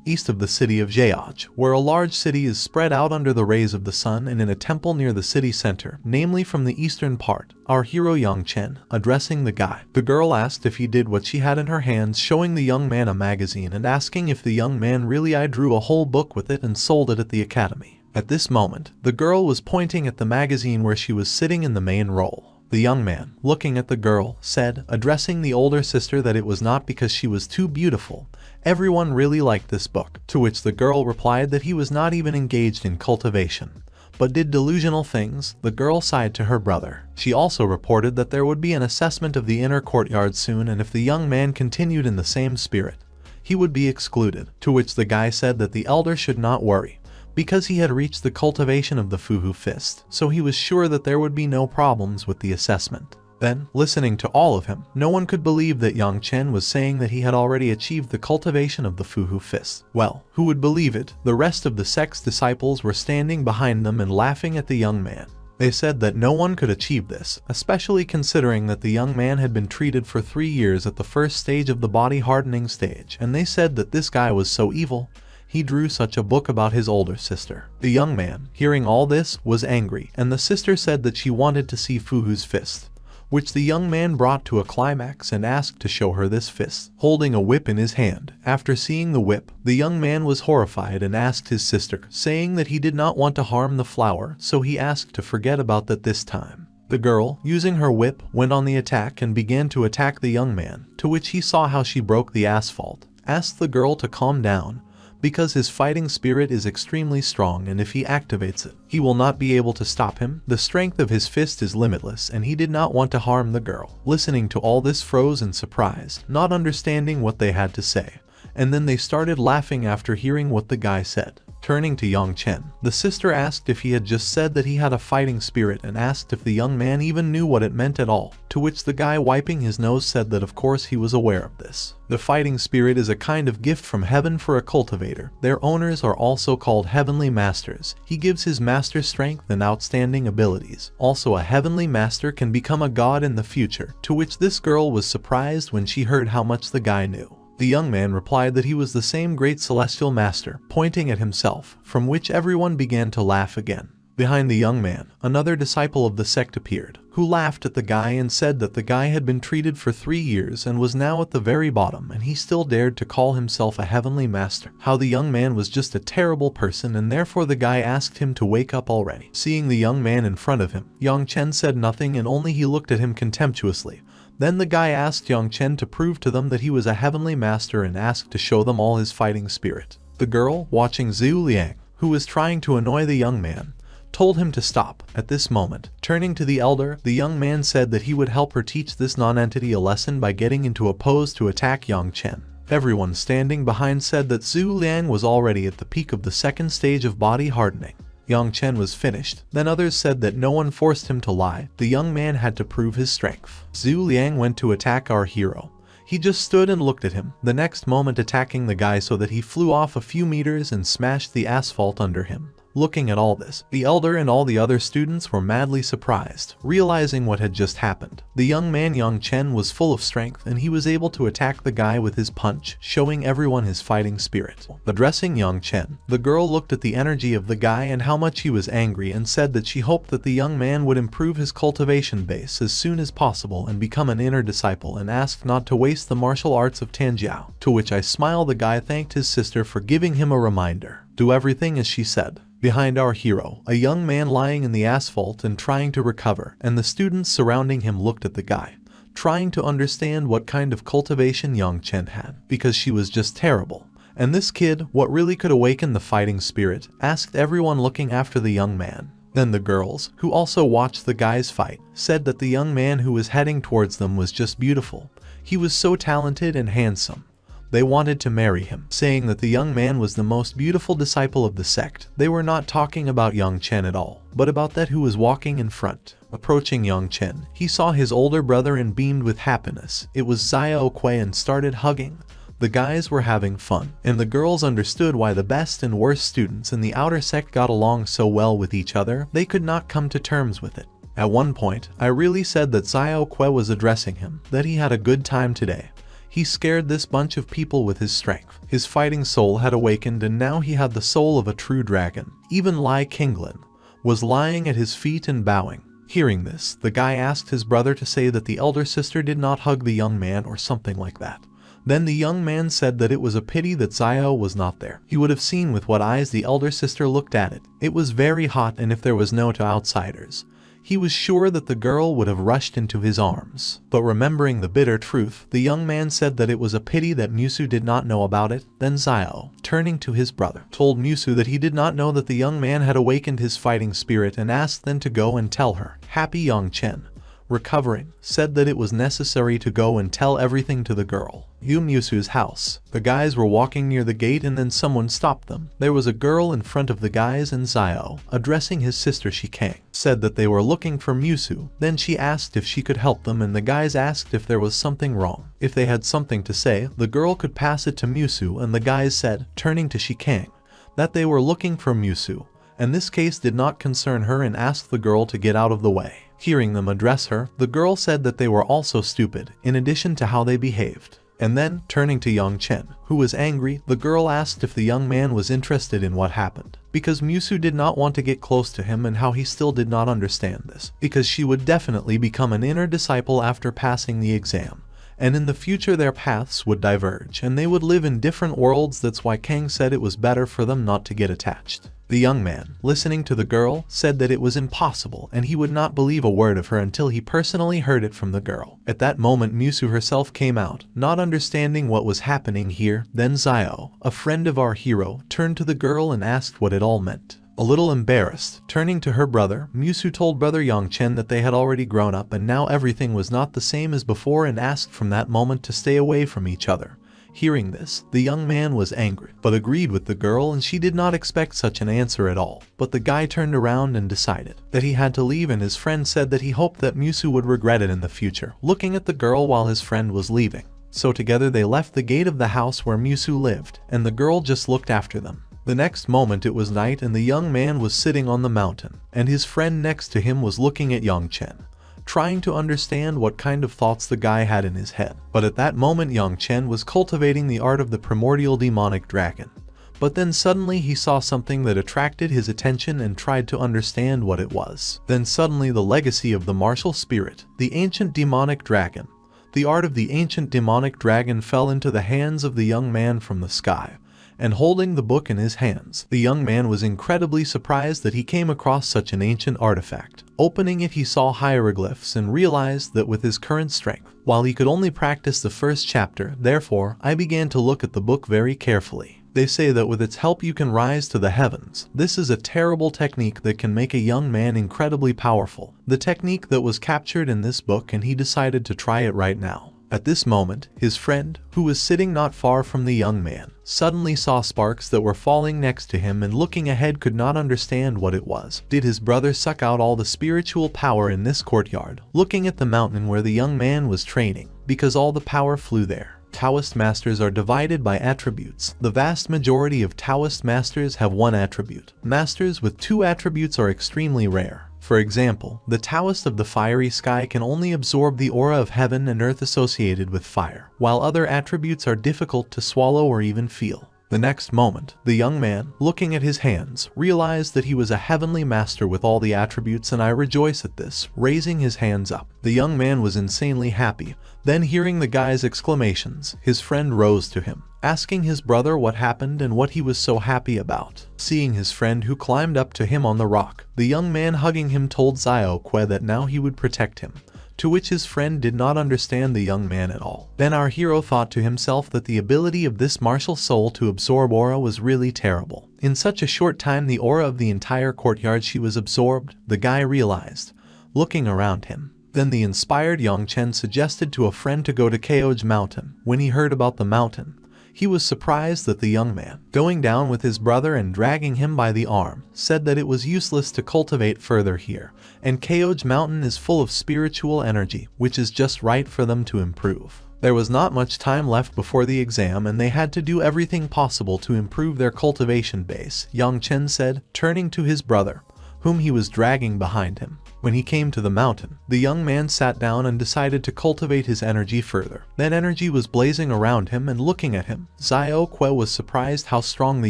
east of the city of Jeoj, where a large city is spread out under the rays of the sun, and in a temple near the city center, namely from the eastern part, our hero young Chen, addressing the guy. The girl asked if he did what she had in her hands, showing the young man a magazine and asking if the young man really drew a whole book with it and sold it at the academy. At this moment, the girl was pointing at the magazine where she was sitting in the main role. The young man, looking at the girl, said, addressing the older sister, that it was not because she was too beautiful. Everyone really liked this book, to which the girl replied that he was not even engaged in cultivation, but did delusional things. The girl sighed to her brother. She also reported that there would be an assessment of the inner courtyard soon, and if the young man continued in the same spirit, he would be excluded, to which the guy said that the elder should not worry, because he had reached the cultivation of the Fuhu fist, so he was sure that there would be no problems with the assessment. Then, listening to all of him, no one could believe that young Chen was saying that he had already achieved the cultivation of the Fuhu fist. Well, who would believe it? The rest of the sect's disciples were standing behind them and laughing at the young man. They said that no one could achieve this, especially considering that the young man had been treated for 3 years at the first stage of the body hardening stage, and they said that this guy was so evil, he drew such a book about his older sister. The young man, hearing all this, was angry, and the sister said that she wanted to see Fuhu's fist, which the young man brought to a climax and asked to show her this fist, holding a whip in his hand. After seeing the whip, the young man was horrified and asked his sister, saying that he did not want to harm the flower, so he asked to forget about that this time. The girl, using her whip, went on the attack and began to attack the young man, to which he saw how she broke the asphalt, asked the girl to calm down, because his fighting spirit is extremely strong, and if he activates it, he will not be able to stop him. The strength of his fist is limitless, and he did not want to harm the girl. Listening to all this, froze in surprise, not understanding what they had to say, and then they started laughing after hearing what the guy said. Turning to young Chen, the sister asked if he had just said that he had a fighting spirit and asked if the young man even knew what it meant at all, to which the guy, wiping his nose, said that of course he was aware of this. The fighting spirit is a kind of gift from heaven for a cultivator. Their owners are also called heavenly masters. He gives his master strength and outstanding abilities. Also, a heavenly master can become a god in the future, to which this girl was surprised when she heard how much the guy knew. The young man replied that he was the same great celestial master, pointing at himself, from which everyone began to laugh again. Behind the young man, another disciple of the sect appeared, who laughed at the guy and said that the guy had been treated for 3 years and was now at the very bottom, and he still dared to call himself a heavenly master. How the young man was just a terrible person, and therefore the guy asked him to wake up already. Seeing the young man in front of him, young Chen said nothing, and only he looked at him contemptuously. Then the guy asked young Chen to prove to them that he was a heavenly master and asked to show them all his fighting spirit. The girl, watching Zhu Liang, who was trying to annoy the young man, told him to stop. At this moment, turning to the elder, the young man said that he would help her teach this non-entity a lesson by getting into a pose to attack young Chen. Everyone standing behind said that Zhu Liang was already at the peak of the second stage of body hardening. Young Chen was finished. Then others said that no one forced him to lie. The young man had to prove his strength. Zhu Liang went to attack our hero. He just stood and looked at him, the next moment attacking the guy so that he flew off a few meters and smashed the asphalt under him. Looking at all this, the elder and all the other students were madly surprised, realizing what had just happened. The young man young Chen was full of strength, and he was able to attack the guy with his punch, showing everyone his fighting spirit. Addressing young Chen, the girl looked at the energy of the guy and how much he was angry and said that she hoped that the young man would improve his cultivation base as soon as possible and become an inner disciple, and asked not to waste the martial arts of Tanjiao. To which I smiled. The guy thanked his sister for giving him a reminder. Do everything as she said. Behind our hero, a young man lying in the asphalt and trying to recover, and the students surrounding him looked at the guy, trying to understand what kind of cultivation young Chen had, because she was just terrible. And this kid, what really could awaken the fighting spirit, asked everyone looking after the young man. Then the girls, who also watched the guys fight, said that the young man who was heading towards them was just beautiful. He was so talented and handsome. They wanted to marry him, saying that the young man was the most beautiful disciple of the sect. They were not talking about young Chen at all, but about that who was walking in front. Approaching young Chen, he saw his older brother and beamed with happiness. It was Xiao Kuei and started hugging. The guys were having fun, and the girls understood why the best and worst students in the outer sect got along so well with each other. They could not come to terms with it. At one point, I really said that Xiao Kuei was addressing him, that he had a good time today. He scared this bunch of people with his strength. His fighting soul had awakened and now he had the soul of a true dragon. Even Lai Kinglin was lying at his feet and bowing. Hearing this, the guy asked his brother to say that the elder sister did not hug the young man or something like that. Then the young man said that it was a pity that Xiao was not there. He would have seen with what eyes the elder sister looked at it. It was very hot, and if there was no to outsiders, he was sure that the girl would have rushed into his arms. But remembering the bitter truth, the young man said that it was a pity that Musu did not know about it. Then Xiao, turning to his brother, told Musu that he did not know that the young man had awakened his fighting spirit and asked them to go and tell her. Happy young Chen, recovering, said that it was necessary to go and tell everything to the girl. Musu's house. The guys were walking near the gate and then someone stopped them. There was a girl in front of the guys and Xiao, addressing his sister Shikang, said that they were looking for Musu. Then she asked if she could help them and the guys asked if there was something wrong. If they had something to say, the girl could pass it to Musu, and the guys said, turning to Shikang, that they were looking for Musu, and this case did not concern her and asked the girl to get out of the way. Hearing them address her, the girl said that they were also stupid, in addition to how they behaved. And then, turning to young Chen, who was angry, the girl asked if the young man was interested in what happened, because Musu did not want to get close to him and how he still did not understand this, because she would definitely become an inner disciple after passing the exam. And in the future their paths would diverge, and they would live in different worlds. That's why Kang said it was better for them not to get attached. The young man, listening to the girl, said that it was impossible and he would not believe a word of her until he personally heard it from the girl. At that moment Musu herself came out, not understanding what was happening here. Then Xiao, a friend of our hero, turned to the girl and asked what it all meant. A little embarrassed, turning to her brother, Musu told brother Yang Chen that they had already grown up and now everything was not the same as before and asked from that moment to stay away from each other. Hearing this, the young man was angry, but agreed with the girl and she did not expect such an answer at all. But the guy turned around and decided that he had to leave, and his friend said that he hoped that Musu would regret it in the future, looking at the girl while his friend was leaving. So together they left the gate of the house where Musu lived, and the girl just looked after them. The next moment it was night and the young man was sitting on the mountain, and his friend next to him was looking at Yang Chen, trying to understand what kind of thoughts the guy had in his head. But at that moment Yang Chen was cultivating the art of the primordial demonic dragon. But then suddenly he saw something that attracted his attention and tried to understand what it was. Then suddenly the legacy of the martial spirit, the ancient demonic dragon, the art of the ancient demonic dragon fell into the hands of the young man from the sky. And holding the book in his hands, the young man was incredibly surprised that he came across such an ancient artifact. Opening it, he saw hieroglyphs and realized that with his current strength, while he could only practice the first chapter, therefore, I began to look at the book very carefully. They say that with its help you can rise to the heavens. This is a terrible technique that can make a young man incredibly powerful. The technique that was captured in this book, and he decided to try it right now. At this moment, his friend, who was sitting not far from the young man, suddenly saw sparks that were falling next to him and looking ahead could not understand what it was. Did his brother suck out all the spiritual power in this courtyard? Looking at the mountain where the young man was training, because all the power flew there. Taoist masters are divided by attributes. The vast majority of Taoist masters have one attribute. Masters with two attributes are extremely rare. For example, the Taoist of the fiery sky can only absorb the aura of heaven and earth associated with fire, while other attributes are difficult to swallow or even feel. The next moment, the young man, looking at his hands, realized that he was a heavenly master with all the attributes, and I rejoice at this, raising his hands up. The young man was insanely happy. Then hearing the guy's exclamations, his friend rose to him, asking his brother what happened and what he was so happy about. Seeing his friend who climbed up to him on the rock, the young man hugging him told Xiao Kwe that now he would protect him. To which his friend did not understand the young man at all. Then our hero thought to himself that the ability of this martial soul to absorb aura was really terrible. In such a short time the aura of the entire courtyard she was absorbed, the guy realized, looking around him. Then the inspired young Chen suggested to a friend to go to Kogg mountain. When he heard about the mountain, he was surprised that the young man, going down with his brother and dragging him by the arm, said that it was useless to cultivate further here, and Kogg mountain is full of spiritual energy, which is just right for them to improve. There was not much time left before the exam and they had to do everything possible to improve their cultivation base, Yang Chen said, turning to his brother, whom he was dragging behind him. When he came to the mountain, the young man sat down and decided to cultivate his energy further. That energy was blazing around him and looking at him. Xiao was surprised how strong the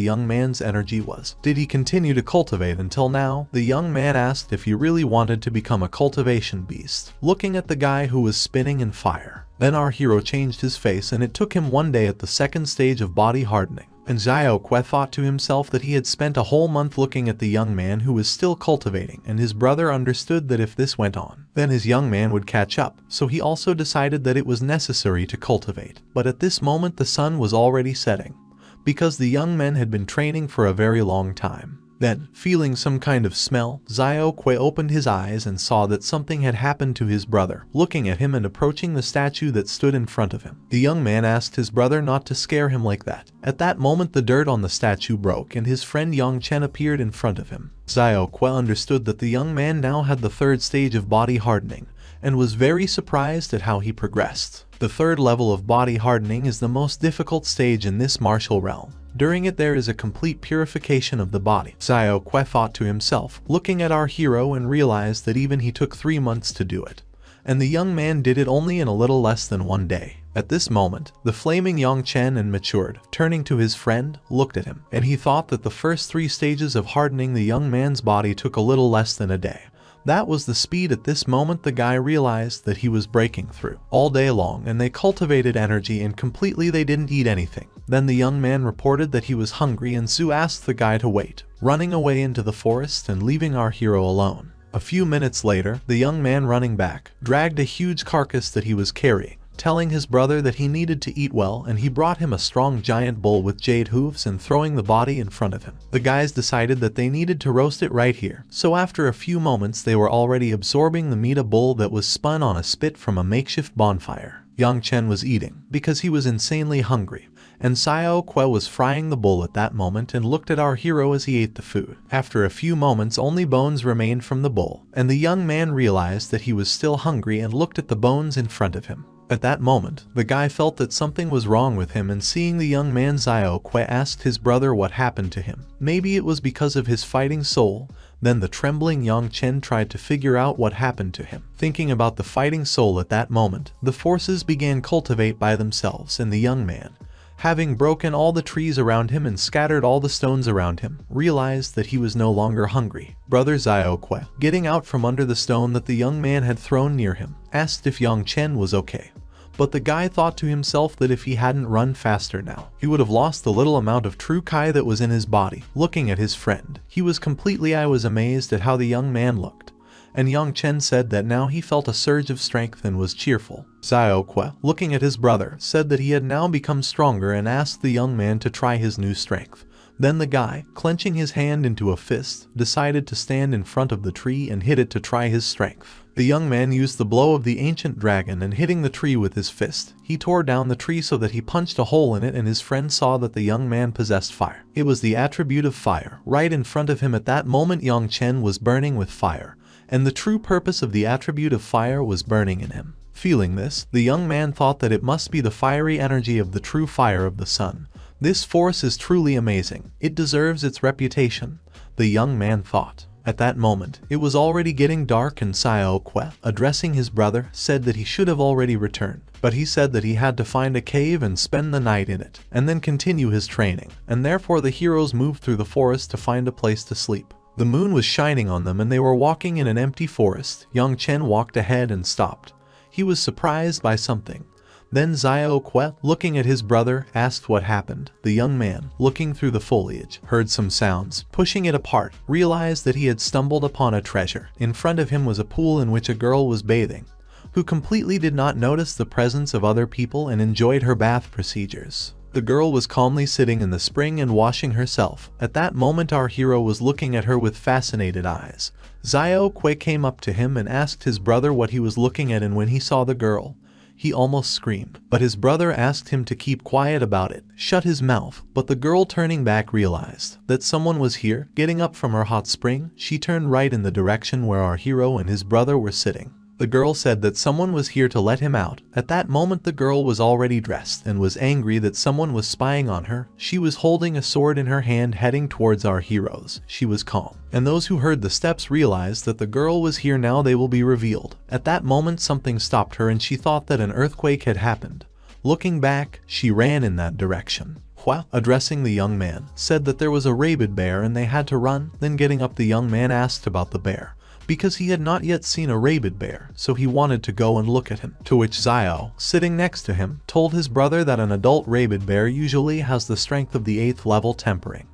young man's energy was. Did he continue to cultivate until now? The young man asked if he really wanted to become a cultivation beast, looking at the guy who was spinning in fire. Then our hero changed his face, and it took him one day at the second stage of body hardening. And Xiao thought to himself that he had spent a whole month looking at the young man who was still cultivating, and his brother understood that if this went on, then his young man would catch up, so he also decided that it was necessary to cultivate. But at this moment the sun was already setting, because the young men had been training for a very long time. Then, feeling some kind of smell, Xiao opened his eyes and saw that something had happened to his brother, looking at him and approaching the statue that stood in front of him. The young man asked his brother not to scare him like that. At that moment the dirt on the statue broke and his friend Chen appeared in front of him. Xiao understood that the young man now had the third stage of body hardening, and was very surprised at how he progressed. The third level of body hardening is the most difficult stage in this martial realm. During it there is a complete purification of the body. Xiao thought to himself, looking at our hero, and realized that even he took 3 months to do it, and the young man did it only in a little less than 1 day. At this moment, the flaming Chen and matured, turning to his friend, looked at him, and he thought that the first 3 stages of hardening the young man's body took a little less than a day. That was the speed. At this moment the guy realized that he was breaking through. All day long and they cultivated energy, and completely they didn't eat anything. Then the young man reported that he was hungry, and Su asked the guy to wait, running away into the forest and leaving our hero alone. A few minutes later, the young man, running back, dragged a huge carcass that he was carrying, telling his brother that he needed to eat well, and he brought him a strong giant bull with jade hooves and throwing the body in front of him. The guys decided that they needed to roast it right here, so after a few moments they were already absorbing the meat of bull that was spun on a spit from a makeshift bonfire. Chen was eating, because he was insanely hungry, and Xiao was frying the bull at that moment and looked at our hero as he ate the food. After a few moments only bones remained from the bull, and the young man realized that he was still hungry and looked at the bones in front of him. At that moment, the guy felt that something was wrong with him, and seeing the young man, Xiao asked his brother what happened to him. Maybe it was because of his fighting soul. Then the trembling Chen tried to figure out what happened to him. Thinking about the fighting soul at that moment, the forces began cultivate by themselves, and the young man, having broken all the trees around him and scattered all the stones around him, realized that he was no longer hungry. Brother Xiao, getting out from under the stone that the young man had thrown near him, asked if Chen was okay. But the guy thought to himself that if he hadn't run faster now, he would have lost the little amount of true Kai that was in his body. Looking at his friend, he was completely amazed at how the young man looked. And Chen said that now he felt a surge of strength and was cheerful. Xiao, looking at his brother, said that he had now become stronger and asked the young man to try his new strength. Then the guy, clenching his hand into a fist, decided to stand in front of the tree and hit it to try his strength. The young man used the blow of the ancient dragon, and hitting the tree with his fist, he tore down the tree so that he punched a hole in it, and his friend saw that the young man possessed fire. It was the attribute of fire. Right in front of him at that moment Chen was burning with fire, and the true purpose of the attribute of fire was burning in him. Feeling this, the young man thought that it must be the fiery energy of the true fire of the sun. This force is truly amazing. It deserves its reputation, the young man thought. At that moment, it was already getting dark, and Xiao, addressing his brother, said that he should have already returned. But he said that he had to find a cave and spend the night in it, and then continue his training, and therefore the heroes moved through the forest to find a place to sleep. The moon was shining on them and they were walking in an empty forest. Chen walked ahead and stopped. He was surprised by something. Then Xiao, looking at his brother, asked what happened. The young man, looking through the foliage, heard some sounds. Pushing it apart, realized that he had stumbled upon a treasure. In front of him was a pool in which a girl was bathing, who completely did not notice the presence of other people and enjoyed her bath procedures. The girl was calmly sitting in the spring and washing herself. At that moment our hero was looking at her with fascinated eyes. Xiao came up to him and asked his brother what he was looking at, and when he saw the girl, he almost screamed. But his brother asked him to keep quiet about it, shut his mouth. But the girl, turning back, realized that someone was here. Getting up from her hot spring, she turned right in the direction where our hero and his brother were sitting. The girl said that someone was here to let him out. At that moment the girl was already dressed and was angry that someone was spying on her. She was holding a sword in her hand heading towards our heroes. She was calm, and those who heard the steps realized that the girl was here. Now they will be revealed. At that moment something stopped her and she thought that an earthquake had happened. Looking back, she ran in that direction. Hua, addressing the young man, said that there was a rabid bear and they had to run. Then getting up, the young man asked about the bear, because he had not yet seen a rabid bear, so he wanted to go and look at him. To which Xiao, sitting next to him, told his brother that an adult rabid bear usually has the strength of the 8th level tempering.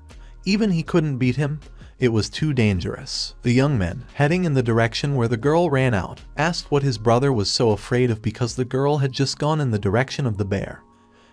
Even he couldn't beat him. It was too dangerous. The young man, heading in the direction where the girl ran out, asked what his brother was so afraid of because the girl had just gone in the direction of the bear.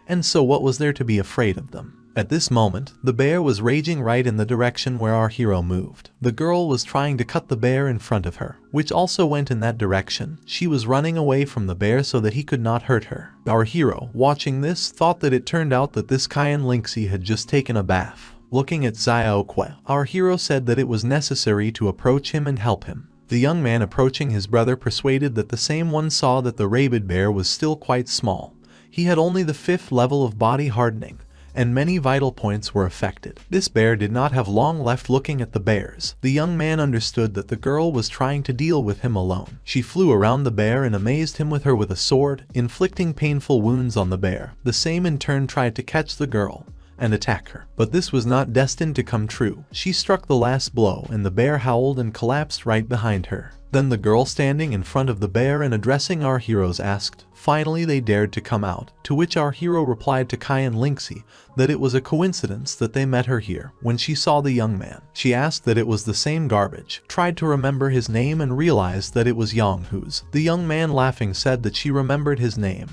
And so what was there to be afraid of them? At this moment, the bear was raging right in the direction where our hero moved. The girl was trying to cut the bear in front of her, which also went in that direction. She was running away from the bear so that he could not hurt her. Our hero, watching this, thought that it turned out that this ch1000 had just taken a bath. Looking at Xiao Kuei, our hero said that it was necessary to approach him and help him. The young man approaching his brother persuaded that the same one saw that the rabid bear was still quite small. He had only the 5th level of body hardening, and many vital points were affected. This bear did not have long left. Looking at the bears, the young man understood that the girl was trying to deal with him alone. She flew around the bear and amazed him with a sword, inflicting painful wounds on the bear. The same in turn tried to catch the girl and attack her. But this was not destined to come true. She struck the last blow and the bear howled and collapsed right behind her. Then the girl standing in front of the bear and addressing our heroes asked, finally they dared to come out, to which our hero replied to ch1000 that it was a coincidence that they met her here. When she saw the young man, she asked that it was the same garbage, tried to remember his name and realized that it was Yonghu's. The young man laughing said that she remembered his name.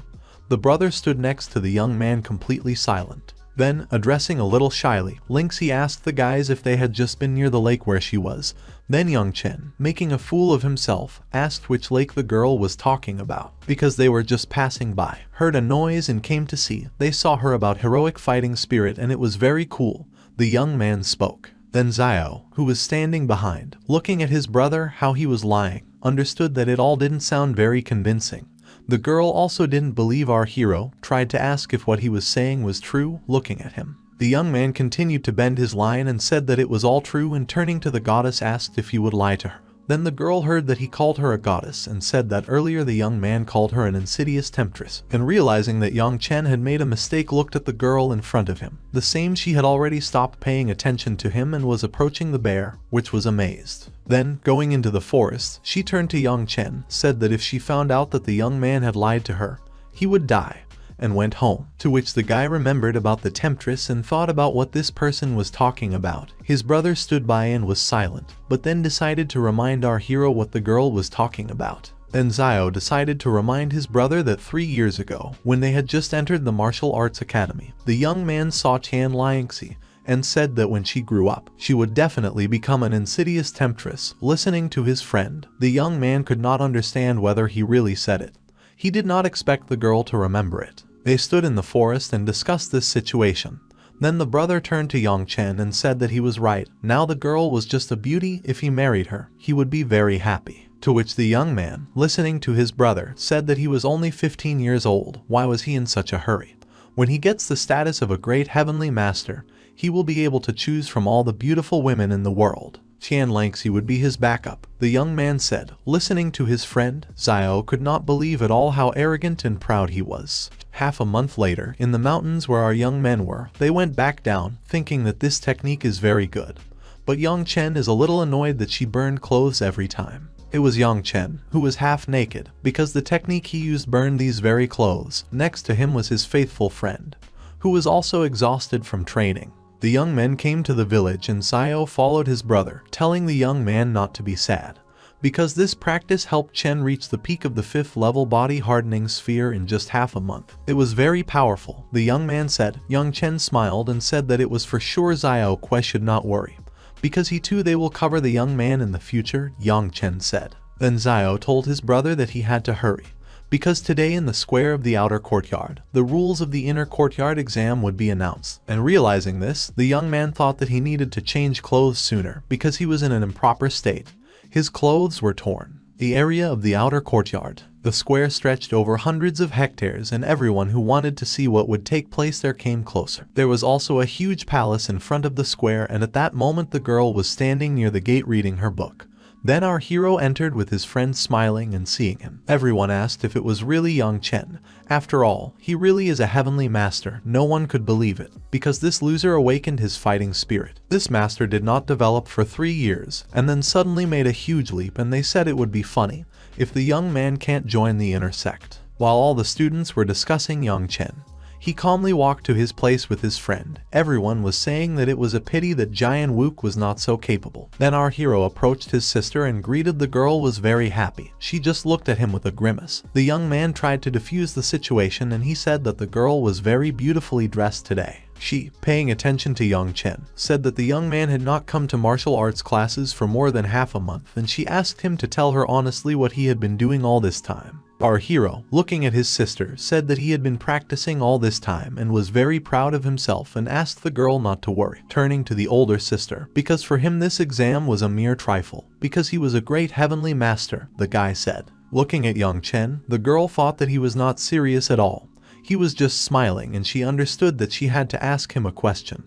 The brother stood next to the young man completely silent. Then, addressing a little shyly, Lingxi asked the guys if they had just been near the lake where she was. Then young Chen, making a fool of himself, asked which lake the girl was talking about, because they were just passing by, heard a noise and came to see. They saw her about heroic fighting spirit and it was very cool. The young man spoke. Then Xiao, who was standing behind, looking at his brother how he was lying, understood that it all didn't sound very convincing. The girl also didn't believe our hero, tried to ask if what he was saying was true. Looking at him, the young man continued to bend his line and said that it was all true, and turning to the goddess asked if he would lie to her. Then the girl heard that he called her a goddess and said that earlier the young man called her an insidious temptress, and realizing that young Chen had made a mistake looked at the girl in front of him. The same she had already stopped paying attention to him and was approaching the bear, which was amazed. Then, going into the forest, she turned to young Chen, said that if she found out that the young man had lied to her, he would die, and went home. To which the guy remembered about the temptress and thought about what this person was talking about. His brother stood by and was silent, but then decided to remind our hero what the girl was talking about. Then Xiao decided to remind his brother that 3 years ago, when they had just entered the martial arts academy, the young man saw ch1000 and said that when she grew up, she would definitely become an insidious temptress. Listening to his friend, the young man could not understand whether he really said it. He did not expect the girl to remember it. They stood in the forest and discussed this situation. Then the brother turned to young Chen and said that he was right. Now the girl was just a beauty. If he married her, he would be very happy. To which the young man, listening to his brother, said that he was only 15 years old. Why was he in such a hurry? When he gets the status of a great heavenly master, he will be able to choose from all the beautiful women in the world. ch1000 would be his backup, the young man said. Listening to his friend, Xiao could not believe at all how arrogant and proud he was. Half a month later, in the mountains where our young men were, they went back down, thinking that this technique is very good. But young Chen is a little annoyed that she burned clothes every time. It was young Chen, who was half naked, because the technique he used burned these very clothes. Next to him was his faithful friend, who was also exhausted from training. The young men came to the village and Xiao followed his brother, telling the young man not to be sad, because this practice helped Chen reach the peak of the 5th level body hardening sphere in just half a month. It was very powerful, the young man said. Young Chen smiled and said that it was for sure Xiao Kuei should not worry, because he too they will cover the young man in the future, young Chen said. Then Xiao told his brother that he had to hurry, because today in the square of the outer courtyard, the rules of the inner courtyard exam would be announced. And realizing this, the young man thought that he needed to change clothes sooner, because he was in an improper state. His clothes were torn. The area of the outer courtyard. The square stretched over hundreds of hectares, and everyone who wanted to see what would take place there came closer. There was also a huge palace in front of the square, and at that moment the girl was standing near the gate reading her book. Then our hero entered with his friend smiling, and seeing him, everyone asked if it was really young Chen. After all, he really is a heavenly master. No one could believe it, because this loser awakened his fighting spirit. This master did not develop for 3 years, and then suddenly made a huge leap, and they said it would be funny if the young man can't join the inner sect. While all the students were discussing young Chen, he calmly walked to his place with his friend. Everyone was saying that it was a pity that Jian Wook was not so capable. Then our hero approached his sister and greeted the girl was very happy. She just looked at him with a grimace. The young man tried to defuse the situation, and he said that the girl was very beautifully dressed today. She, paying attention to young Chen, said that the young man had not come to martial arts classes for more than half a month, and she asked him to tell her honestly what he had been doing all this time. Our hero, looking at his sister, said that he had been practicing all this time and was very proud of himself, and asked the girl not to worry, turning to the older sister, because for him this exam was a mere trifle, because he was a great heavenly master, the guy said. Looking at young Chen, the girl thought that he was not serious at all. He was just smiling, and she understood that she had to ask him a question.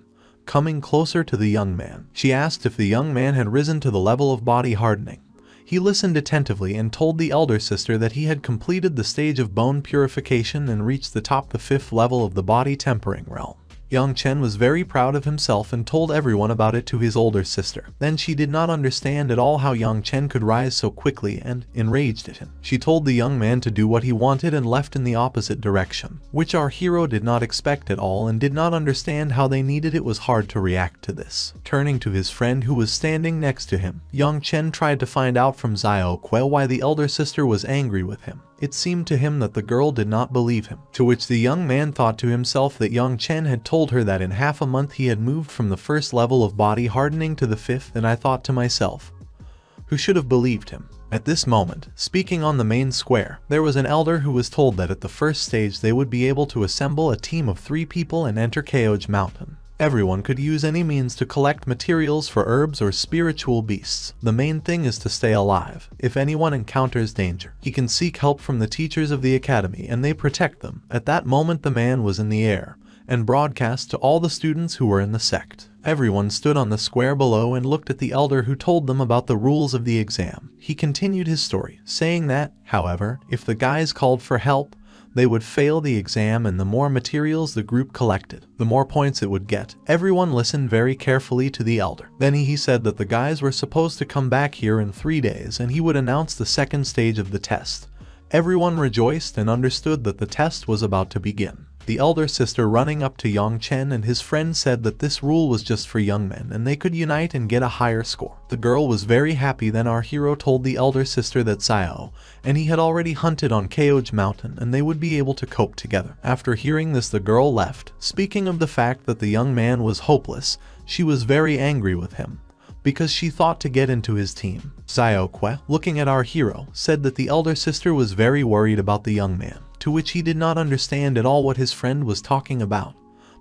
Coming closer to the young man, she asked if the young man had risen to the level of body hardening. He listened attentively and told the elder sister that he had completed the stage of bone purification and reached the 5th level of the body tempering realm. Young Chen was very proud of himself and told everyone about it to his older sister. Then she did not understand at all how young Chen could rise so quickly, and, enraged at him, she told the young man to do what he wanted and left in the opposite direction, which our hero did not expect at all and did not understand how they needed. It was hard to react to this. Turning to his friend who was standing next to him, young Chen tried to find out from Xiao Kuei why the elder sister was angry with him. It seemed to him that the girl did not believe him, to which the young man thought to himself that young Chen had told her that in half a month he had moved from the 1st level of body hardening to the 5th, and I thought to myself, who should have believed him? At this moment, speaking on the main square, there was an elder who was told that at the first stage they would be able to assemble a team of 3 people and enter Kogg Mountain. Everyone could use any means to collect materials for herbs or spiritual beasts. The main thing is to stay alive. If anyone encounters danger, he can seek help from the teachers of the academy, and they protect them. At that moment the man was in the air and broadcast to all the students who were in the sect. Everyone stood on the square below and looked at the elder who told them about the rules of the exam. He continued his story, saying that, however, if the guys called for help, they would fail the exam, and the more materials the group collected, the more points it would get. Everyone listened very carefully to the elder. Then he said that the guys were supposed to come back here in 3 days, and he would announce the 2nd stage of the test. Everyone rejoiced and understood that the test was about to begin. The elder sister running up to young Chen and his friend said that this rule was just for young men and they could unite and get a higher score. The girl was very happy. Then our hero told the elder sister that Xiao and he had already hunted on Kogg Mountain and they would be able to cope together. After hearing this, the girl left. Speaking of the fact that the young man was hopeless, she was very angry with him, because she thought to get into his team. Xiao Kuei, looking at our hero, said that the elder sister was very worried about the young man, to which he did not understand at all what his friend was talking about,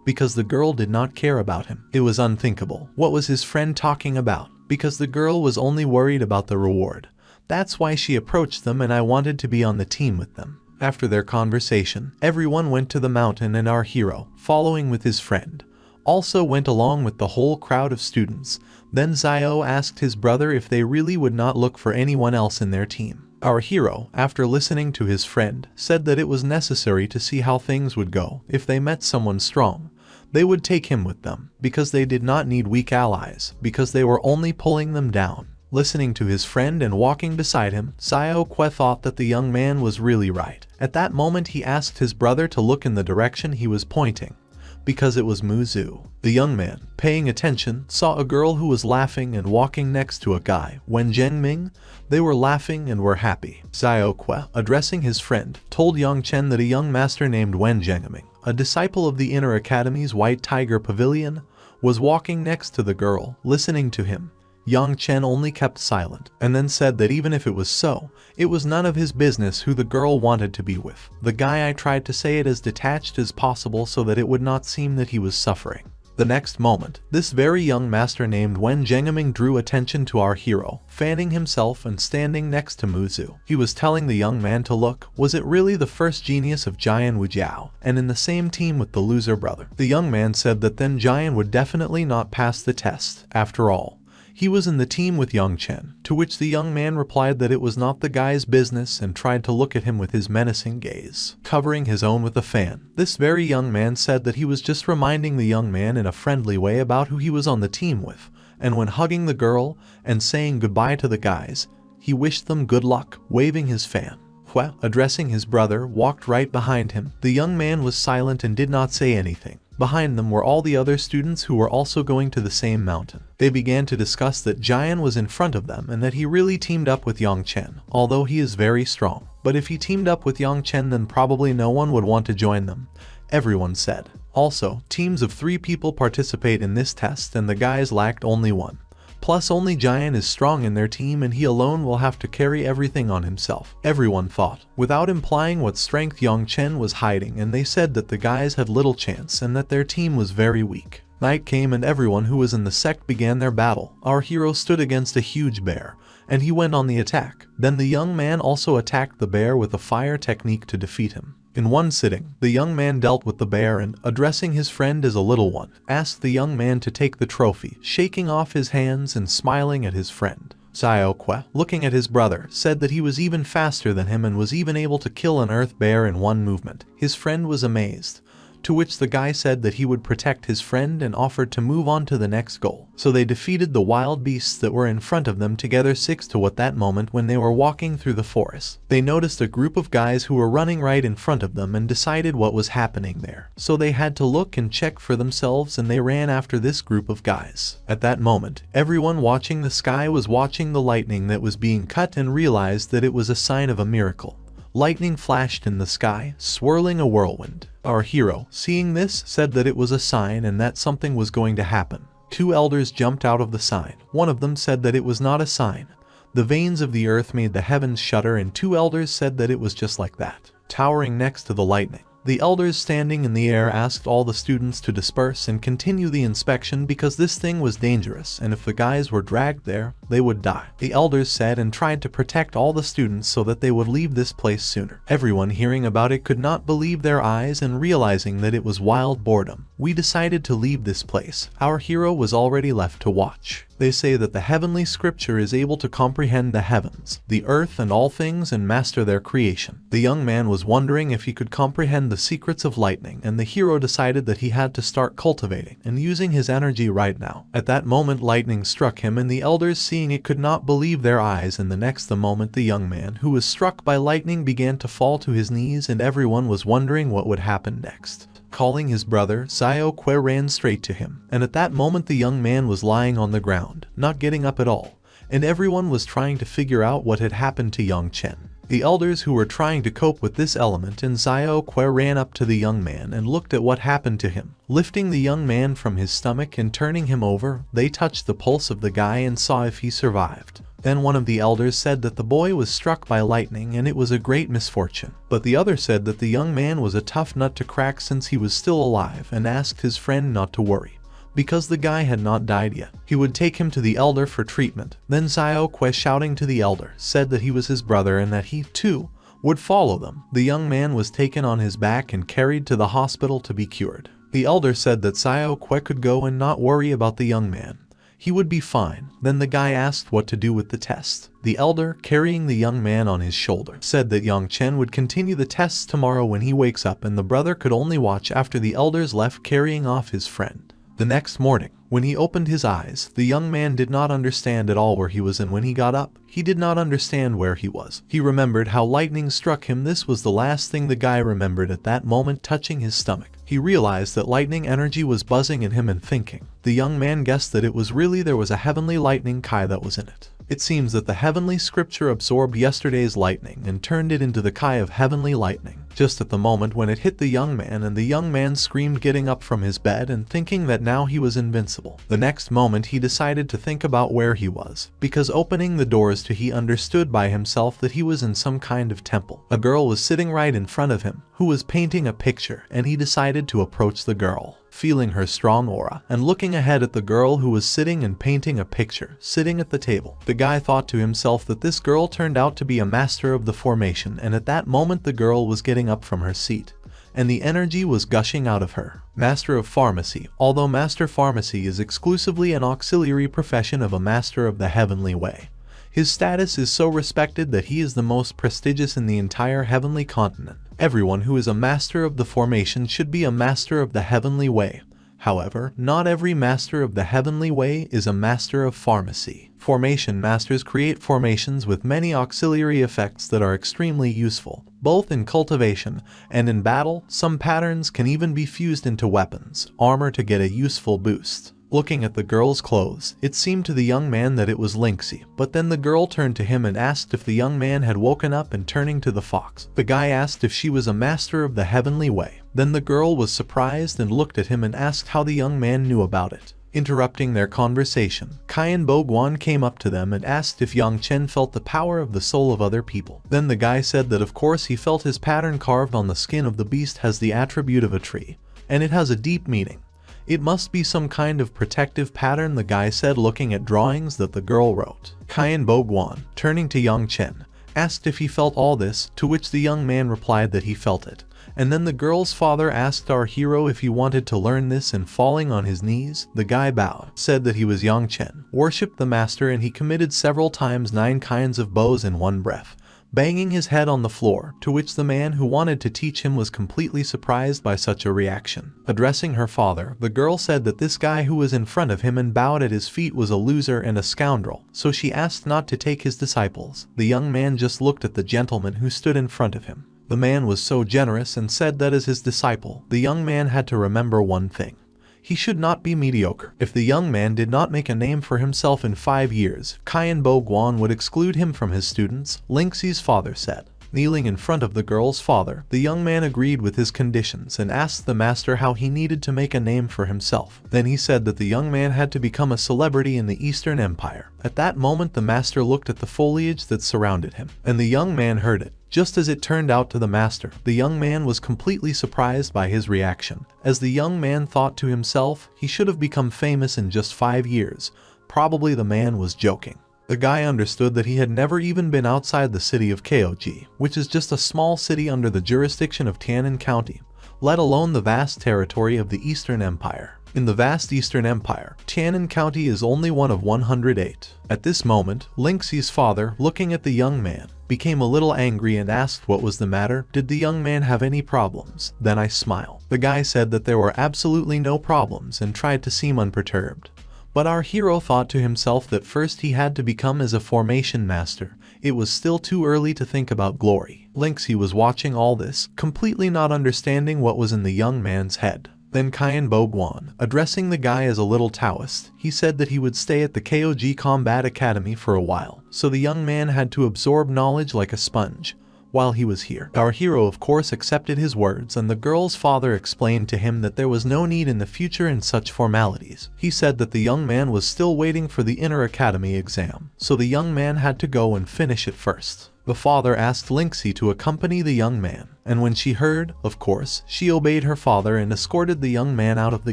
because the girl did not care about him. It was unthinkable. What was his friend talking about? Because the girl was only worried about the reward. That's why she approached them, and I wanted to be on the team with them. After their conversation, everyone went to the mountain, and our hero, following with his friend, also went along with the whole crowd of students. Then Xiao asked his brother if they really would not look for anyone else in their team. Our hero, after listening to his friend, said that it was necessary to see how things would go. If they met someone strong, they would take him with them, because they did not need weak allies, because they were only pulling them down. Listening to his friend and walking beside him, Xiao Kuei thought that the young man was really right. At that moment he asked his brother to look in the direction he was pointing, because it was Muzu. The young man, paying attention, saw a girl who was laughing and walking next to a guy. Wen Zhengming, they were laughing and were happy. Xiao Kuei, addressing his friend, told young Chen that a young master named Wen Zhengming, a disciple of the Inner Academy's White Tiger Pavilion, was walking next to the girl. Listening to him, young Chen only kept silent, and then said that even if it was so, it was none of his business who the girl wanted to be with. The guy, I tried to say it as detached as possible so that it would not seem that he was suffering. The next moment, this very young master named Wen Zhengaming drew attention to our hero, fanning himself and standing next to Muzu. He was telling the young man to look, was it really the first genius of Jian Wujiao, and in the same team with the loser brother? The young man said that then Jian would definitely not pass the test, after all. He was in the team with young Chen, to which the young man replied that it was not the guy's business and tried to look at him with his menacing gaze, covering his own with a fan. This very young man said that he was just reminding the young man in a friendly way about who he was on the team with, and when hugging the girl and saying goodbye to the guys, he wished them good luck, waving his fan. Hua, addressing his brother, walked right behind him. The young man was silent and did not say anything. Behind them were all the other students who were also going to the same mountain. They began to discuss that Jian was in front of them and that he really teamed up with Yang Chen, although he is very strong. But if he teamed up with Yang Chen, then probably no one would want to join them, everyone said. Also, teams of 3 people participate in this test and the guys lacked only 1. Plus only Jian is strong in their team and he alone will have to carry everything on himself, everyone thought, without implying what strength Yang Chen was hiding, and they said that the guys had little chance and that their team was very weak. Night came and everyone who was in the sect began their battle. Our hero stood against a huge bear, and he went on the attack. Then the young man also attacked the bear with a fire technique to defeat him. In one sitting, the young man dealt with the bear and, addressing his friend as a little one, asked the young man to take the trophy, shaking off his hands and smiling at his friend. Xiaoque, looking at his brother, said that he was even faster than him and was even able to kill an earth bear in one movement. His friend was amazed, to which the guy said that he would protect his friend and offered to move on to the next goal. So they defeated the wild beasts that were in front of them together 6 to at that moment when they were walking through the forest. They noticed a group of guys who were running right in front of them and decided what was happening there. So they had to look and check for themselves and they ran after this group of guys. At that moment, everyone watching the sky was watching the lightning that was being cut and realized that it was a sign of a miracle. Lightning flashed in the sky, swirling a whirlwind. Our hero, seeing this, said that it was a sign and that something was going to happen. 2 elders jumped out of the sign. One of them said that it was not a sign. The veins of the earth made the heavens shudder, and 2 elders said that it was just like that, towering next to the lightning. The elders standing in the air asked all the students to disperse and continue the inspection because this thing was dangerous, and if the guys were dragged there, they would die. The elders said and tried to protect all the students so that they would leave this place sooner. Everyone hearing about it could not believe their eyes and realizing that it was wild boredom. We decided to leave this place. Our hero was already left to watch. They say that the heavenly scripture is able to comprehend the heavens, the earth and all things and master their creation. The young man was wondering if he could comprehend the secrets of lightning, and the hero decided that he had to start cultivating and using his energy right now. At that moment lightning struck him, and the elders seeing it could not believe their eyes, and the next moment the young man who was struck by lightning began to fall to his knees, and everyone was wondering what would happen next. Calling his brother, Xiaoque ran straight to him, and at that moment the young man was lying on the ground, not getting up at all, and everyone was trying to figure out what had happened to young Chen. The elders who were trying to cope with this element and Xiaoque ran up to the young man and looked at what happened to him. Lifting the young man from his stomach and turning him over, they touched the pulse of the guy and saw if he survived. Then one of the elders said that the boy was struck by lightning and it was a great misfortune. But the other said that the young man was a tough nut to crack since he was still alive, and asked his friend not to worry, because the guy had not died yet. He would take him to the elder for treatment. Then Xiaoque, shouting to the elder, said that he was his brother and that he, too, would follow them. The young man was taken on his back and carried to the hospital to be cured. The elder said that Xiaoque could go and not worry about the young man. He would be fine. Then the guy asked what to do with the test. The elder, carrying the young man on his shoulder, said that young Chen would continue the tests tomorrow when he wakes up, and the brother could only watch after the elders left carrying off his friend. The next morning, when he opened his eyes, the young man did not understand at all where he was, and when he got up, he did not understand where he was. He remembered how lightning struck him. This was the last thing the guy remembered at that moment, touching his stomach. He realized that lightning energy was buzzing in him and thinking. The young man guessed that it was really there was a heavenly lightning kai that was in it. It seems that the heavenly scripture absorbed yesterday's lightning and turned it into the kai of heavenly lightning. Just at the moment when it hit the young man, and the young man screamed, getting up from his bed and thinking that now he was invincible. The next moment he decided to think about where he was, because opening the doors to he understood by himself that he was in some kind of temple. A girl was sitting right in front of him, who was painting a picture, and he decided to approach the girl. Feeling her strong aura, and looking ahead at the girl who was sitting and painting a picture, sitting at the table, the guy thought to himself that this girl turned out to be a master of the formation, and at that moment the girl was getting up from her seat, and the energy was gushing out of her. Master of Pharmacy. Although Master Pharmacy is exclusively an auxiliary profession of a Master of the Heavenly Way, his status is so respected that he is the most prestigious in the entire heavenly continent. Everyone who is a Master of the Formation should be a Master of the Heavenly Way. However, not every Master of the Heavenly Way is a Master of Pharmacy. Formation Masters create formations with many auxiliary effects that are extremely useful, both in cultivation and in battle. Some patterns can even be fused into weapons, armor to get a useful boost. Looking at the girl's clothes, it seemed to the young man that it was Linksy, but then the girl turned to him and asked if the young man had woken up, and turning to the fox, the guy asked if she was a Master of the Heavenly Way. Then the girl was surprised and looked at him and asked how the young man knew about it. Interrupting their conversation, Qian Boguan came up to them and asked if Yang Chen felt the power of the soul of other people. Then the guy said that of course he felt his pattern carved on the skin of the beast has the attribute of a tree, and it has a deep meaning. It must be some kind of protective pattern, the guy said, looking at drawings that the girl wrote. Qian Boguan, turning to Yang Chen, asked if he felt all this, to which the young man replied that he felt it. And then the girl's father asked our hero if he wanted to learn this, and falling on his knees, the guy bowed, said that he was Yang Chen, worshipped the master, and he committed several times 9 kinds of bows in one breath, banging his head on the floor, to which the man who wanted to teach him was completely surprised by such a reaction. Addressing her father, the girl said that this guy who was in front of him and bowed at his feet was a loser and a scoundrel, so she asked not to take his disciples. The young man just looked at the gentleman who stood in front of him. The man was so generous and said that as his disciple, the young man had to remember one thing. He should not be mediocre. If the young man did not make a name for himself in 5 years, Qian Boguan would exclude him from his students, Linksy's father said. Kneeling in front of the girl's father, the young man agreed with his conditions and asked the master how he needed to make a name for himself. Then he said that the young man had to become a celebrity in the Eastern Empire. At that moment the master looked at the foliage that surrounded him, and the young man heard it. Just as it turned out to the master, the young man was completely surprised by his reaction, as the young man thought to himself he should have become famous in just 5 years. Probably the man was joking. The guy understood that he had never even been outside the city of Kogg, which is just a small city under the jurisdiction of Tianan County, let alone the vast territory of the Eastern Empire. In the vast Eastern Empire, Tianan County is only one of 108. At this moment, Linksy's father, looking at the young man, became a little angry and asked what was the matter. Did the young man have any problems? Then I smiled. The guy said that there were absolutely no problems and tried to seem unperturbed. But our hero thought to himself that first he had to become as a formation master. It was still too early to think about glory. Linksy was watching all this, completely not understanding what was in the young man's head. Then Qian Boguan, addressing the guy as a little Taoist, he said that he would stay at the Kogg Combat Academy for a while, so the young man had to absorb knowledge like a sponge while he was here. Our hero of course accepted his words, and the girl's father explained to him that there was no need in the future in such formalities. He said that the young man was still waiting for the inner academy exam, so the young man had to go and finish it first. The father asked Linksy to accompany the young man, and when she heard, of course, she obeyed her father and escorted the young man out of the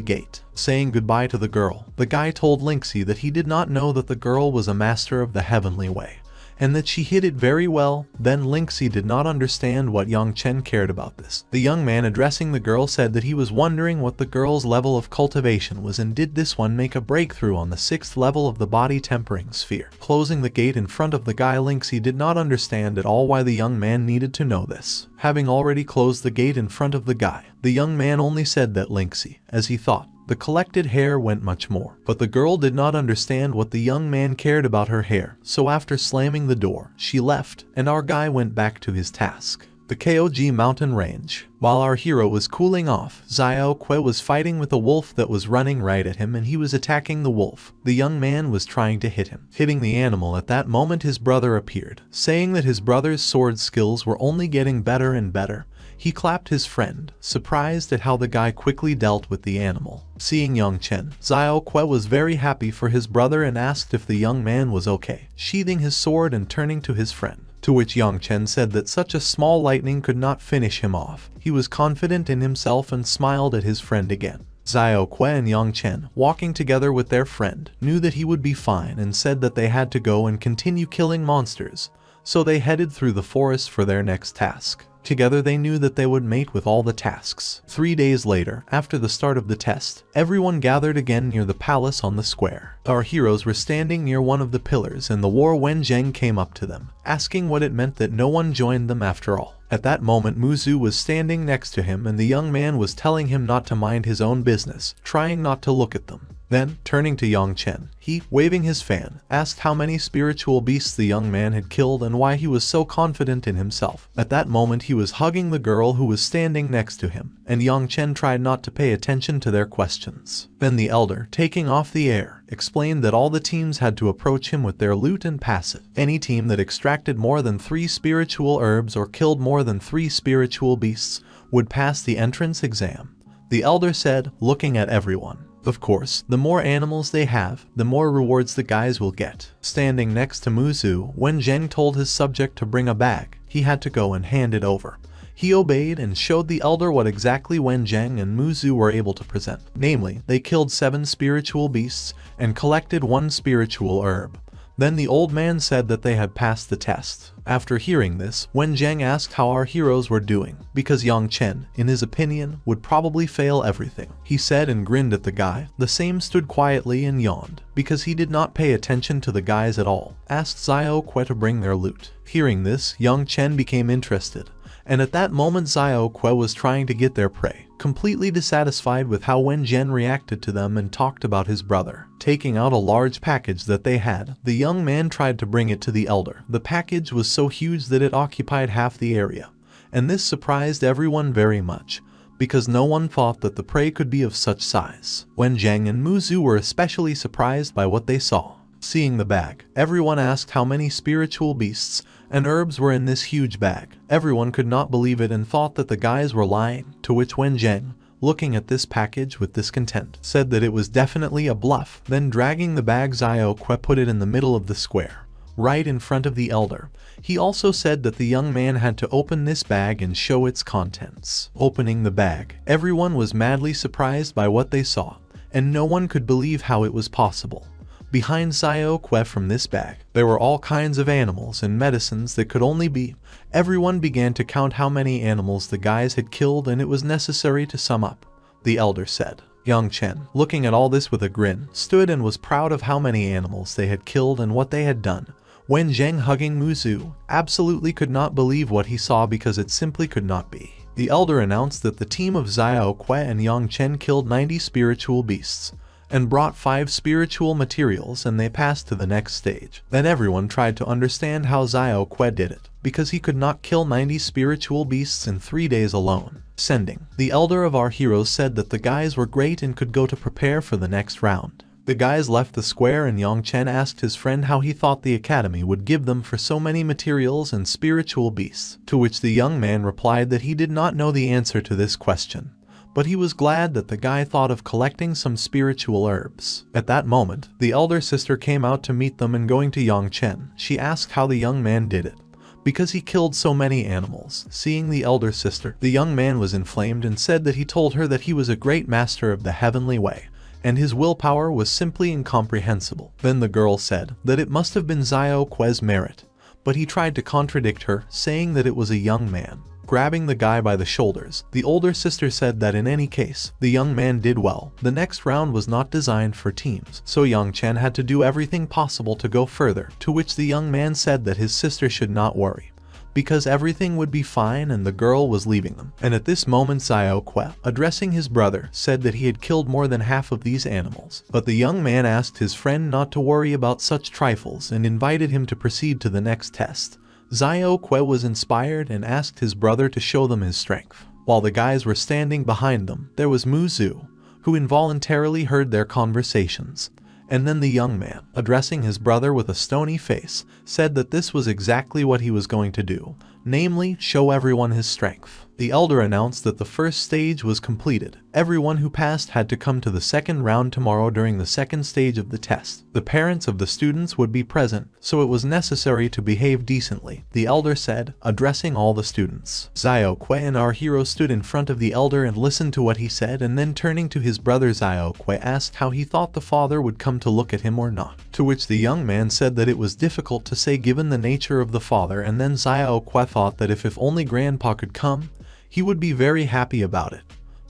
gate. Saying goodbye to the girl, the guy told Linksy that he did not know that the girl was a master of the heavenly way, and that she hid it very well. Then Linksy did not understand what Yang Chen cared about this. The young man addressing the girl said that he was wondering what the girl's level of cultivation was, and did this one make a breakthrough on the 6th level of the body tempering sphere. Closing the gate in front of the guy, Linksy did not understand at all why the young man needed to know this. Having already closed the gate in front of the guy, the young man only said that Linksy, as he thought, the collected hair went much more. But the girl did not understand what the young man cared about her hair, so after slamming the door, she left, and our guy went back to his task. The Kogg mountain range. While our hero was cooling off, Xiao Kui was fighting with a wolf that was running right at him, and he was attacking the wolf. The young man was trying to hit him. Hitting the animal, at that moment his brother appeared, saying that his brother's sword skills were only getting better and better. He clapped his friend, surprised at how the guy quickly dealt with the animal. Seeing Yang Chen, Xiao Kui was very happy for his brother and asked if the young man was okay, sheathing his sword and turning to his friend. To which Yang Chen said that such a small lightning could not finish him off. He was confident in himself and smiled at his friend again. Xiao Kui and Yang Chen, walking together with their friend, knew that he would be fine and said that they had to go and continue killing monsters, so they headed through the forest for their next task. Together they knew that they would mate with all the tasks. 3 days later, after the start of the test, everyone gathered again near the palace on the square. Our heroes were standing near one of the pillars and the war Wen Zheng came up to them, asking what it meant that no one joined them after all. At that moment Muzu was standing next to him and the young man was telling him not to mind his own business, trying not to look at them. Then, turning to Yang Chen, he, waving his fan, asked how many spiritual beasts the young man had killed and why he was so confident in himself. At that moment he was hugging the girl who was standing next to him, and Yang Chen tried not to pay attention to their questions. Then the elder, taking off the air, explained that all the teams had to approach him with their loot and passive. Any team that extracted more than 3 spiritual herbs or killed more than 3 spiritual beasts would pass the entrance exam. The elder said, looking at everyone. Of course, the more animals they have, the more rewards the guys will get. Standing next to Muzu, when Zheng told his subject to bring a bag, he had to go and hand it over. He obeyed and showed the elder what exactly Wen Zheng and Muzu were able to present. Namely, they killed 7 spiritual beasts and collected 1 spiritual herb. Then the old man said that they had passed the test. After hearing this, Wen Zheng asked how our heroes were doing, because Yang Chen, in his opinion, would probably fail everything. He said and grinned at the guy. The same stood quietly and yawned, because he did not pay attention to the guys at all. Asked Xiao Kui to bring their loot. Hearing this, Yang Chen became interested. And at that moment Xiao Kui was trying to get their prey, completely dissatisfied with how Wen Zheng reacted to them and talked about his brother. Taking out a large package that they had, the young man tried to bring it to the elder. The package was so huge that it occupied half the area, and this surprised everyone very much, because no one thought that the prey could be of such size. Wen Zheng and Muzu were especially surprised by what they saw. Seeing the bag, everyone asked how many spiritual beasts and herbs were in this huge bag. Everyone could not believe it and thought that the guys were lying, to which Wen Zheng, looking at this package with discontent, said that it was definitely a bluff. Then dragging the bag, Xiao Kui put it in the middle of the square, right in front of the elder. He also said that the young man had to open this bag and show its contents. Opening the bag, everyone was madly surprised by what they saw, and no one could believe how it was possible. Behind Xiao Kui from this bag, there were all kinds of animals and medicines that could only be. Everyone began to count how many animals the guys had killed and it was necessary to sum up. The elder said. Yang Chen, looking at all this with a grin, stood and was proud of how many animals they had killed and what they had done. Wen Zheng, hugging Muzu, absolutely could not believe what he saw because it simply could not be. The elder announced that the team of Xiao Kui and Yang Chen killed 90 spiritual beasts and brought 5 spiritual materials, and they passed to the next stage. Then everyone tried to understand how Xiao Kui did it, because he could not kill 90 spiritual beasts in 3 days alone. Sending. The elder of our heroes said that the guys were great and could go to prepare for the next round. The guys left the square and Yang Chen asked his friend how he thought the academy would give them for so many materials and spiritual beasts, to which the young man replied that he did not know the answer to this question, but he was glad that the guy thought of collecting some spiritual herbs. At that moment, the elder sister came out to meet them and going to Yang Chen, she asked how the young man did it, because he killed so many animals. Seeing the elder sister, the young man was inflamed and said that he told her that he was a great master of the heavenly way, and his willpower was simply incomprehensible. Then the girl said that it must have been Xiao Kui's merit, but he tried to contradict her, saying that it was a young man. Grabbing the guy by the shoulders, the older sister said that in any case, the young man did well. The next round was not designed for teams, so Yang Chen had to do everything possible to go further, to which the young man said that his sister should not worry, because everything would be fine and the girl was leaving them. And at this moment Xiao Kui, addressing his brother, said that he had killed more than half of these animals. But the young man asked his friend not to worry about such trifles and invited him to proceed to the next test. Xiao Kui was inspired and asked his brother to show them his strength. While the guys were standing behind them, there was Muzu, who involuntarily heard their conversations. And then the young man, addressing his brother with a stony face, said that this was exactly what he was going to do, namely, show everyone his strength. The elder announced that the first stage was completed. Everyone who passed had to come to the second round tomorrow during the second stage of the test. The parents of the students would be present, so it was necessary to behave decently, the elder said, addressing all the students. Xiaoque and our hero stood in front of the elder and listened to what he said, and then turning to his brother Xiaoque asked how he thought the father would come to look at him or not. To which the young man said that it was difficult to say given the nature of the father, and then Xiaoque thought that if only grandpa could come, he would be very happy about it.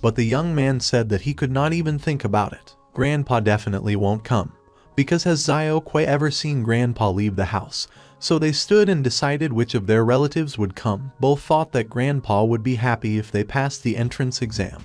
But the young man said that he could not even think about it. Grandpa definitely won't come, because has Xiaoque ever seen grandpa leave the house? So they stood and decided which of their relatives would come. Both thought that grandpa would be happy if they passed the entrance exam.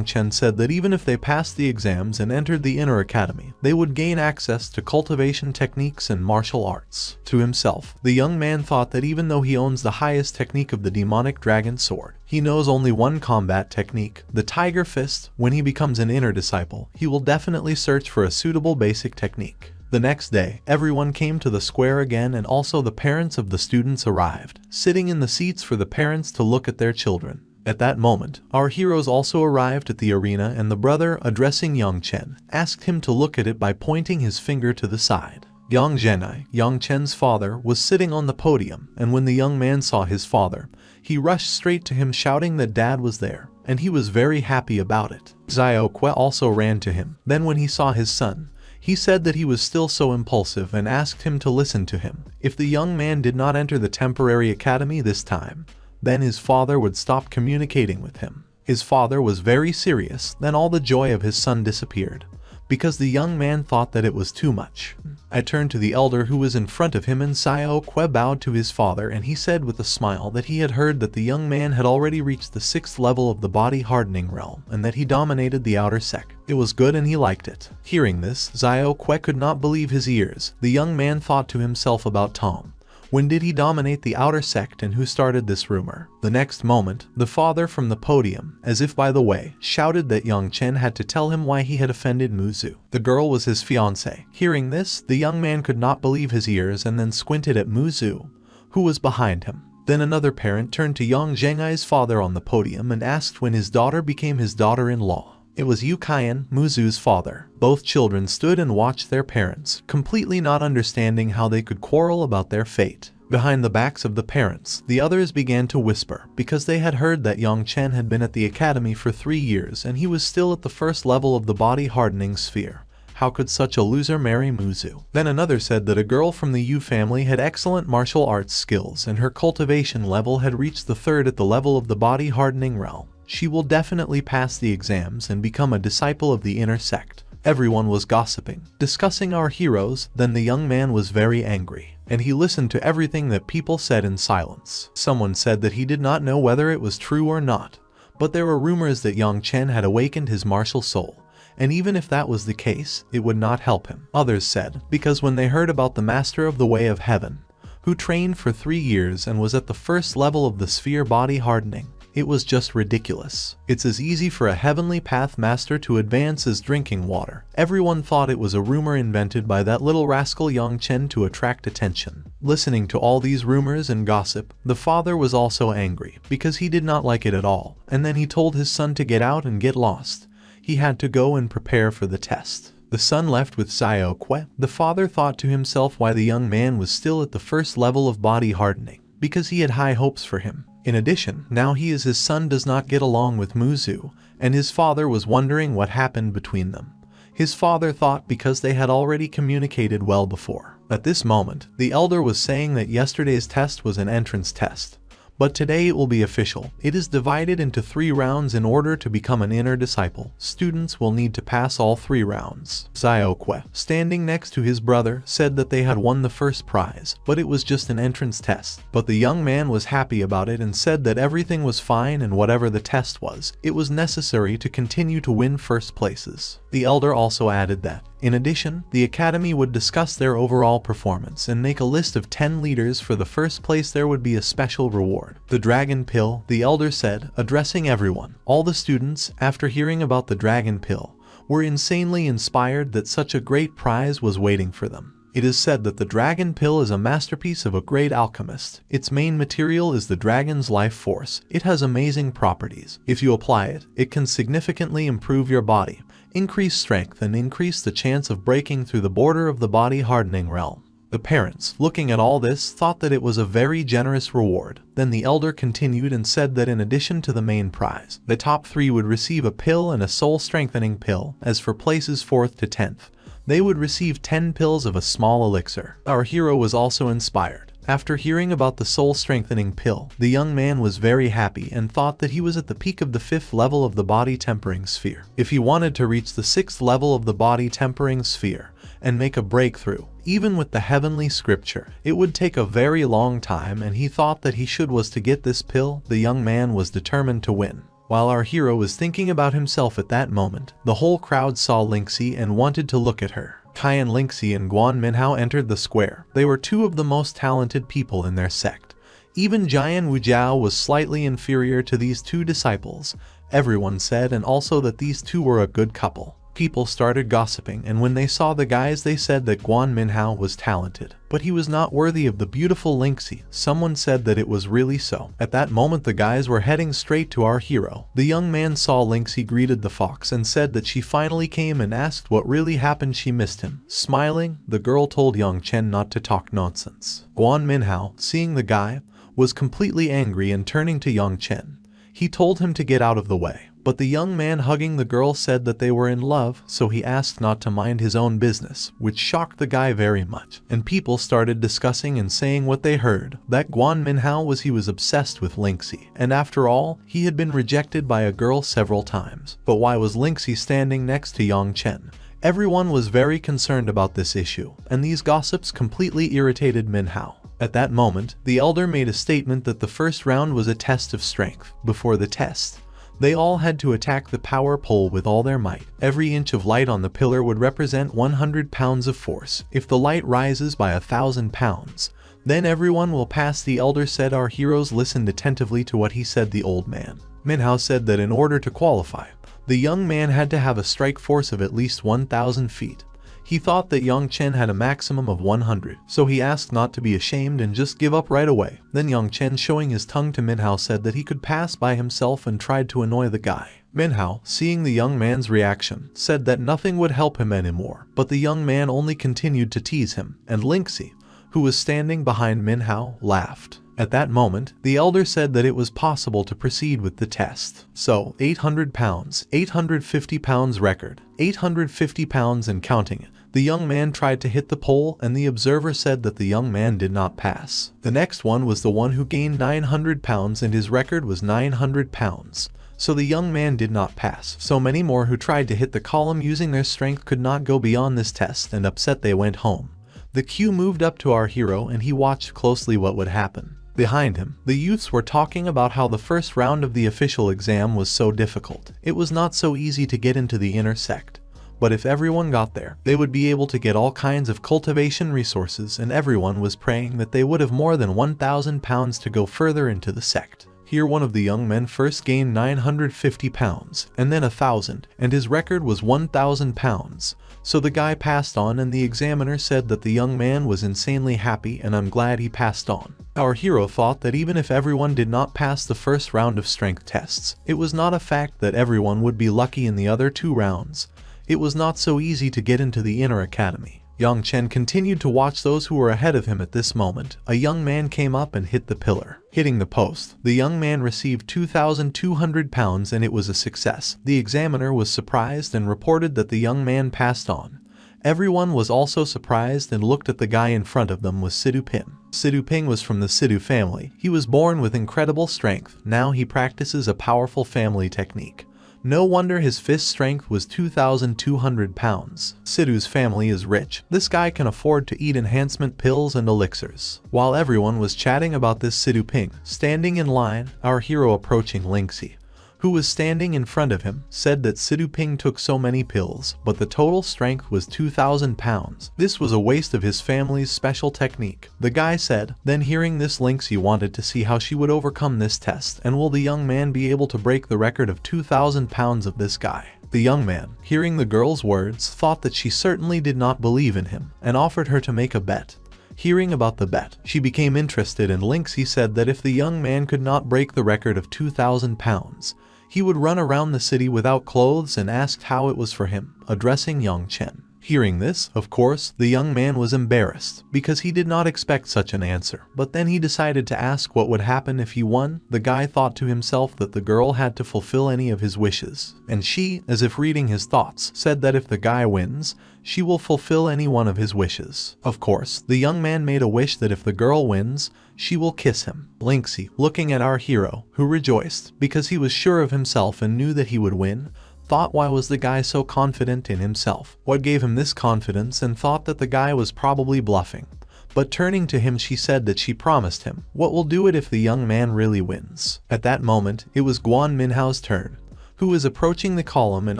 Chen said that even if they passed the exams and entered the inner academy, they would gain access to cultivation techniques and martial arts. To himself, the young man thought that even though he owns the highest technique of the demonic dragon sword, he knows only one combat technique, the tiger fist. When he becomes an inner disciple, he will definitely search for a suitable basic technique. The next day, everyone came to the square again, and also the parents of the students arrived, sitting in the seats for the parents to look at their children. At that moment, our heroes also arrived at the arena, and the brother, addressing Chen, asked him to look at it by pointing his finger to the side. Chen's father, was sitting on the podium, and when the young man saw his father, he rushed straight to him shouting that dad was there, and he was very happy about it. Xiaoque also ran to him. Then when he saw his son, he said that he was still so impulsive and asked him to listen to him. If the young man did not enter the temporary academy this time, then his father would stop communicating with him. His father was very serious. Then all the joy of his son disappeared, because the young man thought that it was too much. I turned to the elder who was in front of him, and Xiaoque bowed to his father, and he said with a smile that he had heard that the young man had already reached the 6th level of the body hardening realm, and that he dominated the outer sect. It was good and he liked it. Hearing this, Xiaoque could not believe his ears. The young man thought to himself about Tom. When did he dominate the outer sect, and who started this rumor? The next moment, the father from the podium, as if by the way, shouted that Chen had to tell him why he had offended Muzu. The girl was his fiancée. Hearing this, the young man could not believe his ears and then squinted at Muzu, who was behind him. Then another parent turned to Zhengai's father on the podium and asked when his daughter became his daughter-in-law. It was Yukian, Muzu's father. Both children stood and watched their parents, completely not understanding how they could quarrel about their fate. Behind the backs of the parents, the others began to whisper, because they had heard that Chen had been at the academy for 3 years and he was still at the 1st level of the body hardening sphere. How could such a loser marry Muzu? Then another said that a girl from the Yu family had excellent martial arts skills and her cultivation level had reached the 3rd at the level of the body hardening realm. She will definitely pass the exams and become a disciple of the inner sect. Everyone was gossiping, discussing our heroes. Then the young man was very angry, and he listened to everything that people said in silence. Someone said that he did not know whether it was true or not, but there were rumors that Chen had awakened his martial soul, and even if that was the case, it would not help him. Others said, because when they heard about the master of the way of heaven, who trained for 3 years and was at the 1st level of the sphere body hardening, it was just ridiculous. It's as easy for a heavenly path master to advance as drinking water. Everyone thought it was a rumor invented by that little rascal Chen to attract attention. Listening to all these rumors and gossip, the father was also angry, because he did not like it at all, and then he told his son to get out and get lost. He had to go and prepare for the test. The son left with Xiaoque. The father thought to himself why the young man was still at the 1st level of body hardening, because he had high hopes for him. In addition, now his son does not get along with Muzu, and his father was wondering what happened between them. His father thought because they had already communicated well before. At this moment, the elder was saying that yesterday's test was an entrance test, but today it will be official. It is divided into 3 rounds. In order to become an inner disciple, students will need to pass all 3 rounds. Xiaoque, standing next to his brother, said that they had won the 1st prize, but it was just an entrance test. But the young man was happy about it and said that everything was fine, and whatever the test was, it was necessary to continue to win 1st places. The elder also added that, in addition, the academy would discuss their overall performance and make a list of 10 leaders. For the 1st place there would be a special reward. The dragon pill, the elder said, addressing everyone. All the students, after hearing about the dragon pill, were insanely inspired that such a great prize was waiting for them. It is said that the dragon pill is a masterpiece of a great alchemist. Its main material is the dragon's life force. It has amazing properties. If you apply it, it can significantly improve your body, increase strength, and increase the chance of breaking through the border of the body hardening realm. The parents, looking at all this, thought that it was a very generous reward. Then the elder continued and said that in addition to the main prize, the top 3 would receive a pill and a soul-strengthening pill. As for places 4th to 10th, they would receive 10 pills of a small elixir. Our hero was also inspired. After hearing about the soul-strengthening pill, the young man was very happy and thought that he was at the peak of the 5th level of the body tempering sphere. If he wanted to reach the 6th level of the body tempering sphere and make a breakthrough, even with the heavenly scripture, it would take a very long time, and he thought that he was to get this pill. The young man was determined to win. While our hero was thinking about himself at that moment, the whole crowd saw Lingxi and wanted to look at her. Kai and Lingxi and Guan Minhao entered the square. They were 2 of the most talented people in their sect. Even Jian Wujiao was slightly inferior to these 2 disciples, everyone said, and also that these 2 were a good couple. People started gossiping, and when they saw the guys, they said that Guan Minhao was talented, but he was not worthy of the beautiful Lingxi. Someone said that it was really so. At that moment, the guys were heading straight to our hero. The young man saw Lingxi, greeted the fox, and said that she finally came and asked what really happened. She missed him. Smiling, the girl told young Chen not to talk nonsense. Guan Minhao, seeing the guy, was completely angry, and turning to young Chen, he told him to get out of the way. But the young man hugging the girl said that they were in love, so he asked not to mind his own business, which shocked the guy very much. And people started discussing and saying what they heard, that Guan Minhao was obsessed with Lingxi. And after all, he had been rejected by a girl several times. But why was Lingxi standing next to Yang Chen? Everyone was very concerned about this issue, and these gossips completely irritated Minhao. At that moment, the elder made a statement that the first round was a test of strength. Before the test, they all had to attack the power pole with all their might. Every inch of light on the pillar would represent 100 pounds of force. If the light rises by 1,000 pounds, then everyone will pass. The elder said. Our heroes listened attentively to what he said. The old man, Minhao, said that in order to qualify, the young man had to have a strike force of at least 1,000 feet. He thought that Yang Chen had a maximum of 100, so he asked not to be ashamed and just give up right away. Then Yang Chen, showing his tongue to Minhao, said that he could pass by himself and tried to annoy the guy. Minhao, seeing the young man's reaction, said that nothing would help him anymore, but the young man only continued to tease him, and Lingxi, who was standing behind Minhao, laughed. At that moment, the elder said that it was possible to proceed with the test. So, 800 pounds, 850 pounds record, 850 pounds and counting it. The young man tried to hit the pole, and the observer said that the young man did not pass. The next one was the one who gained 900 pounds, and his record was 900 pounds. So the young man did not pass. So many more who tried to hit the column using their strength could not go beyond this test, and upset they went home. The queue moved up to our hero, and he watched closely what would happen. Behind him, the youths were talking about how the first round of the official exam was so difficult. It was not so easy to get into the inner sect. But if everyone got there, they would be able to get all kinds of cultivation resources, and everyone was praying that they would have more than 1,000 pounds to go further into the sect. Here one of the young men first gained 950 pounds, and then 1,000, and his record was 1,000 pounds. So the guy passed on, and the examiner said that the young man was insanely happy, and I'm glad he passed on. Our hero thought that even if everyone did not pass the first round of strength tests, it was not a fact that everyone would be lucky in the other 2 rounds. It was not so easy to get into the inner academy. Yang Chen continued to watch those who were ahead of him. At this moment, a young man came up and hit the pillar. Hitting the post, the young man received 2,200 pounds, and it was a success. The examiner was surprised and reported that the young man passed on. Everyone was also surprised and looked at the guy in front of them was Sidu Ping. Sidu Ping was from the Sidu family. He was born with incredible strength. Now he practices a powerful family technique. No wonder his fist strength was 2,200 pounds. Sidu's family is rich. This guy can afford to eat enhancement pills and elixirs. While everyone was chatting about this, Sidu Ping, standing in line, our hero approaching Lingxi, who was standing in front of him, said that Siduping took so many pills, but the total strength was 2,000 pounds. This was a waste of his family's special technique, the guy said. Then hearing this, Lingxi wanted to see how she would overcome this test, and will the young man be able to break the record of 2,000 pounds of this guy. The young man, hearing the girl's words, thought that she certainly did not believe in him, and offered her to make a bet. Hearing about the bet, she became interested, and Lingxi said that if the young man could not break the record of 2,000 pounds, he would run around the city without clothes, and asked how it was for him, addressing young Chen. Hearing this, of course, the young man was embarrassed, because he did not expect such an answer. But then he decided to ask what would happen if he won. The guy thought to himself that the girl had to fulfill any of his wishes, and she, as if reading his thoughts, said that if the guy wins, she will fulfill any one of his wishes. Of course, the young man made a wish that if the girl wins, she will kiss him. Lingxi, looking at our hero, who rejoiced, because he was sure of himself and knew that he would win, thought why was the guy so confident in himself? What gave him this confidence, and thought that the guy was probably bluffing. But turning to him, she said that she promised him what will do it if the young man really wins. At that moment, it was Guan Minhao's turn, who was approaching the column and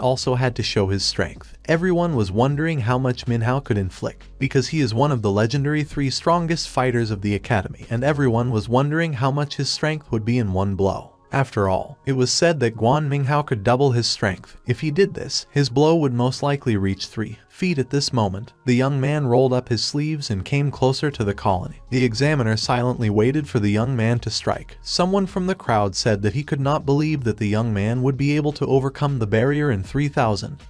also had to show his strength. Everyone was wondering how much Minhao could inflict, because he is one of the legendary 3 strongest fighters of the academy, and everyone was wondering how much his strength would be in one blow. After all, it was said that Guan Minhao could double his strength. If he did this, his blow would most likely reach 3 feet. At this moment, the young man rolled up his sleeves and came closer to the colony. The examiner silently waited for the young man to strike. Someone from the crowd said that he could not believe that the young man would be able to overcome the barrier in 3,000.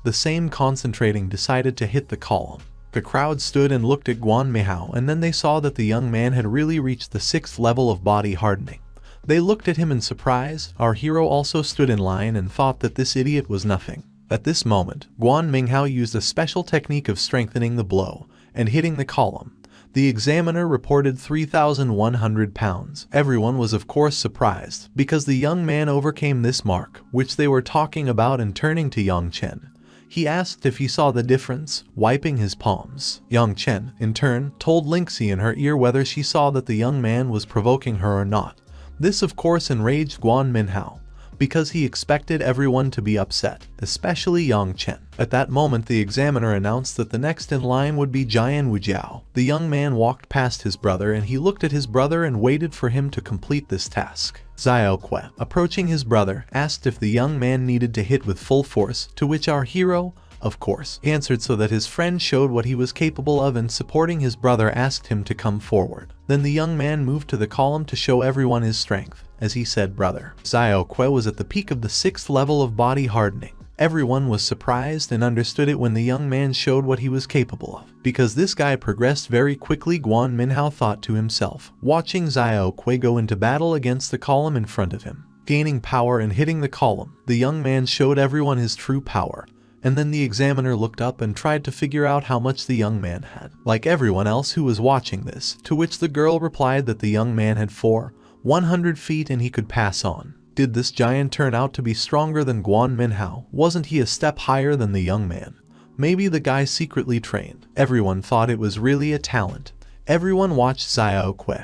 The same concentrating decided to hit the column. The crowd stood and looked at Guan Minhao, and then they saw that the young man had really reached the 6th level of body hardening. They looked at him in surprise. Our hero also stood in line and thought that this idiot was nothing. At this moment, Guan Minhao used a special technique of strengthening the blow and hitting the column. The examiner reported 3,100 pounds. Everyone was of course surprised, because the young man overcame this mark, which they were talking about, and turning to young Chen, he asked if he saw the difference, wiping his palms. Young Chen, in turn, told Lingxi in her ear whether she saw that the young man was provoking her or not. This of course enraged Guan Minhao, because he expected everyone to be upset, especially young Chen. At that moment, the examiner announced that the next in line would be Jian Wujiao. The young man walked past his brother, and he looked at his brother and waited for him to complete this task. Xiao Kui, approaching his brother, asked if the young man needed to hit with full force, to which our hero, of course, answered so that his friend showed what he was capable of, and supporting his brother asked him to come forward. Then the young man moved to the column to show everyone his strength. As he said brother, Xiao Kui was at the peak of the 6th level of body hardening. Everyone was surprised and understood it when the young man showed what he was capable of. Because this guy progressed very quickly, Guan Minhao thought to himself, watching Xiao Kui go into battle against the column in front of him. Gaining power and hitting the column, the young man showed everyone his true power. And then the examiner looked up and tried to figure out how much the young man had, like everyone else who was watching this, to which the girl replied that the young man had 100 feet and he could pass on. Did this giant turn out to be stronger than Guan Minhao? Wasn't he a step higher than the young man? Maybe the guy secretly trained. Everyone thought it was really a talent. Everyone watched Xiao Kui,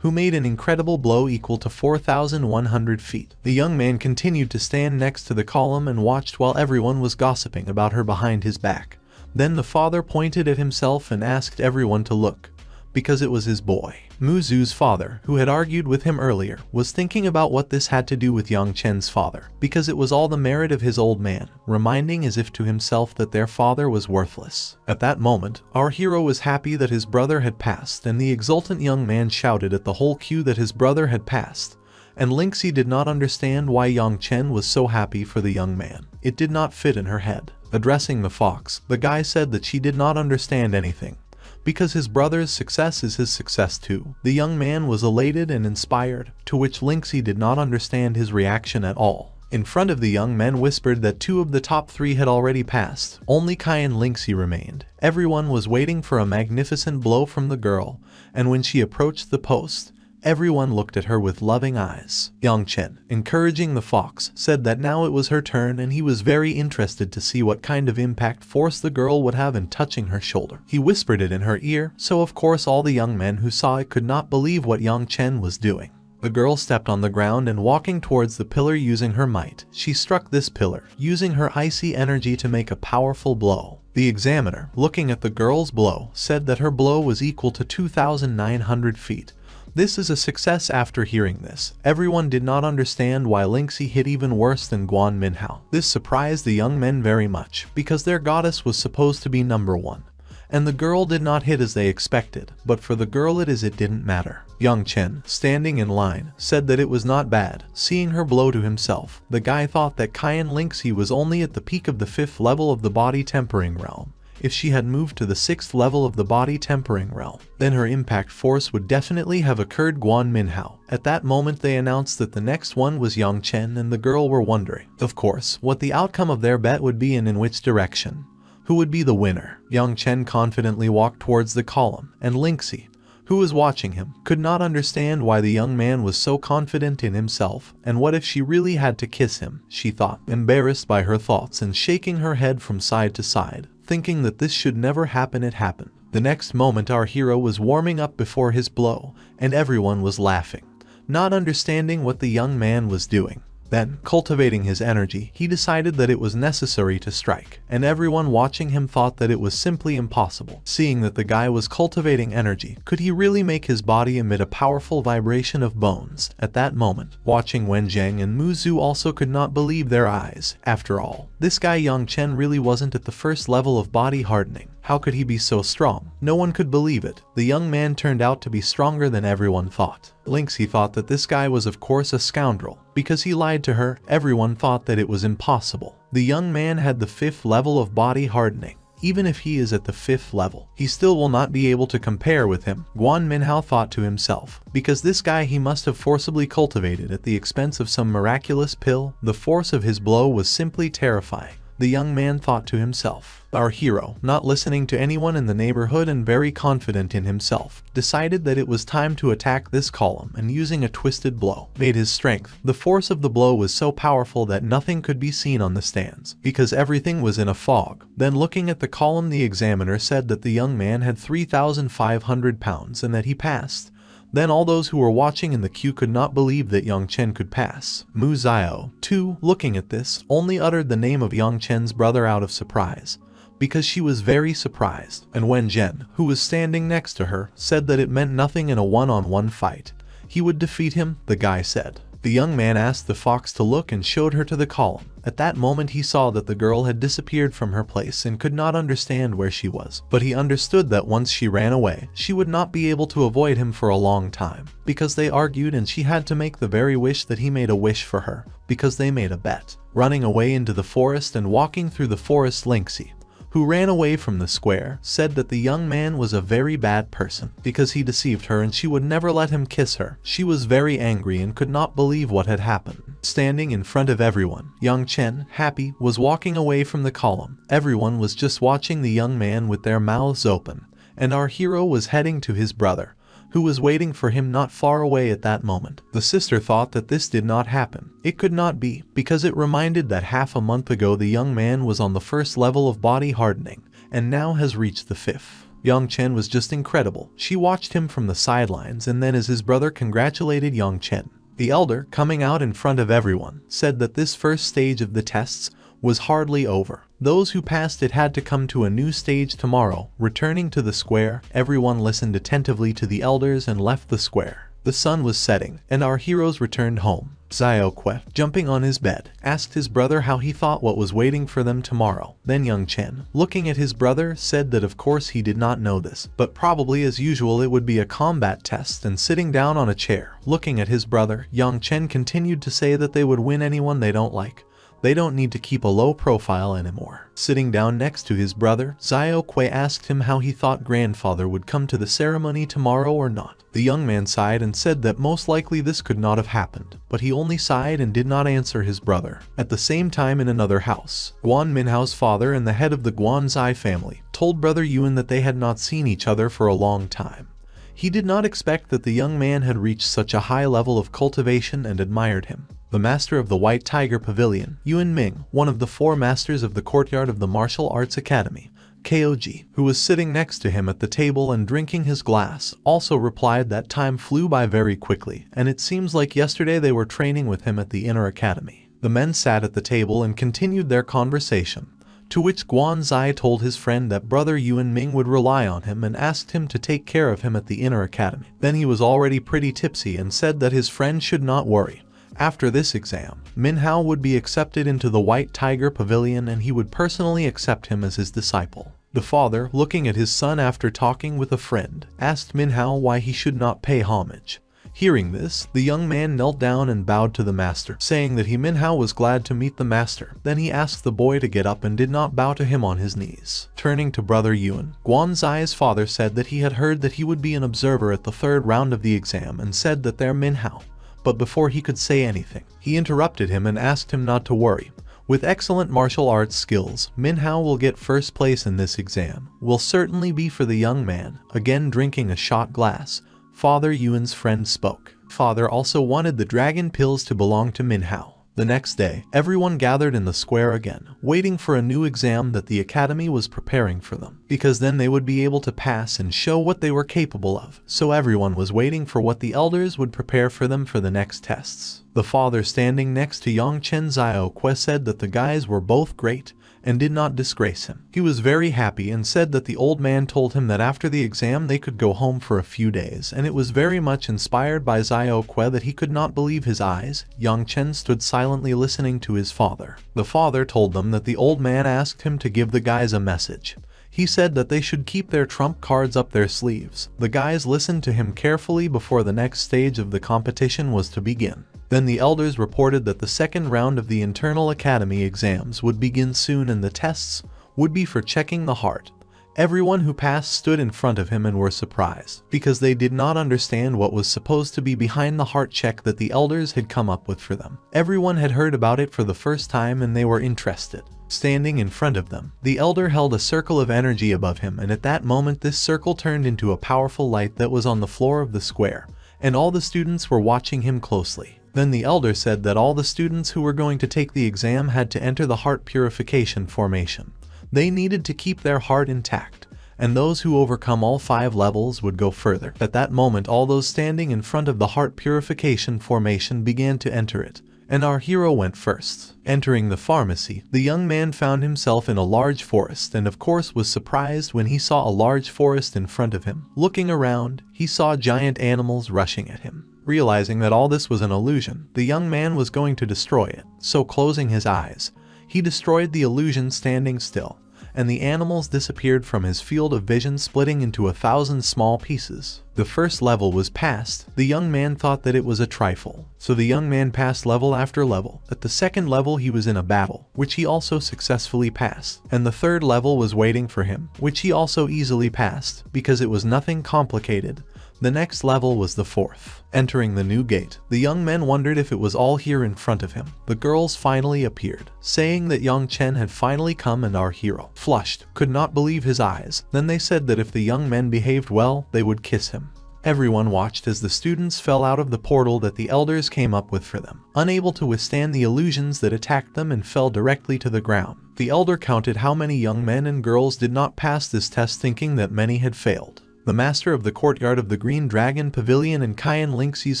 who made an incredible blow equal to 4,100 feet. The young man continued to stand next to the column and watched while everyone was gossiping about her behind his back. Then the father pointed at himself and asked everyone to look, because it was his boy. Muzu's father, who had argued with him earlier, was thinking about what this had to do with young Chen's father, because it was all the merit of his old man, reminding as if to himself that their father was worthless. At that moment, our hero was happy that his brother had passed, and the exultant young man shouted at the whole queue that his brother had passed. And Lingxi did not understand why young Chen was so happy for the young man. It did not fit in her head. Addressing the fox, the guy said that she did not understand anything, because his brother's success is his success too. The young man was elated and inspired, to which Lingxi did not understand his reaction at all. In front of the young men whispered that 2 of the top 3 had already passed. Only Kai and Lingxi remained. Everyone was waiting for a magnificent blow from the girl, and when she approached the post, everyone looked at her with loving eyes. Young Chen, encouraging the fox, said that now it was her turn, and he was very interested to see what kind of impact force the girl would have in touching her shoulder. He whispered it in her ear, so of course all the young men who saw it could not believe what young Chen was doing. The girl stepped on the ground and walking towards the pillar using her might, she struck this pillar, using her icy energy to make a powerful blow. The examiner, looking at the girl's blow, said that her blow was equal to 2,900 feet. This is a success. After hearing this, everyone did not understand why Lingxi hit even worse than Guan Minhao. This surprised the young men very much, because their goddess was supposed to be number 1. And the girl did not hit as they expected, but for the girl it didn't matter. Young Chen, standing in line, said that it was not bad, seeing her blow to himself. The guy thought that Qian Lingxi was only at the peak of the 5th level of the body tempering realm. If she had moved to the 6th level of the body tempering realm, then her impact force would definitely have occurred. Guan Minhao. At that moment they announced that the next one was Young Chen, and the girl were wondering, of course, what the outcome of their bet would be and in which direction. Who would be the winner? Young Chen confidently walked towards the column, and Lingxi, who was watching him, could not understand why the young man was so confident in himself, and what if she really had to kiss him, she thought, embarrassed by her thoughts and shaking her head from side to side, thinking that this should never happen. It happened. The next moment our hero was warming up before his blow, and everyone was laughing, not understanding what the young man was doing. Then, cultivating his energy, he decided that it was necessary to strike, and everyone watching him thought that it was simply impossible. Seeing that the guy was cultivating energy, could he really make his body emit a powerful vibration of bones? At that moment, watching Wen Zheng and Mu Zhu also could not believe their eyes. After all, this guy Yang Chen really wasn't at the 1st level of body hardening. How could he be so strong? No one could believe it. The young man turned out to be stronger than everyone thought. Lingxi thought that this guy was of course a scoundrel, because he lied to her. Everyone thought that it was impossible. The young man had the 5th level of body hardening. Even if he is at the 5th level, he still will not be able to compare with him. Guan Minhao thought to himself, because this guy he must have forcibly cultivated at the expense of some miraculous pill. The force of his blow was simply terrifying. The young man thought to himself. Our hero, not listening to anyone in the neighborhood and very confident in himself, decided that it was time to attack this column, and using a twisted blow, made his strength. The force of the blow was so powerful that nothing could be seen on the stands, because everything was in a fog. Then looking at the column, the examiner said that the young man had 3,500 pounds and that he passed. Then all those who were watching in the queue could not believe that Yang Chen could pass. Mu Zhao, too, looking at this, only uttered the name of Yang Chen's brother out of surprise, because she was very surprised. And Wen Zheng, who was standing next to her, said that it meant nothing in a one-on-one fight. He would defeat him, the guy said. The young man asked the fox to look and showed her to the column. At that moment he saw that the girl had disappeared from her place and could not understand where she was. But he understood that once she ran away, she would not be able to avoid him for a long time, because they argued and she had to make the very wish that he made a wish for her, because they made a bet. Running away into the forest and walking through the forest, Lingxi, who ran away from the square, said that the young man was a very bad person, because he deceived her and she would never let him kiss her. She was very angry and could not believe what had happened. Standing in front of everyone, Young Chen, happy, was walking away from the column. Everyone was just watching the young man with their mouths open, and our hero was heading to his brother, who was waiting for him not far away at that moment. The sister thought that this did not happen. It could not be, because it reminded that half a month ago the young man was on the 1st level of body hardening, and now has reached the 5th. Young Chen was just incredible. She watched him from the sidelines, and then as his brother congratulated Young Chen, the elder, coming out in front of everyone, said that this first stage of the tests was hardly over. Those who passed it had to come to a new stage tomorrow. Returning to the square, everyone listened attentively to the elders and left the square. The sun was setting, and our heroes returned home. Xiaoque, jumping on his bed, asked his brother how he thought what was waiting for them tomorrow. Then Young Chen, looking at his brother, said that of course he did not know this, but probably as usual it would be a combat test. And sitting down on a chair, looking at his brother, Young Chen continued to say that they would win anyone they don't like. They don't need to keep a low profile anymore. Sitting down next to his brother, Xiaoque asked him how he thought grandfather would come to the ceremony tomorrow or not. The young man sighed and said that most likely this could not have happened, but he only sighed and did not answer his brother. At the same time, in another house, Guan Minhao's father and the head of the Guanzai family told brother Yuan that they had not seen each other for a long time. He did not expect that the young man had reached such a high level of cultivation and admired him. The master of the White Tiger Pavilion, Yuan Ming, one of the 4 masters of the courtyard of the Martial Arts Academy, Kogg, who was sitting next to him at the table and drinking his glass, also replied that time flew by very quickly, and it seems like yesterday they were training with him at the inner academy. The men sat at the table and continued their conversation, to which Guanzai told his friend that brother Yuan Ming would rely on him and asked him to take care of him at the inner academy. Then he was already pretty tipsy and said that his friend should not worry. After this exam, Manhwa would be accepted into the White Tiger Pavilion and he would personally accept him as his disciple. The father, looking at his son after talking with a friend, asked Manhwa why he should not pay homage. Hearing this, the young man knelt down and bowed to the master, saying that Manhwa was glad to meet the master. Then he asked the boy to get up and did not bow to him on his knees. Turning to brother Yuan, Guanzai's father said that he had heard that he would be an observer at the third round of the exam and said that there Manhwa. But before he could say anything, he interrupted him and asked him not to worry. With excellent martial arts skills, Manhwa will get first place in this exam. Will certainly be for the young man. Again drinking a shot glass, Father Yuan's friend spoke. Father also wanted the dragon pills to belong to Manhwa. The next day, everyone gathered in the square again, waiting for a new exam that the academy was preparing for them, because then they would be able to pass and show what they were capable of. So everyone was waiting for what the elders would prepare for them for the next tests. The father standing next to young Chen Zio-que said that the guys were both great and did not disgrace him. He was very happy and said that the old man told him that after the exam they could go home for a few days, and it was very much inspired by Zio-que that he could not believe his eyes. Young Chen stood silently listening to his father. The father told them that the old man asked him to give the guys a message. He said that they should keep their trump cards up their sleeves. The guys listened to him carefully before the next stage of the competition was to begin. Then the elders reported that the second round of the internal academy exams would begin soon and the tests would be for checking the heart. Everyone who passed stood in front of him and were surprised, because they did not understand what was supposed to be behind the heart check that the elders had come up with for them. Everyone had heard about it for the first time and they were interested. Standing in front of them, the elder held a circle of energy above him, and at that moment this circle turned into a powerful light that was on the floor of the square, and all the students were watching him closely. Then the elder said that all the students who were going to take the exam had to enter the heart purification formation. They needed to keep their heart intact, and those who overcome all 5 levels would go further. At that moment all those standing in front of the heart purification formation began to enter it, and our hero went first. Entering the pharmacy, the young man found himself in a large forest and of course was surprised when he saw a large forest in front of him. Looking around, he saw giant animals rushing at him. Realizing that all this was an illusion, the young man was going to destroy it, so closing his eyes, he destroyed the illusion standing still, and the animals disappeared from his field of vision, splitting into 1,000 small pieces. The first level was passed. The young man thought that it was a trifle, so the young man passed level after level. At the second level he was in a battle, which he also successfully passed, and the third level was waiting for him, which he also easily passed, because it was nothing complicated. The next level was the 4th. Entering the new gate, the young men wondered if it was all here in front of him. The girls finally appeared, saying that young Chen had finally come, and our hero, flushed, could not believe his eyes. Then they said that if the young men behaved well, they would kiss him. Everyone watched as the students fell out of the portal that the elders came up with for them, unable to withstand the illusions that attacked them and fell directly to the ground. The elder counted how many young men and girls did not pass this test, thinking that many had failed. The master of the courtyard of the Green Dragon Pavilion and Qian Lingxi's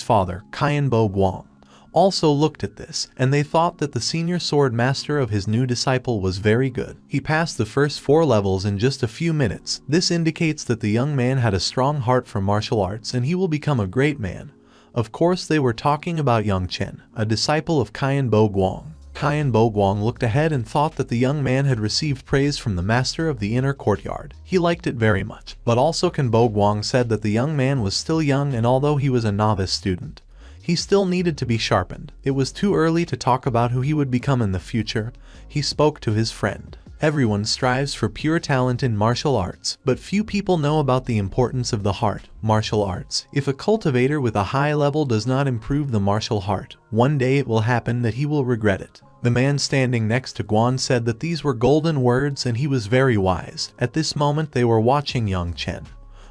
father, Qian Bo Guang, also looked at this, and they thought that the senior sword master of his new disciple was very good. He passed the first 4 levels in just a few minutes. This indicates that the young man had a strong heart for martial arts and he will become a great man. Of course they were talking about young Chen, a disciple of Qian Bo Guang. Qian Bo Guang looked ahead and thought that the young man had received praise from the master of the inner courtyard. He liked it very much. But also Qian Bo Guang said that the young man was still young, and although he was a novice student, he still needed to be sharpened. It was too early to talk about who he would become in the future. He spoke to his friend. Everyone strives for pure talent in martial arts, but few people know about the importance of the heart. Martial arts. If a cultivator with a high level does not improve the martial heart, one day it will happen that he will regret it. The man standing next to Guan said that these were golden words and he was very wise. At this moment they were watching young Chen,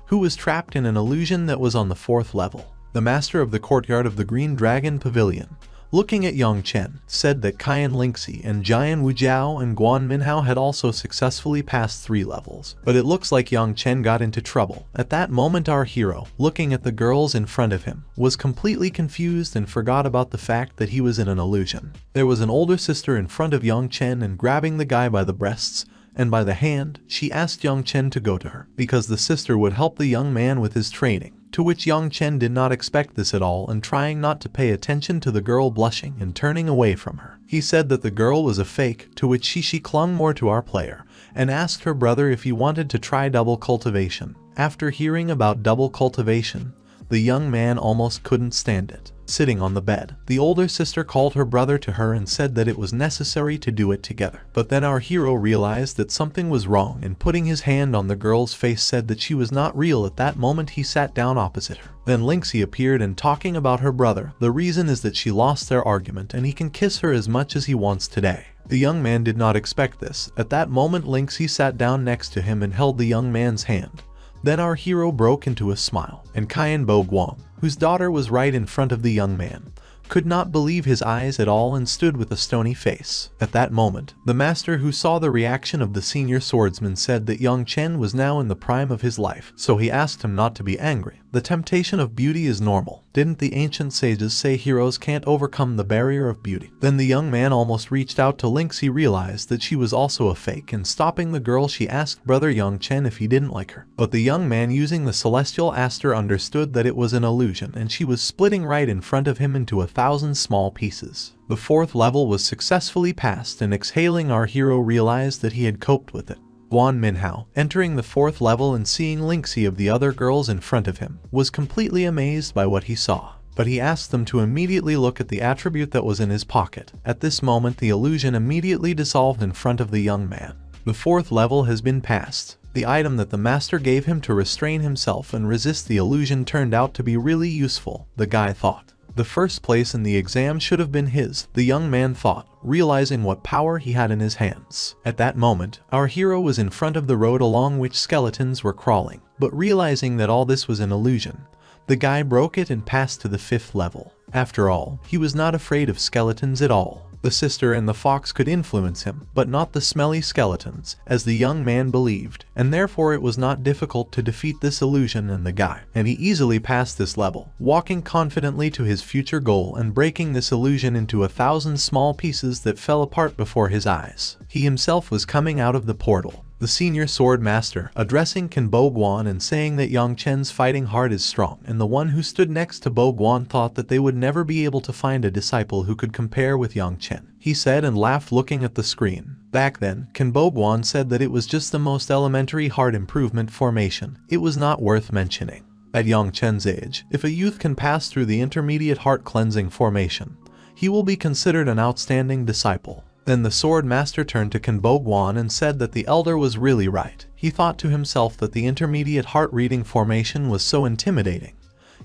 who was trapped in an illusion that was on the 4th level. The master of the courtyard of the Green Dragon Pavilion looking at young Chen, said that Qian Lingxi and Jian Wujiao and Guan Minhao had also successfully passed 3 levels. But it looks like young Chen got into trouble. At that moment our hero, looking at the girls in front of him, was completely confused and forgot about the fact that he was in an illusion. There was an older sister in front of young Chen, and grabbing the guy by the breasts and by the hand, she asked young Chen to go to her, because the sister would help the young man with his training. To which young Chen did not expect this at all, and trying not to pay attention to the girl blushing and turning away from her. He said that the girl was a fake, to which she clung more to our player and asked her brother if he wanted to try double cultivation. After hearing about double cultivation, the young man almost couldn't stand it. Sitting on the bed, the older sister called her brother to her and said that it was necessary to do it together. But then our hero realized that something was wrong, and putting his hand on the girl's face said that she was not real. At that moment he sat down opposite her. Then Lingxi appeared and talking about her brother. The reason is that she lost their argument and he can kiss her as much as he wants today. The young man did not expect this. At that moment Lingxi sat down next to him and held the young man's hand. Then our hero broke into a smile, and Qian Bo Guang, whose daughter was right in front of the young man, could not believe his eyes at all and stood with a stony face. At that moment, the master, who saw the reaction of the senior swordsman, said that young Chen was now in the prime of his life, so he asked him not to be angry. The temptation of beauty is normal. Didn't the ancient sages say heroes can't overcome the barrier of beauty? Then the young man almost reached out to Lingxi, realized that she was also a fake, and stopping the girl she asked brother young Chen if he didn't like her. But the young man, using the celestial aster, understood that it was an illusion and she was splitting right in front of him into 1,000 small pieces. The 4th level was successfully passed, and exhaling our hero realized that he had coped with it. Guan Minhao, entering the 4th level and seeing Lingxi of the other girls in front of him, was completely amazed by what he saw. But he asked them to immediately look at the attribute that was in his pocket. At this moment the illusion immediately dissolved in front of the young man. The 4th level has been passed. The item that the master gave him to restrain himself and resist the illusion turned out to be really useful, the guy thought. The first place in the exam should have been his, the young man thought, realizing what power he had in his hands. At that moment, our hero was in front of the road along which skeletons were crawling, but realizing that all this was an illusion, the guy broke it and passed to the 5th level. After all, he was not afraid of skeletons at all. The sister and the fox could influence him, but not the smelly skeletons, as the young man believed, and therefore it was not difficult to defeat this illusion and the guy. And he easily passed this level, walking confidently to his future goal and breaking this illusion into 1,000 small pieces that fell apart before his eyes. He himself was coming out of the portal. The senior sword master, addressing Chen Bo Guan and saying that young Chen's fighting heart is strong, and the one who stood next to Bo Guan thought that they would never be able to find a disciple who could compare with young Chen. He said and laughed looking at the screen. Back then, Chen Bo Guan said that it was just the most elementary heart improvement formation. It was not worth mentioning. At young Chen's age, if a youth can pass through the intermediate heart cleansing formation, he will be considered an outstanding disciple. Then the sword master turned to Chen Bo Guan and said that the elder was really right. He thought to himself that the intermediate heart reading formation was so intimidating.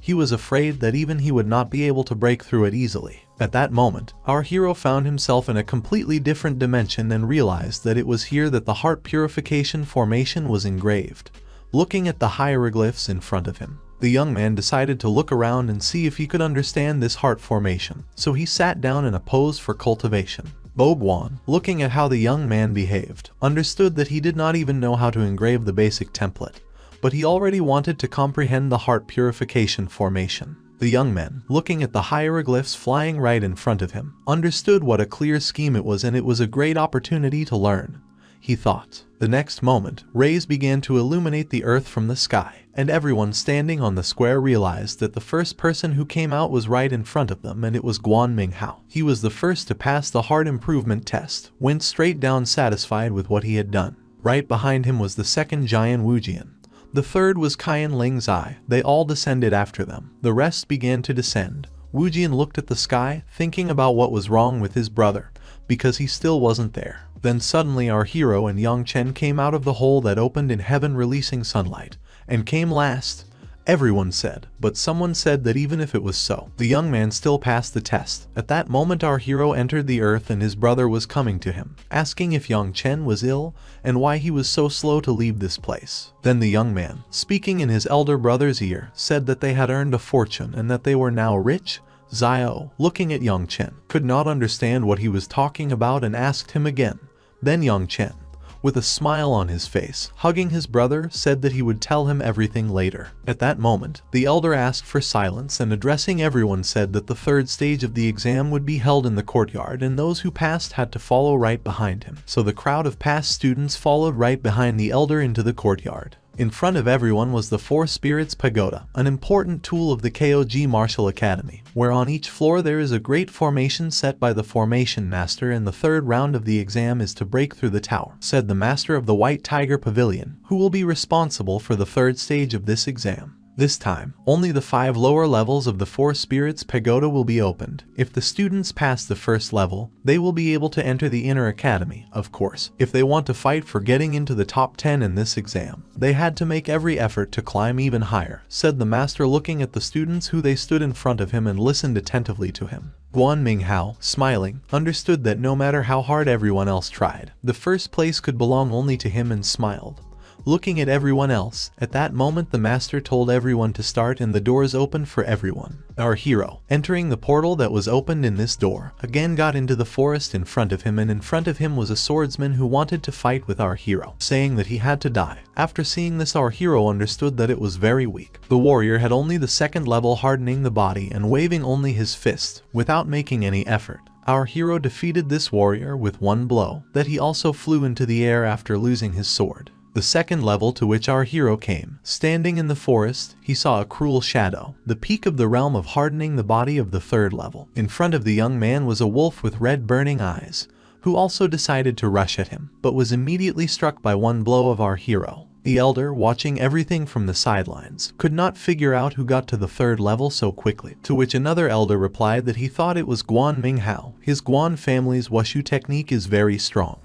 He was afraid that even he would not be able to break through it easily. At that moment, our hero found himself in a completely different dimension and realized that it was here that the heart purification formation was engraved. Looking at the hieroglyphs in front of him, the young man decided to look around and see if he could understand this heart formation, so he sat down in a pose for cultivation. Bo Guan, looking at how the young man behaved, understood that he did not even know how to engrave the basic template, but he already wanted to comprehend the heart purification formation. The young man, looking at the hieroglyphs flying right in front of him, understood what a clear scheme it was, and it was a great opportunity to learn, he thought. The next moment, rays began to illuminate the earth from the sky, and everyone standing on the square realized that the first person who came out was right in front of them, and it was Guan Minhao. He was the first to pass the heart improvement test, went straight down satisfied with what he had done. Right behind him was the second giant Wujian. The third was Qian Lingxi. They all descended after them. The rest began to descend. Wujian looked at the sky, thinking about what was wrong with his brother, because he still wasn't there. Then suddenly our hero and young Chen came out of the hole that opened in heaven, releasing sunlight, and came last. Everyone said, but someone said that even if it was so, the young man still passed the test. At that moment our hero entered the earth and his brother was coming to him, asking if young Chen was ill and why he was so slow to leave this place. Then the young man, speaking in his elder brother's ear, said that they had earned a fortune and that they were now rich, Xiao, looking at young Chen, could not understand what he was talking about and asked him again. Then young Chen, with a smile on his face, hugging his brother, said that he would tell him everything later. At that moment, the elder asked for silence and addressing everyone said that the third stage of the exam would be held in the courtyard and those who passed had to follow right behind him. So the crowd of past students followed right behind the elder into the courtyard. In front of everyone was the Four Spirits Pagoda, an important tool of the Kogg Martial Academy, where on each floor there is a great formation set by the formation master and the third round of the exam is to break through the tower, said the master of the White Tiger Pavilion, who will be responsible for the third stage of this exam. This time, only the 5 lower levels of the Four Spirits Pagoda will be opened. If the students pass the first level, they will be able to enter the inner academy, of course. If they want to fight for getting into the top 10 in this exam, they had to make every effort to climb even higher, said the master looking at the students who they stood in front of him and listened attentively to him. Guan Minghao, smiling, understood that no matter how hard everyone else tried, the first place could belong only to him and smiled. Looking at everyone else, at that moment the master told everyone to start and the doors opened for everyone. Our hero, entering the portal that was opened in this door, again got into the forest in front of him and in front of him was a swordsman who wanted to fight with our hero, saying that he had to die. After seeing this our hero understood that it was very weak. The warrior had only the second level hardening the body and waving only his fist, without making any effort. Our hero defeated this warrior with one blow, that he also flew into the air after losing his sword. The second level to which our hero came, standing in the forest, he saw a cruel shadow, the peak of the realm of hardening the body of the third level. In front of the young man was a wolf with red burning eyes, who also decided to rush at him, but was immediately struck by one blow of our hero. The elder, watching everything from the sidelines, could not figure out who got to the third level so quickly, to which another elder replied that he thought it was Guan Minghao. His Guan family's Wushu technique is very strong,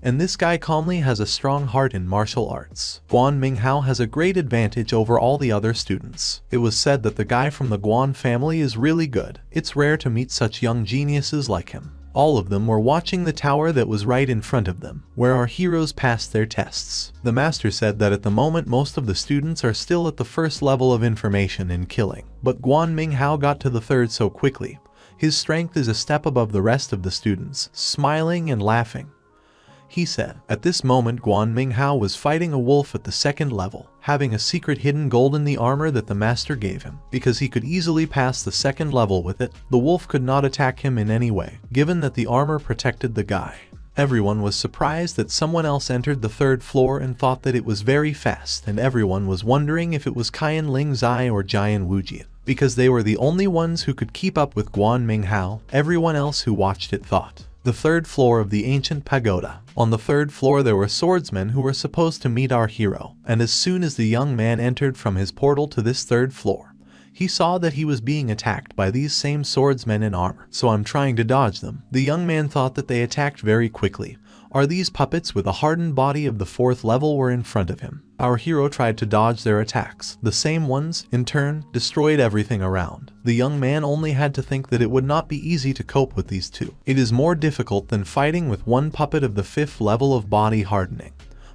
and this guy calmly has a strong heart in martial arts. Guan Minghao has a great advantage over all the other students. It was said that the guy from the Guan family is really good. It's rare to meet such young geniuses like him. All of them were watching the tower that was right in front of them, where our heroes passed their tests. The master said that at the moment most of the students are still at the first level of information in killing, but Guan Minghao got to the third so quickly. His strength is a step above the rest of the students, smiling and laughing. He said. At this moment Guan Minghao was fighting a wolf at the second level, having a secret hidden gold in the armor that the master gave him. Because he could easily pass the second level with it, the wolf could not attack him in any way, given that the armor protected the guy. Everyone was surprised that someone else entered the third floor and thought that it was very fast, and everyone was wondering if it was Qian Ling Zai or Jian Wujian. Because they were the only ones who could keep up with Guan Minghao, everyone else who watched it thought. The third floor of the ancient pagoda. On the third floor there were swordsmen who were supposed to meet our hero, and as soon as the young man entered from his portal to this third floor, he saw that he was being attacked by these same swordsmen in armor. So I'm trying to dodge them. The young man thought that they attacked very quickly. Are these puppets with a hardened body of the fourth level were in front of him. Our hero tried to dodge their attacks. The same ones, in turn, destroyed everything around. The young man only had to think that it would not be easy to cope with these two. It is more difficult than fighting with one puppet of the fifth level of body hardening.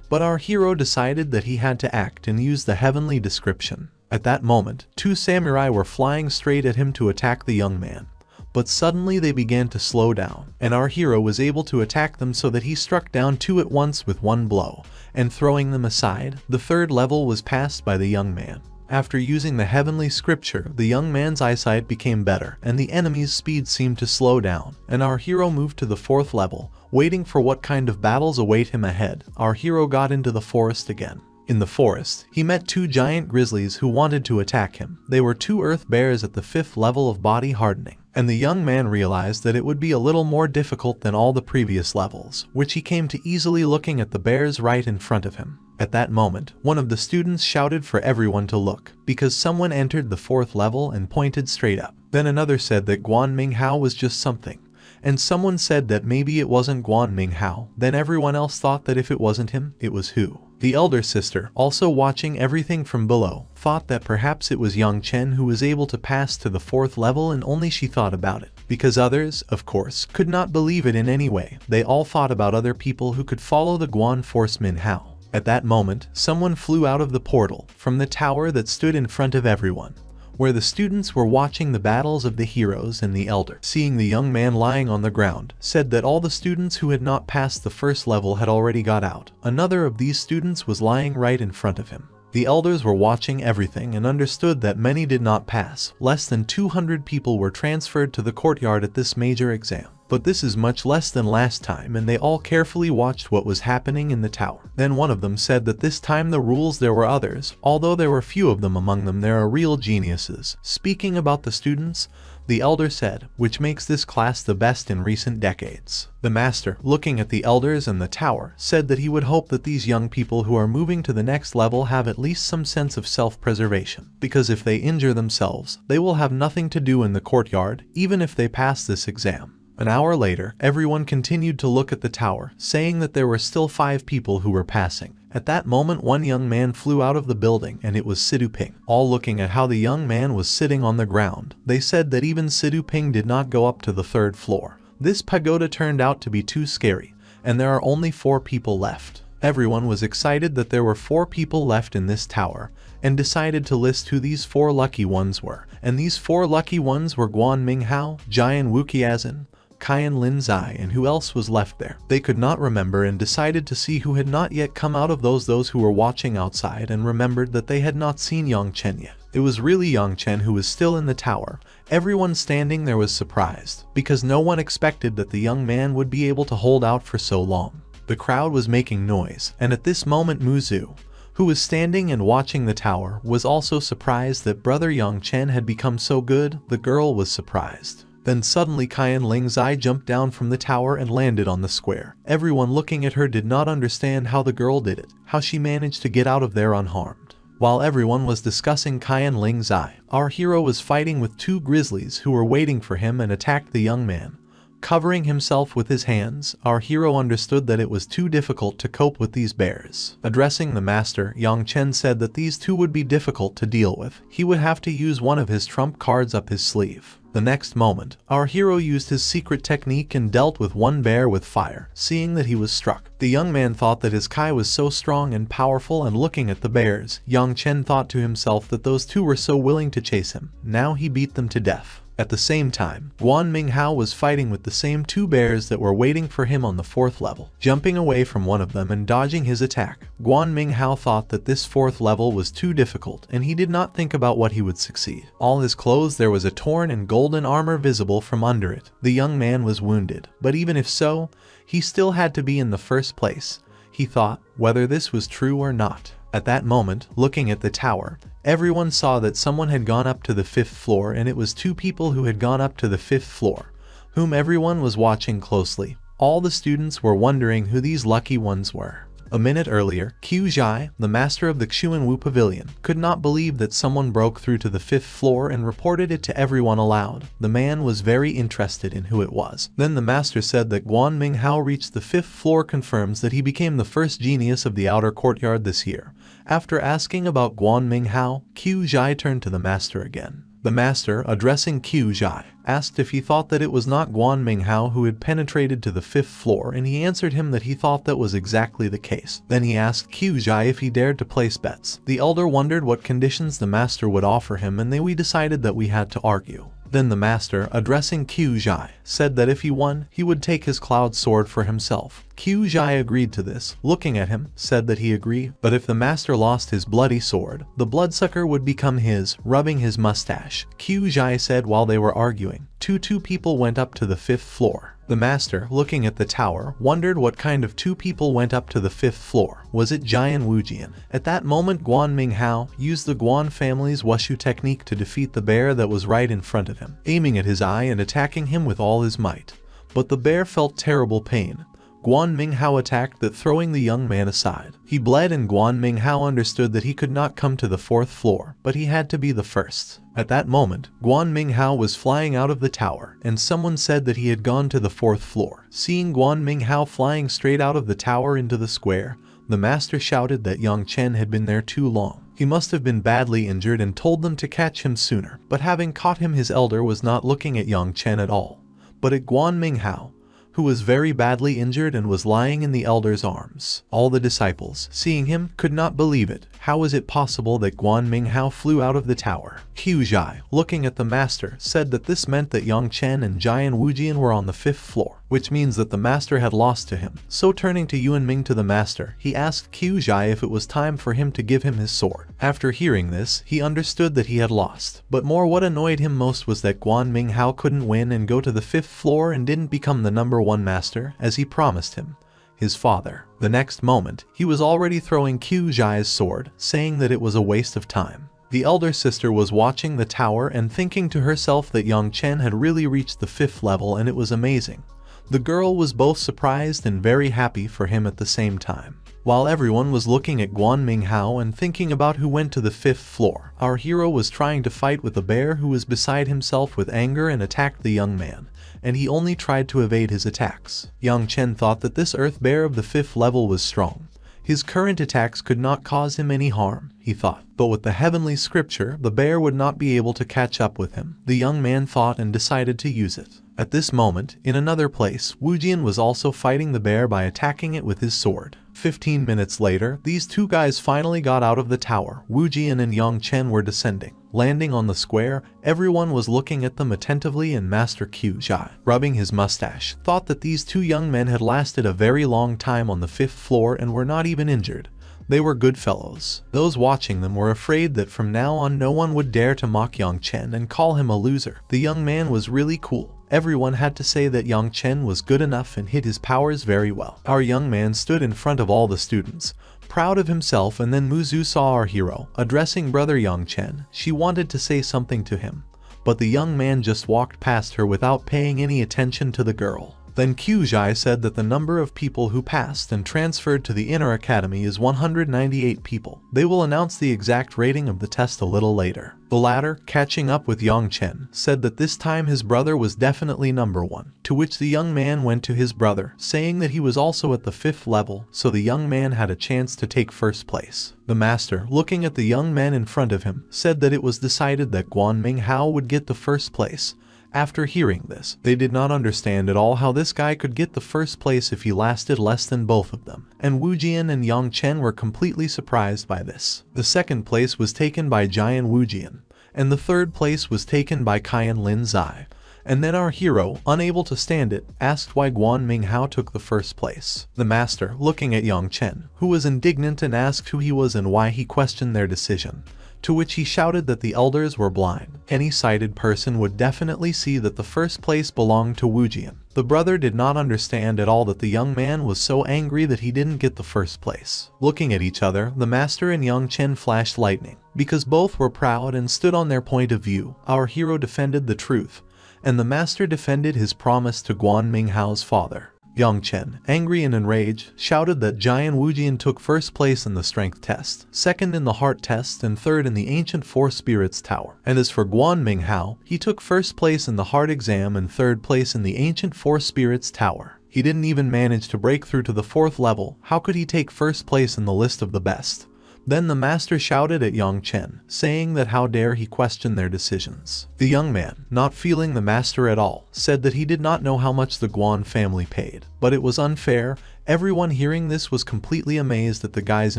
But our hero decided that he had to act and use the heavenly description. At that moment, 2 samurai were flying straight at him to attack the young man. But suddenly they began to slow down, and our hero was able to attack them so that he struck down 2 at once with one blow, and throwing them aside, the third level was passed by the young man. After using the heavenly scripture, the young man's eyesight became better, and the enemy's speed seemed to slow down, and our hero moved to the 4th level, waiting for what kind of battles await him ahead. Our hero got into the forest again. In the forest, he met 2 giant grizzlies who wanted to attack him. They were 2 earth bears at the 5th level of body hardening, and the young man realized that it would be a little more difficult than all the previous levels, which he came to easily looking at the bears right in front of him. At that moment, one of the students shouted for everyone to look, because someone entered the 4th level and pointed straight up. Then another said that Guan Minghao was just something, and someone said that maybe it wasn't Guan Minghao. Then everyone else thought that if it wasn't him, it was who? The elder sister, also watching everything from below, thought that perhaps it was young Chen who was able to pass to the 4th level, and only she thought about it. Because others, of course, could not believe it in any way. They all thought about other people who could follow the Guan force Minhao. At that moment, someone flew out of the portal, from the tower that stood in front of everyone. where the students were watching the battles of the heroes and the elder. Seeing the young man lying on the ground, said that all the students who had not passed the first level had already got out. Another of these students was lying right in front of him. The elders were watching everything and understood that many did not pass. Less than 200 people were transferred to the courtyard at this major exam. But this is much less than last time, and they all carefully watched what was happening in the tower. Then one of them said that this time the rules there were others, although there were few of them among them, there are real geniuses. Speaking about the students, the elder said, which makes this class the best in recent decades. The master, looking at the elders and the tower, said that he would hope that these young people who are moving to the next level have at least some sense of self-preservation, because if they injure themselves, they will have nothing to do in the courtyard, even if they pass this exam. An hour later, everyone continued to look at the tower, saying that there were still 5 people who were passing. At that moment, one young man flew out of the building, and it was Siduping. All looking at how the young man was sitting on the ground, they said that even Siduping did not go up to the 3rd floor. This pagoda turned out to be too scary, and there are only 4 people left. Everyone was excited that there were 4 people left in this tower, and decided to list who these 4 lucky ones were. And these 4 lucky ones were Guan Minghao, Jian Wuqiazin, Qian Linzai, and who else was left there. They could not remember and decided to see who had not yet come out of those who were watching outside, and remembered that they had not seen Yang Chen yet. It was really Yang Chen who was still in the tower. Everyone standing there was surprised, because no one expected that the young man would be able to hold out for so long. The crowd was making noise, and at this moment Muzu, who was standing and watching the tower, was also surprised that brother Yang Chen had become so good. The girl was surprised. Then suddenly Qian Lingzai jumped down from the tower and landed on the square. Everyone looking at her did not understand how the girl did it, how she managed to get out of there unharmed. While everyone was discussing Qian Lingzai, our hero was fighting with 2 grizzlies who were waiting for him and attacked the young man. Covering himself with his hands, our hero understood that it was too difficult to cope with these bears. Addressing the master, Yang Chen said that these 2 would be difficult to deal with. He would have to use one of his trump cards up his sleeve. The next moment, our hero used his secret technique and dealt with one bear with fire. Seeing that he was struck, the young man thought that his Kai was so strong and powerful, and looking at the bears, Yang Chen thought to himself that those 2 were so willing to chase him. Now he beat them to death. At the same time, Guan Minghao was fighting with the same 2 bears that were waiting for him on the 4th level. Jumping away from one of them and dodging his attack, Guan Minghao thought that this 4th level was too difficult, and he did not think about what he would succeed. All his clothes, there was a torn and golden armor visible from under it. The young man was wounded, but even if so, he still had to be in the first place. He thought, whether this was true or not. At that moment, looking at the tower, everyone saw that someone had gone up to the 5th floor, and it was 2 people who had gone up to the 5th floor, whom everyone was watching closely. All the students were wondering who these lucky ones were. A minute earlier, Qiu Zhai, the master of the Xuanwu Pavilion, could not believe that someone broke through to the 5th floor and reported it to everyone aloud. The man was very interested in who it was. Then the master said that Guan Minghao reached the 5th floor, confirms that he became the first genius of the outer courtyard this year. After asking about Guan Minghao, Qiu Zhai turned to the master again. The master, addressing Qiu Zhai, asked if he thought that it was not Guan Minghao who had penetrated to the 5th floor, and he answered him that he thought that was exactly the case. Then he asked Qiu Zhai if he dared to place bets. The elder wondered what conditions the master would offer him, and we decided that we had to argue. Then the master, addressing Qiu Zhai, said that if he won, he would take his cloud sword for himself. Qiu Zhai agreed to this, looking at him, said that he agreed, but if the master lost his bloody sword, the bloodsucker would become his, rubbing his mustache. Qiu Zhai said while they were arguing. Two people went up to the 5th floor. The master, looking at the tower, wondered what kind of 2 people went up to the 5th floor. Was it Jian Wujian? At that moment, Guan Minghao used the Guan family's Wushu technique to defeat the bear that was right in front of him, aiming at his eye and attacking him with all his might. But the bear felt terrible pain. Guan Minghao attacked that, throwing the young man aside. He bled, and Guan Minghao understood that he could not come to the 4th floor, but he had to be the first. At that moment, Guan Minghao was flying out of the tower, and someone said that he had gone to the 4th floor. Seeing Guan Minghao flying straight out of the tower into the square, the master shouted that Yang Chen had been there too long. He must have been badly injured, and told them to catch him sooner. But having caught him, his elder was not looking at Yang Chen at all, but at Guan Minghao, who was very badly injured and was lying in the elder's arms. All the disciples, seeing him, could not believe it. How was it possible that Guan Minghao flew out of the tower? Qiu Zhai, looking at the master, said that this meant that Yang Chen and Jian Wujian were on the 5th floor, which means that the master had lost to him. So turning to Yuan Ming to the master, he asked Qiu Zhai if it was time for him to give him his sword. After hearing this, he understood that he had lost. But more, what annoyed him most was that Guan Minghao couldn't win and go to the 5th floor and didn't become the number 1 master, as he promised him, his father. The next moment, he was already throwing Qiu Zhai's sword, saying that it was a waste of time. The elder sister was watching the tower and thinking to herself that Yang Chen had really reached the 5th level, and it was amazing. The girl was both surprised and very happy for him at the same time. While everyone was looking at Guan Minghao and thinking about who went to the 5th floor, our hero was trying to fight with a bear who was beside himself with anger and attacked the young man, and he only tried to evade his attacks. Yang Chen thought that this earth bear of the 5th level was strong. His current attacks could not cause him any harm, he thought, but with the heavenly scripture, the bear would not be able to catch up with him. The young man thought and decided to use it. At this moment, in another place, Wujian was also fighting the bear by attacking it with his sword. 15 minutes later, these two guys finally got out of the tower. Wujian and Yang Chen were descending. Landing on the square, everyone was looking at them attentively, and Master Qiu Zhai, rubbing his mustache, thought that these two young men had lasted a very long time on the 5th floor and were not even injured. They were good fellows. Those watching them were afraid that from now on no one would dare to mock Yang Chen and call him a loser. The young man was really cool. Everyone had to say that Yang Chen was good enough and hid his powers very well. Our young man stood in front of all the students, proud of himself, and then Muzu saw our hero, addressing brother Yang Chen. She wanted to say something to him, but the young man just walked past her without paying any attention to the girl. Then Qiu Zhai said that the number of people who passed and transferred to the inner academy is 198 people. They will announce the exact rating of the test a little later. The latter, catching up with Yang Chen, said that this time his brother was definitely number 1, to which the young man went to his brother, saying that he was also at the 5th level, so the young man had a chance to take first place. The master, looking at the young man in front of him, said that it was decided that Guan Minghao would get the first place. After hearing this, they did not understand at all how this guy could get the first place if he lasted less than both of them, and Wujian and Yang Chen were completely surprised by this. The second place was taken by Jian Wujian, and the third place was taken by Qian Lin Zai. And then our hero, unable to stand it, asked why Guan Minghao took the first place. The master, looking at Yang Chen, who was indignant, and asked who he was and why he questioned their decision. To which he shouted that the elders were blind. Any sighted person would definitely see that the first place belonged to Wujian. The brother did not understand at all that the young man was so angry that he didn't get the first place. Looking at each other, the master and Yang Chen flashed lightning. Because both were proud and stood on their point of view, our hero defended the truth, and the master defended his promise to Guan Minghao's father. Yang Chen, angry and enraged, shouted that Jian Wujian took first place in the strength test, second in the heart test, and third in the ancient four spirits tower. And as for Guan Minghao, he took first place in the heart exam and third place in the ancient four spirits tower. He didn't even manage to break through to the 4th level. How could he take first place in the list of the best? Then the master shouted at Yang Chen, saying that how dare he question their decisions. The young man, not feeling the master at all, said that he did not know how much the Guan family paid, but it was unfair. Everyone hearing this was completely amazed at the guy's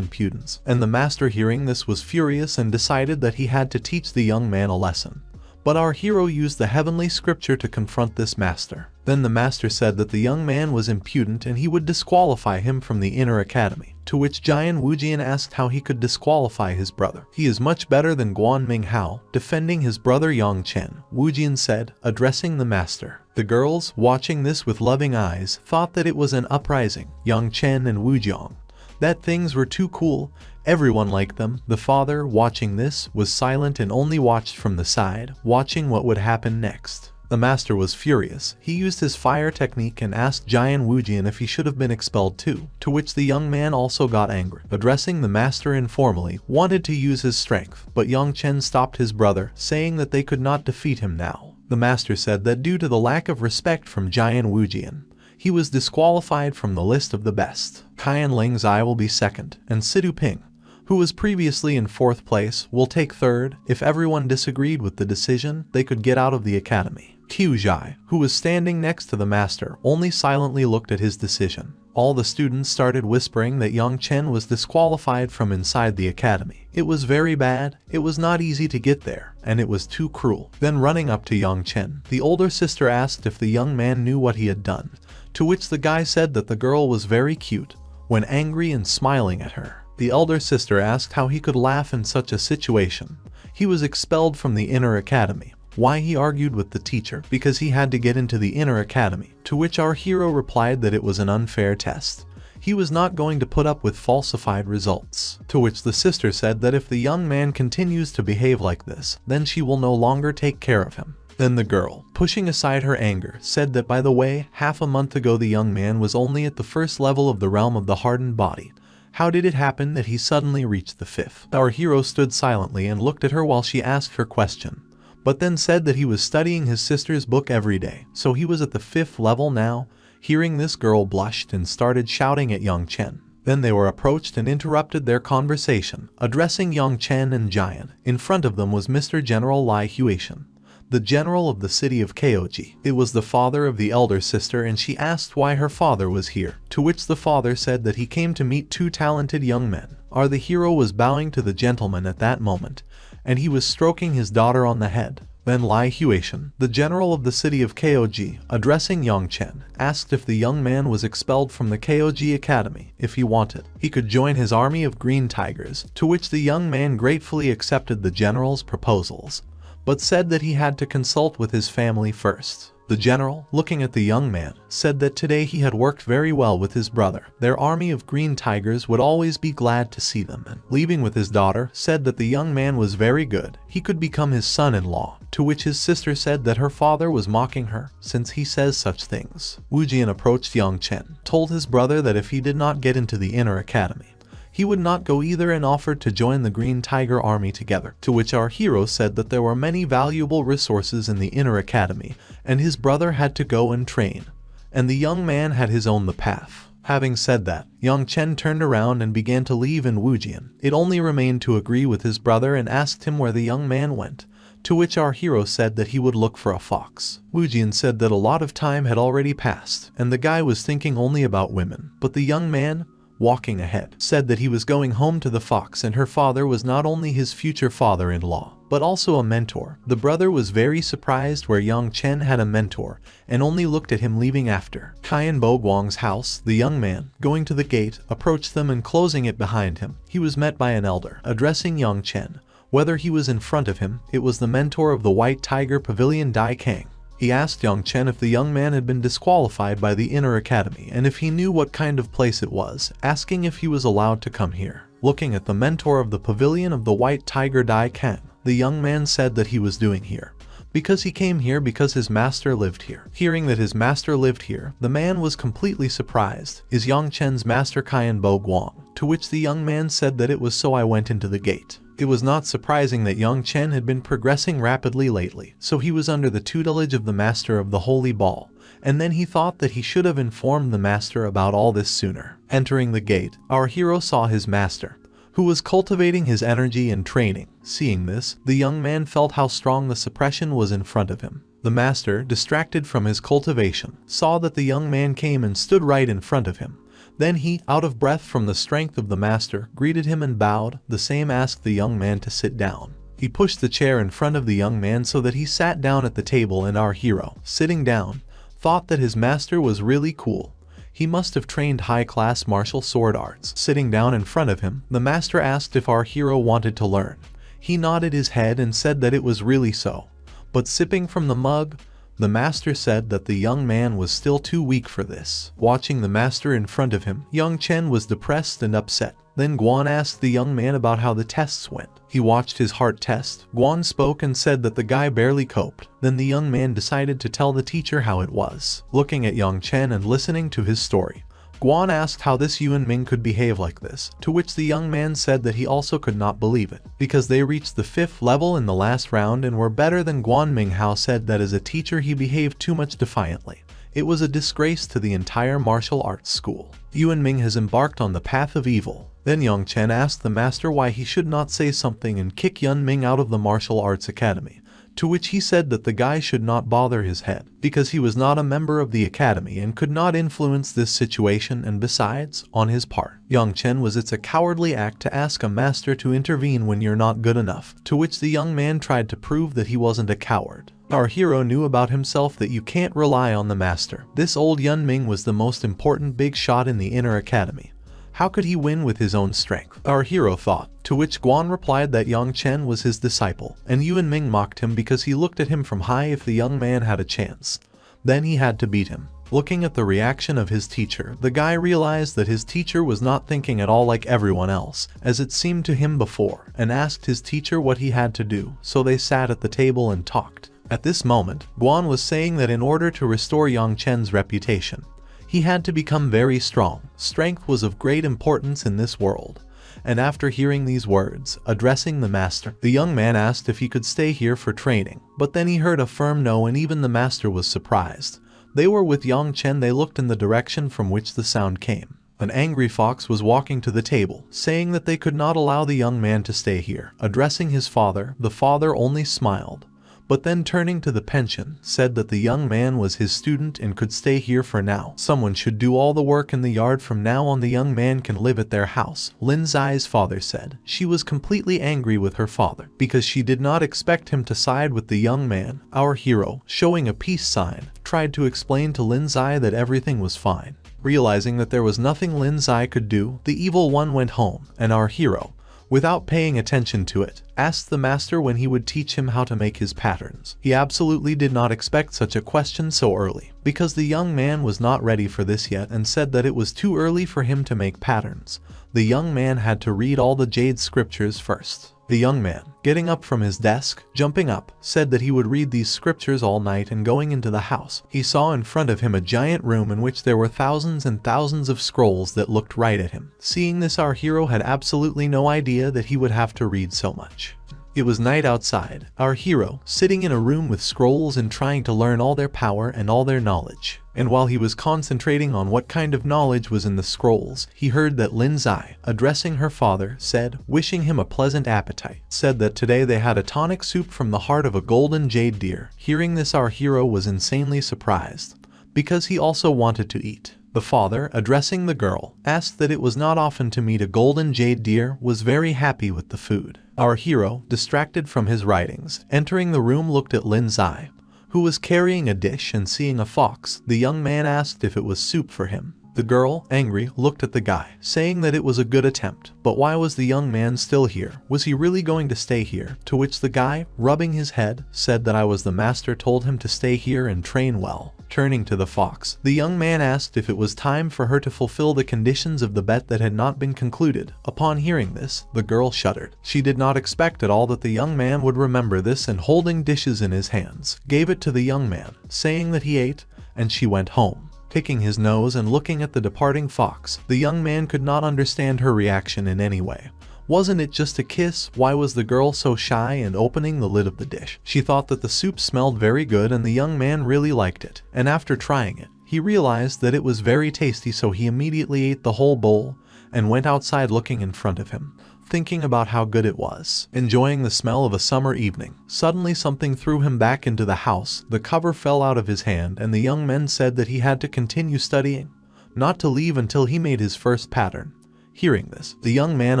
impudence, and the master hearing this was furious and decided that he had to teach the young man a lesson. But our hero used the heavenly scripture to confront this master. Then the master said that the young man was impudent and he would disqualify him from the inner academy, to which Jian Wujian asked how he could disqualify his brother. He is much better than Guan Minghao, defending his brother Yang Chen, Wujian said, addressing the master. The girls, watching this with loving eyes, thought that it was an uprising. Yang Chen and Wujiang, that things were too cool. Everyone liked them. The father, watching this, was silent and only watched from the side, watching what would happen next. The master was furious. He used his fire technique and asked Jian Wujian if he should have been expelled too, to which the young man also got angry. Addressing the master informally, wanted to use his strength, but Yang Chen stopped his brother, saying that they could not defeat him now. The master said that due to the lack of respect from Jian Wujian, he was disqualified from the list of the best. Qian Ling's eye will be second, and Sidu Ping, who was previously in 4th place, will take 3rd. If everyone disagreed with the decision, they could get out of the academy. Qiuzhai, who was standing next to the master, only silently looked at his decision. All the students started whispering that young Chen was disqualified from inside the academy. It was very bad, it was not easy to get there, and it was too cruel. Then running up to young Chen, the older sister asked if the young man knew what he had done, to which the guy said that the girl was very cute, when angry and smiling at her. The elder sister asked how he could laugh in such a situation. He was expelled from the inner academy. Why he argued with the teacher? Because he had to get into the inner academy, to which our hero replied that it was an unfair test. He was not going to put up with falsified results. To which the sister said that if the young man continues to behave like this, then she will no longer take care of him. Then the girl, pushing aside her anger, said that by the way, half a month ago the young man was only at the 1st level of the realm of the hardened body. How did it happen that he suddenly reached the 5th? Our hero stood silently and looked at her while she asked her question, but then said that he was studying his sister's book every day, so he was at the 5th level now. Hearing this, girl blushed and started shouting at young Chen. Then they were approached and interrupted their conversation, addressing young Chen and Jian. In front of them was Mr. General ch1000, the general of the city of kogg. It was the father of the elder sister, and she asked why her father was here, to which the father said that he came to meet 2 talented young men. The hero was bowing to the gentleman at that moment, and he was stroking his daughter on the head. Then ch1000, the general of the city of kogg, addressing young Chen, asked if the young man was expelled from the kogg academy. If he wanted, he could join his army of green tigers, to which the young man gratefully accepted the general's proposals, but said that he had to consult with his family first. The general, looking at the young man, said that today he had worked very well with his brother. Their army of green tigers would always be glad to see them, and leaving with his daughter, said that the young man was very good. He could become his son-in-law, to which his sister said that her father was mocking her, since he says such things. Wujian approached young Chen, told his brother that if he did not get into the inner academy, he would not go either, and offered to join the Green Tiger army together, to which our hero said that there were many valuable resources in the inner academy, and his brother had to go and train, and the young man had his own the path. Having said that, young Chen turned around and began to leave, and Wujian, it only remained to agree with his brother and asked him where the young man went, to which our hero said that he would look for a fox. Wujian said that a lot of time had already passed, and the guy was thinking only about women, but the young man, walking ahead, said that he was going home to the fox, and her father was not only his future father-in-law, but also a mentor. The brother was very surprised where young Chen had a mentor, and only looked at him leaving after. Qian Boguang's house, the young man, going to the gate, approached them and closing it behind him. He was met by an elder, addressing young Chen. Whether he was in front of him, it was the mentor of the White Tiger Pavilion Dai Kang. He asked young Chen if the young man had been disqualified by the inner academy and if he knew what kind of place it was, asking if he was allowed to come here. Looking at the mentor of the pavilion of the White Tiger Dai Kang, the young man said that he was doing here because he came here because his master lived here. Hearing that his master lived here, the man was completely surprised. Is young Chen's master Qian Boguang? To which the young man said that it was, so I went into the gate. It was not surprising that young Chen had been progressing rapidly lately, so he was under the tutelage of the master of the Holy Ball, and then he thought that he should have informed the master about all this sooner. Entering the gate, our hero saw his master, who was cultivating his energy and training. Seeing this, the young man felt how strong the suppression was in front of him. The master, distracted from his cultivation, saw that the young man came and stood right in front of him. Then he, out of breath from the strength of the master, greeted him and bowed. The same asked the young man to sit down. He pushed the chair in front of the young man so that he sat down at the table, and our hero, sitting down, thought that his master was really cool. He must have trained high-class martial sword arts. Sitting down in front of him, the master asked if our hero wanted to learn. He nodded his head and said that it was really so. But sipping from the mug, the master said that the young man was still too weak for this. Watching the master in front of him, young Chen was depressed and upset. Then Guan asked the young man about how the tests went. He watched his heart test. Guan spoke and said that the guy barely coped. Then the young man decided to tell the teacher how it was. Looking at young Chen and listening to his story, Guan asked how this Yuan Ming could behave like this, to which the young man said that he also could not believe it, because they reached the 5th level in the last round and were better than Guan Minghao said that as a teacher he behaved too much defiantly. It was a disgrace to the entire martial arts school. Yuan Ming has embarked on the path of evil. Then young Chen asked the master why he should not say something and kick Yun Ming out of the martial arts academy, to which he said that the guy should not bother his head, because he was not a member of the academy and could not influence this situation, and besides, on his part, young Chen was it's a cowardly act to ask a master to intervene when you're not good enough, to which the young man tried to prove that he wasn't a coward. Our hero knew about himself that you can't rely on the master. This old Yun Ming was the most important big shot in the inner academy. How could he win with his own strength? Our hero thought, to which Guan replied that Yang Chen was his disciple, and Yuan Ming mocked him because he looked at him from high if the young man had a chance. Then he had to beat him. Looking at the reaction of his teacher, the guy realized that his teacher was not thinking at all like everyone else, as it seemed to him before, and asked his teacher what he had to do, so they sat at the table and talked. At this moment, Guan was saying that in order to restore Yang Chen's reputation, he had to become very strong. Strength was of great importance in this world. And after hearing these words, addressing the master, the young man asked if he could stay here for training, but then he heard a firm no, and even the master was surprised. They were with Yang Chen. They looked in the direction from which the sound came. An angry fox was walking to the table, saying that they could not allow the young man to stay here. Addressing his father, the father only smiled, but then turning to the pension, said that the young man was his student and could stay here for now. Someone should do all the work in the yard from now on. The young man can live at their house, Lin Zai's father said. She was completely angry with her father, because she did not expect him to side with the young man. Our hero, showing a peace sign, tried to explain to Lin Zai that everything was fine. Realizing that there was nothing Lin Zai could do, the evil one went home, and our hero, without paying attention to it, asked the master when he would teach him how to make his patterns. He absolutely did not expect such a question so early, because the young man was not ready for this yet and said that it was too early for him to make patterns. The young man had to read all the jade scriptures first. The young man, getting up from his desk, jumping up, said that he would read these scriptures all night, and going into the house, he saw in front of him a giant room in which there were thousands and thousands of scrolls that looked right at him. Seeing this, our hero had absolutely no idea that he would have to read so much. It was night outside, our hero, sitting in a room with scrolls and trying to learn all their power and all their knowledge. And while he was concentrating on what kind of knowledge was in the scrolls, he heard that Lin Zai, addressing her father, said, wishing him a pleasant appetite, said that today they had a tonic soup from the heart of a golden jade deer. Hearing this, our hero was insanely surprised, because he also wanted to eat. The father, addressing the girl, asked that it was not often to meet a golden jade deer, was very happy with the food. Our hero, distracted from his writings, entering the room, looked at Lin Zai, who was carrying a dish, and seeing a fox, the young man asked if it was soup for him. The girl, angry, looked at the guy, saying that it was a good attempt, but why was the young man still here? Was he really going to stay here? To which the guy, rubbing his head, said that I was the master told him to stay here and train well. Turning to the fox, the young man asked if it was time for her to fulfill the conditions of the bet that had not been concluded. Upon hearing this, the girl shuddered. She did not expect at all that the young man would remember this, and holding dishes in his hands, gave it to the young man, saying that he ate, and she went home. Picking his nose and looking at the departing fox, the young man could not understand her reaction in any way. Wasn't it just a kiss? Why was the girl so shy? And opening the lid of the dish, she thought that the soup smelled very good and the young man really liked it. And after trying it, he realized that it was very tasty, so he immediately ate the whole bowl and went outside looking in front of him, thinking about how good it was, enjoying the smell of a summer evening. Suddenly something threw him back into the house. The cover fell out of his hand, and the young man said that he had to continue studying, not to leave until he made his first pattern. Hearing this, the young man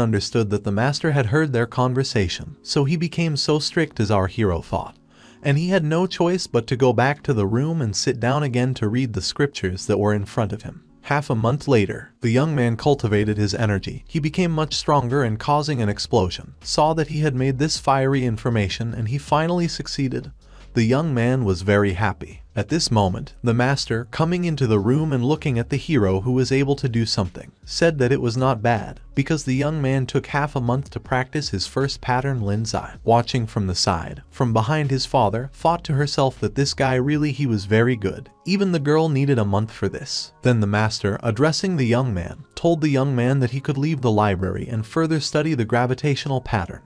understood that the master had heard their conversation, so he became so strict as our hero thought, and he had no choice but to go back to the room and sit down again to read the scriptures that were in front of him. Half a month later, the young man cultivated his energy. He became much stronger and causing an explosion, saw that he had made this fiery information, and he finally succeeded. The young man was very happy. At this moment, the master, coming into the room and looking at the hero who was able to do something, said that it was not bad, because the young man took half a month to practice his first pattern. Lin Zai, watching from the side, from behind his father, thought to herself that this guy really he was very good. Even the girl needed a month for this. Then the master, addressing the young man, told the young man that he could leave the library and further study the gravitational pattern.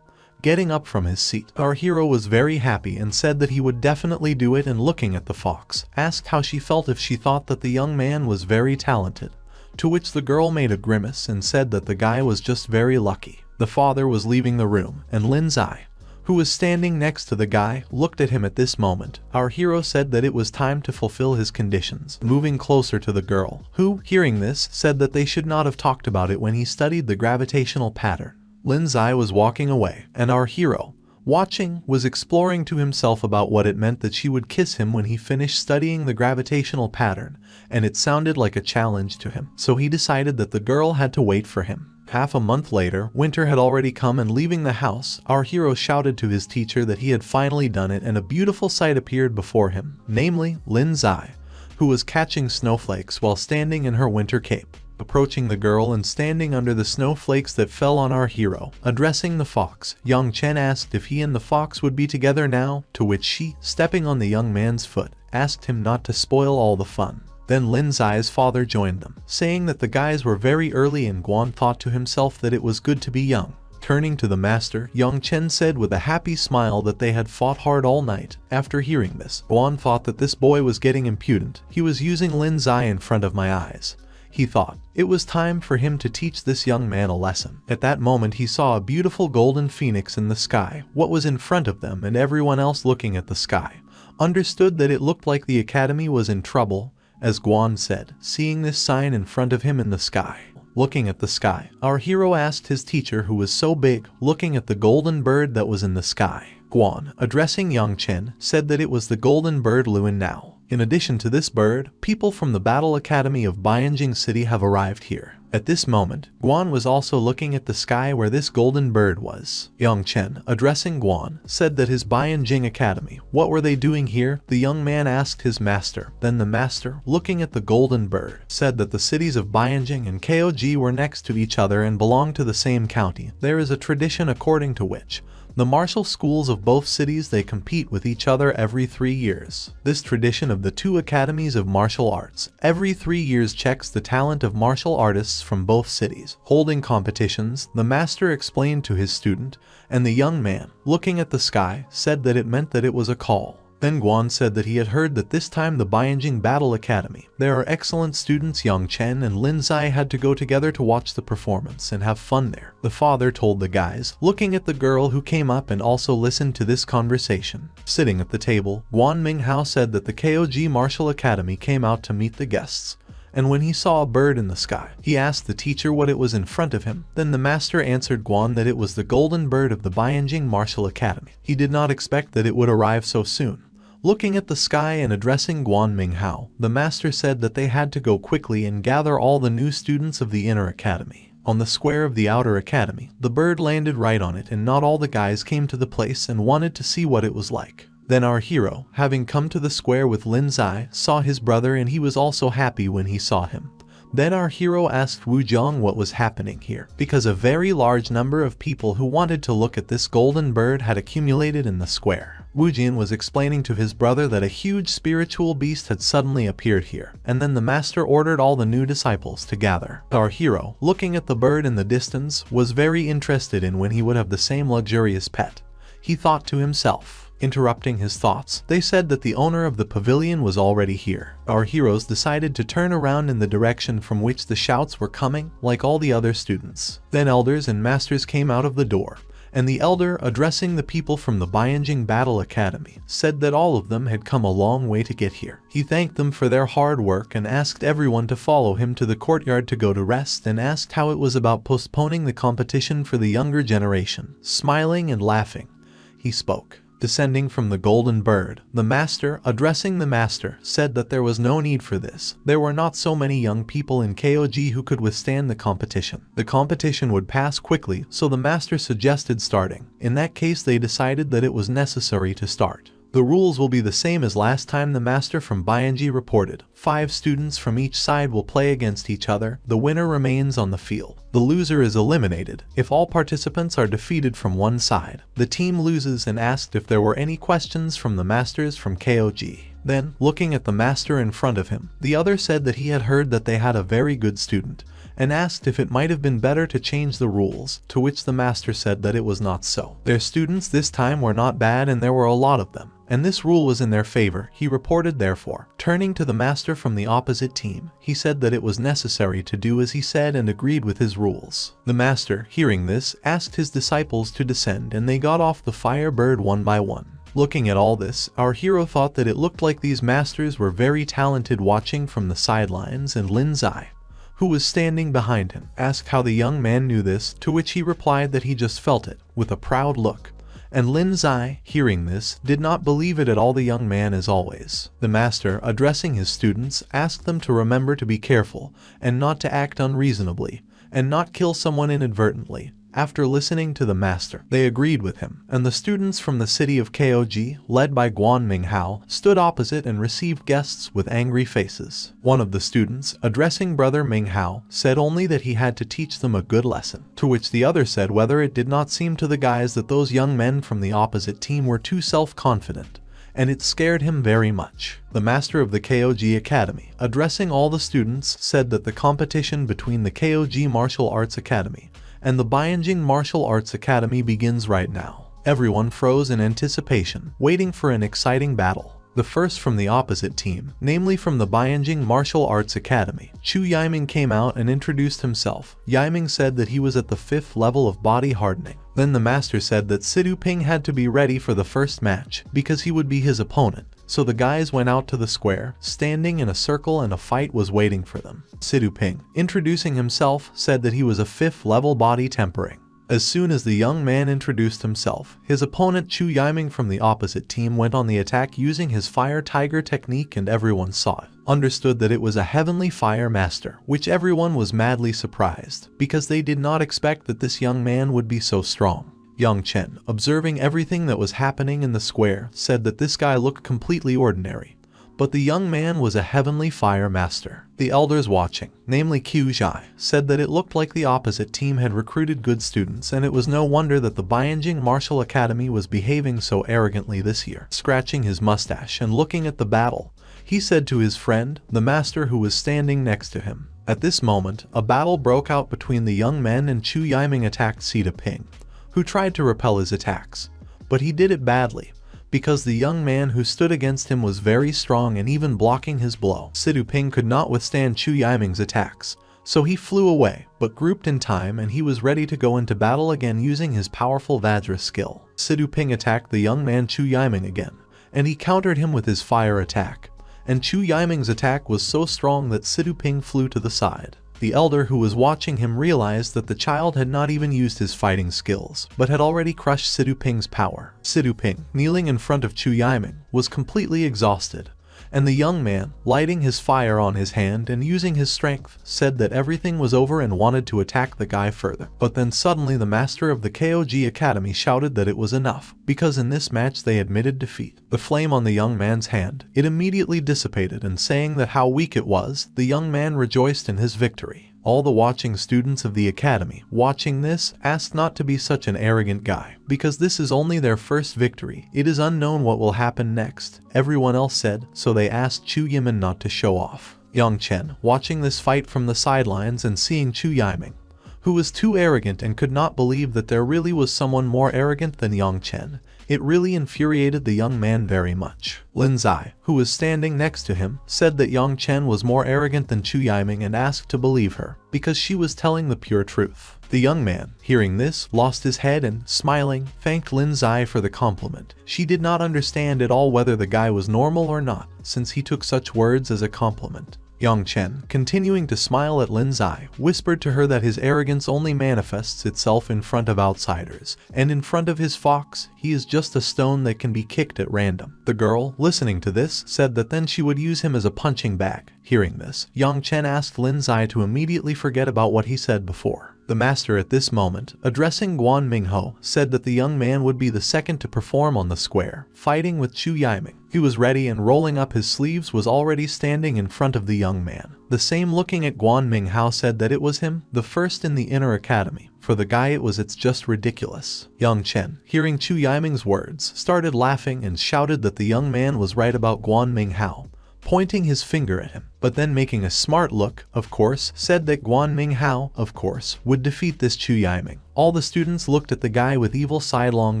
Getting up from his seat, our hero was very happy and said that he would definitely do it, and looking at the fox, asked how she felt if she thought that the young man was very talented. to which the girl made a grimace and said that the guy was just very lucky. The father was leaving the room, and Lin Zai, who was standing next to the guy, looked at him at this moment. Our hero said that it was time to fulfill his conditions, moving closer to the girl, who, hearing this, said that they should not have talked about it when he studied the gravitational pattern. Lin Zai was walking away, and our hero, watching, was exploring to himself about what it meant that she would kiss him when he finished studying the gravitational pattern, and it sounded like a challenge to him. So he decided that the girl had to wait for him. Half a month later, winter had already come, and leaving the house, our hero shouted to his teacher that he had finally done it, and a beautiful sight appeared before him, namely Lin Zai, who was catching snowflakes while standing in her winter cape. Approaching the girl and standing under the snowflakes that fell on our hero, addressing the fox, young Chen asked if he and the fox would be together now, to which she, stepping on the young man's foot, asked him not to spoil all the fun. Then Lin Zai's father joined them, saying that the guys were very early, and Guan thought to himself that it was good to be young. Turning to the master, young Chen said with a happy smile that they had fought hard all night. After hearing this, Guan thought that this boy was getting impudent. He was using Lin Zai in front of my eyes. He thought it was time for him to teach this young man a lesson. At that moment he saw a beautiful golden phoenix in the sky. What was in front of them, and everyone else looking at the sky, understood that it looked like the academy was in trouble, as Guan said, seeing this sign in front of him in the sky. Looking at the sky, our hero asked his teacher, who was so big, looking at the golden bird that was in the sky. Guan, addressing young Chen, said that it was the golden bird Luan now. In addition to this bird, people from the Battle Academy of Bianjing City have arrived here. At this moment, Guan was also looking at the sky where this golden bird was. Young Chen, addressing Guan, said that his Bianjing Academy, what were they doing here? The young man asked his master. Then the master, looking at the golden bird, said that the cities of Bianjing and kogg were next to each other and belonged to the same county. There is a tradition according to which the martial schools of both cities, they compete with each other every 3 years. This tradition of the two academies of martial arts every 3 years checks the talent of martial artists from both cities. Holding competitions, the master explained to his student, and the young man, looking at the sky, said that it meant that it was a call. Then Guan said that he had heard that this time the Bianjing Battle Academy, there are excellent students. Young Chen and Lin Zai had to go together to watch the performance and have fun there. The father told the guys, looking at the girl who came up and also listened to this conversation. Sitting at the table, Guan Minghao said that the kogg Martial Academy came out to meet the guests, and when he saw a bird in the sky, he asked the teacher what it was in front of him. Then the master answered Guan that it was the golden bird of the Bianjing Martial Academy. He did not expect that it would arrive so soon. Looking at the sky and addressing Guan Minghao, the master said that they had to go quickly and gather all the new students of the inner academy. On the square of the outer academy, the bird landed right on it, and not all the guys came to the place and wanted to see what it was like. Then our hero, having come to the square with Lin Zai, saw his brother, and he was also happy when he saw him. Then our hero asked Wu Zhang what was happening here, because a very large number of people who wanted to look at this golden bird had accumulated in the square. Wu Jin was explaining to his brother that a huge spiritual beast had suddenly appeared here, and then the master ordered all the new disciples to gather. Our hero, looking at the bird in the distance, was very interested in when he would have the same luxurious pet. He thought to himself. Interrupting his thoughts, they said that the owner of the pavilion was already here. Our heroes decided to turn around in the direction from which the shouts were coming, like all the other students. Then elders and masters came out of the door, and the elder, addressing the people from the Bianjing Battle Academy, said that all of them had come a long way to get here. He thanked them for their hard work and asked everyone to follow him to the courtyard to go to rest, and asked how it was about postponing the competition for the younger generation. Smiling and laughing, he spoke. Descending from the golden bird, the master, addressing the master, said that there was no need for this. There were not so many young people in kogg who could withstand the competition. The competition would pass quickly, so the master suggested starting. In that case, they decided that it was necessary to start. The rules will be the same as last time, the master from Bianji reported. 5 students from each side will play against each other. The winner remains on the field. The loser is eliminated. If all participants are defeated from one side, the team loses, and asked if there were any questions from the masters from kogg. Then, looking at the master in front of him, the other said that he had heard that they had a very good student, and asked if it might have been better to change the rules, to which the master said that it was not so. Their students this time were not bad, and there were a lot of them. and this rule was in their favor, he reported. Therefore, turning to the master from the opposite team, he said that it was necessary to do as he said and agreed with his rules. The master, hearing this, asked his disciples to descend, and they got off the Firebird one by one. Looking at all this, our hero thought that it looked like these masters were very talented. Watching from the sidelines, and Lin Zai, who was standing behind him, asked how the young man knew this, to which he replied that he just felt it, with a proud look. And Lin Zai, hearing this, did not believe it at all. The young man, as always. The master, addressing his students, asked them to remember to be careful, and not to act unreasonably, and not kill someone inadvertently. After listening to the master, they agreed with him, and the students from the city of Kogg, led by Guan Minghao, stood opposite and received guests with angry faces. One of the students, addressing brother Minghao, said only that he had to teach them a good lesson, to which the other said whether it did not seem to the guys that those young men from the opposite team were too self-confident, and it scared him very much. The master of the Kogg Academy, addressing all the students, said that the competition between the Kogg Martial Arts Academy and the Bianjing Martial Arts Academy begins right now. Everyone froze in anticipation, waiting for an exciting battle. The first from the opposite team, namely from the Bianjing Martial Arts Academy, Chu Yiming came out and introduced himself. Yiming said that he was at the 5th level of body hardening. Then the master said that Sidu Ping had to be ready for the first match, because he would be his opponent. So the guys went out to the square, standing in a circle, and a fight was waiting for them. Sidu Ping, introducing himself, said that he was a 5th level body tempering. As soon as the young man introduced himself, his opponent Chu Yiming from the opposite team went on the attack using his Fire Tiger technique, and everyone saw it, understood that it was a heavenly fire master, which everyone was madly surprised, because they did not expect that this young man would be so strong. Young Chen, observing everything that was happening in the square, said that this guy looked completely ordinary, but the young man was a heavenly fire master. The elders watching, namely Qiu Zhai, said that it looked like the opposite team had recruited good students, and it was no wonder that the Bianjing Martial Academy was behaving so arrogantly this year. Scratching his mustache and looking at the battle, he said to his friend, the master, who was standing next to him. At this moment, a battle broke out between the young men, and Chu Yiming attacked Sidu Ping, who tried to repel his attacks, but he did it badly, because the young man who stood against him was very strong and even blocking his blow. Sidu Ping could not withstand Chu Yiming's attacks, so he flew away, but grouped in time, and he was ready to go into battle again using his powerful Vajra skill. Sidu Ping attacked the young man Chu Yiming again, and he countered him with his fire attack, and Chu Yiming's attack was so strong that Sidu Ping flew to the side. The elder who was watching him realized that the child had not even used his fighting skills, but had already crushed Sidu Ping's power. Sidu Ping, kneeling in front of Chu Yiming, was completely exhausted, and the young man, lighting his fire on his hand and using his strength, said that everything was over and wanted to attack the guy further. But then suddenly the master of the Kogg Academy shouted that it was enough, because in this match they admitted defeat. The flame on the young man's hand, it immediately dissipated, and saying that how weak it was, the young man rejoiced in his victory. All the watching students of the academy, watching this, asked not to be such an arrogant guy, because this is only their first victory. It is unknown what will happen next. Everyone else said, so they asked Chu Yiming not to show off. Young Chen, watching this fight from the sidelines and seeing Chu Yiming, who was too arrogant and could not believe that there really was someone more arrogant than Young Chen, it really infuriated the young man very much. Lin Zai, who was standing next to him, said that Young Chen was more arrogant than Chu Yiming and asked to believe her, because she was telling the pure truth. The young man, hearing this, lost his head and, smiling, thanked Lin Zai for the compliment. She did not understand at all whether the guy was normal or not, since he took such words as a compliment. Young Chen, continuing to smile at Lin Zai, whispered to her that his arrogance only manifests itself in front of outsiders, and in front of his fox, he is just a stone that can be kicked at random. The girl, listening to this, said that then she would use him as a punching bag. Hearing this, Young Chen asked Lin Zai to immediately forget about what he said before. The master at this moment, addressing Guan Mingho, said that the young man would be the second to perform on the square, fighting with Chu Yiming. He was ready and rolling up his sleeves was already standing in front of the young man. The same looking at Guan Minghao said that it was him, the first in the inner academy. For the guy it's just ridiculous. Young Chen, hearing Chu Yiming's words, started laughing and shouted that the young man was right about Guan Minghao, pointing his finger at him, but then making a smart look, of course, said that Guan Minghao, of course, would defeat this Chu Yiming. All the students looked at the guy with evil sidelong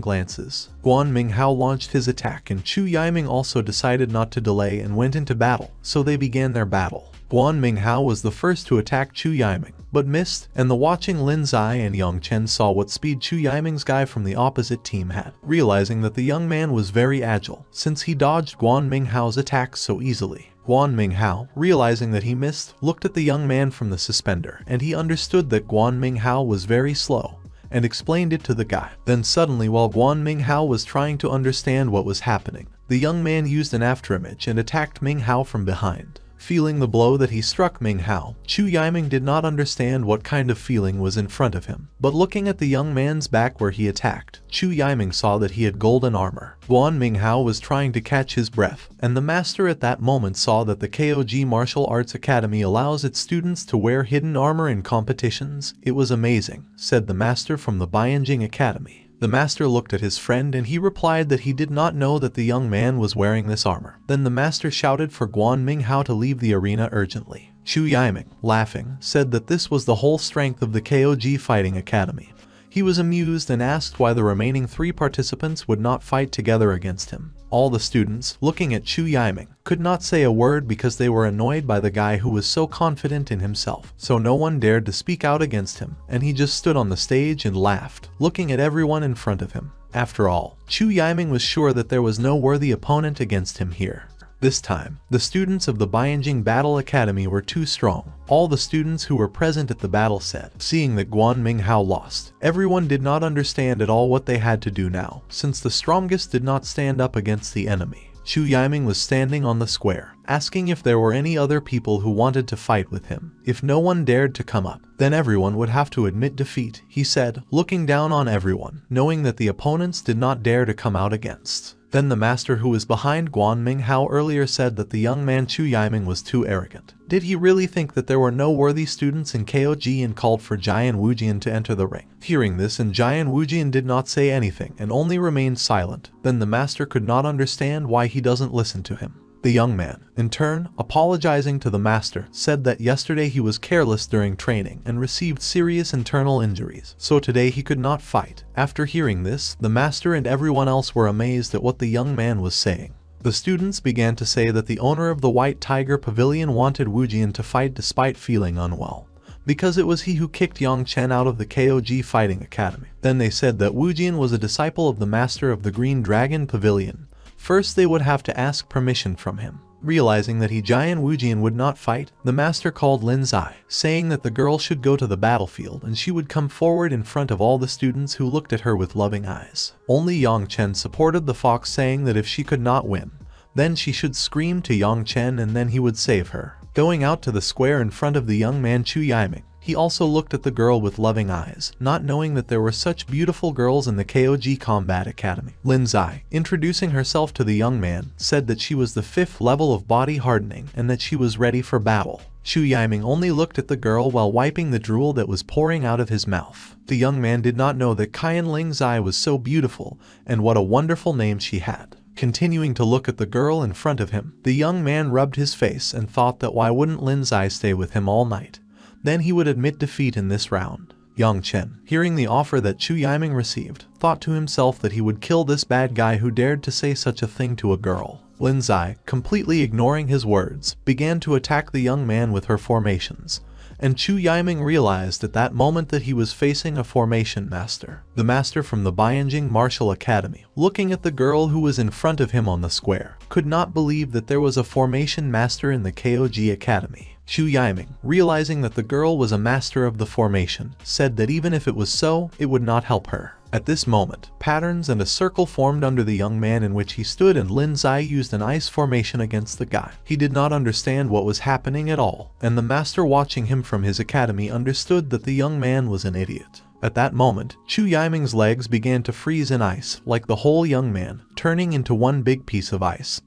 glances. Guan Minghao launched his attack and Chu Yiming also decided not to delay and went into battle, so they began their battle. Guan Minghao was the first to attack Chu Yiming, but missed, and the watching Lin Zai and Yang Chen saw what speed Chu Yiming's guy from the opposite team had, realizing that the young man was very agile, since he dodged Guan Minghao's attacks so easily. Guan Minghao, realizing that he missed, looked at the young man from the suspender, and he understood that Guan Minghao was very slow, and explained it to the guy. Then suddenly, while Guan Minghao was trying to understand what was happening, the young man used an afterimage and attacked Minghao from behind. Feeling the blow that he struck Minghao, Chu Yiming did not understand what kind of feeling was in front of him. But looking at the young man's back where he attacked, Chu Yiming saw that he had golden armor. Guan Minghao was trying to catch his breath, and the master at that moment saw that the KOG Martial Arts Academy allows its students to wear hidden armor in competitions. It was amazing, said the master from the Bianjing Academy. The master looked at his friend and he replied that he did not know that the young man was wearing this armor. Then the master shouted for Guan Minghao to leave the arena urgently. Chu Yiming, laughing, said that this was the whole strength of the KOG Fighting Academy. He was amused and asked why the remaining 3 participants would not fight together against him. All the students, looking at Chu Yiming, could not say a word because they were annoyed by the guy who was so confident in himself. So no one dared to speak out against him, and he just stood on the stage and laughed, looking at everyone in front of him. After all, Chu Yiming was sure that there was no worthy opponent against him here. This time, the students of the Bianjing Battle Academy were too strong. All the students who were present at the battle said, seeing that Guan Minghao lost. Everyone did not understand at all what they had to do now, since the strongest did not stand up against the enemy. Chu Yiming was standing on the square, asking if there were any other people who wanted to fight with him. If no one dared to come up, then everyone would have to admit defeat, he said, looking down on everyone, knowing that the opponents did not dare to come out against. Then the master who was behind Guan Minghao earlier said that the young man Chu Yiming was too arrogant. Did he really think that there were no worthy students in KOG and called for Jian Wujian to enter the ring? Hearing this, and Jian Wujian did not say anything and only remained silent. Then the master could not understand why he doesn't listen to him. The young man, in turn, apologizing to the master, said that yesterday he was careless during training and received serious internal injuries, so today he could not fight. After hearing this, the master and everyone else were amazed at what the young man was saying. The students began to say that the owner of the White Tiger Pavilion wanted Wujian to fight despite feeling unwell, because it was he who kicked Yang Chen out of the KOG Fighting Academy. Then they said that Wujian was a disciple of the master of the Green Dragon Pavilion. First they would have to ask permission from him. Realizing that Jian Wujian would not fight, the master called Lin Zai, saying that the girl should go to the battlefield and she would come forward in front of all the students who looked at her with loving eyes. Only Yang Chen supported the fox, saying that if she could not win, then she should scream to Yang Chen and then he would save her. Going out to the square in front of the young man Chu Yiming, he also looked at the girl with loving eyes, not knowing that there were such beautiful girls in the KOG Combat Academy. Lin Zai, introducing herself to the young man, said that she was the 5th level of body hardening and that she was ready for battle. Chu Yiming only looked at the girl while wiping the drool that was pouring out of his mouth. The young man did not know that Qian Ling Zai was so beautiful and what a wonderful name she had. Continuing to look at the girl in front of him, the young man rubbed his face and thought that why wouldn't Lin Zai stay with him all night? Then he would admit defeat in this round. Yang Chen, hearing the offer that Chu Yiming received, thought to himself that he would kill this bad guy who dared to say such a thing to a girl. Lin Zai, completely ignoring his words, began to attack the young man with her formations, and Chu Yiming realized at that moment that he was facing a formation master. The master from the Bianjing Martial Academy, looking at the girl who was in front of him on the square, could not believe that there was a formation master in the KOG Academy. Chu Yiming, realizing that the girl was a master of the formation, said that even if it was so, it would not help her. At this moment, patterns and a circle formed under the young man in which he stood, and Lin Zai used an ice formation against the guy. He did not understand what was happening at all, and the master watching him from his academy understood that the young man was an idiot. At that moment, Chu Yiming's legs began to freeze in ice, like the whole young man, turning into one big piece of ice.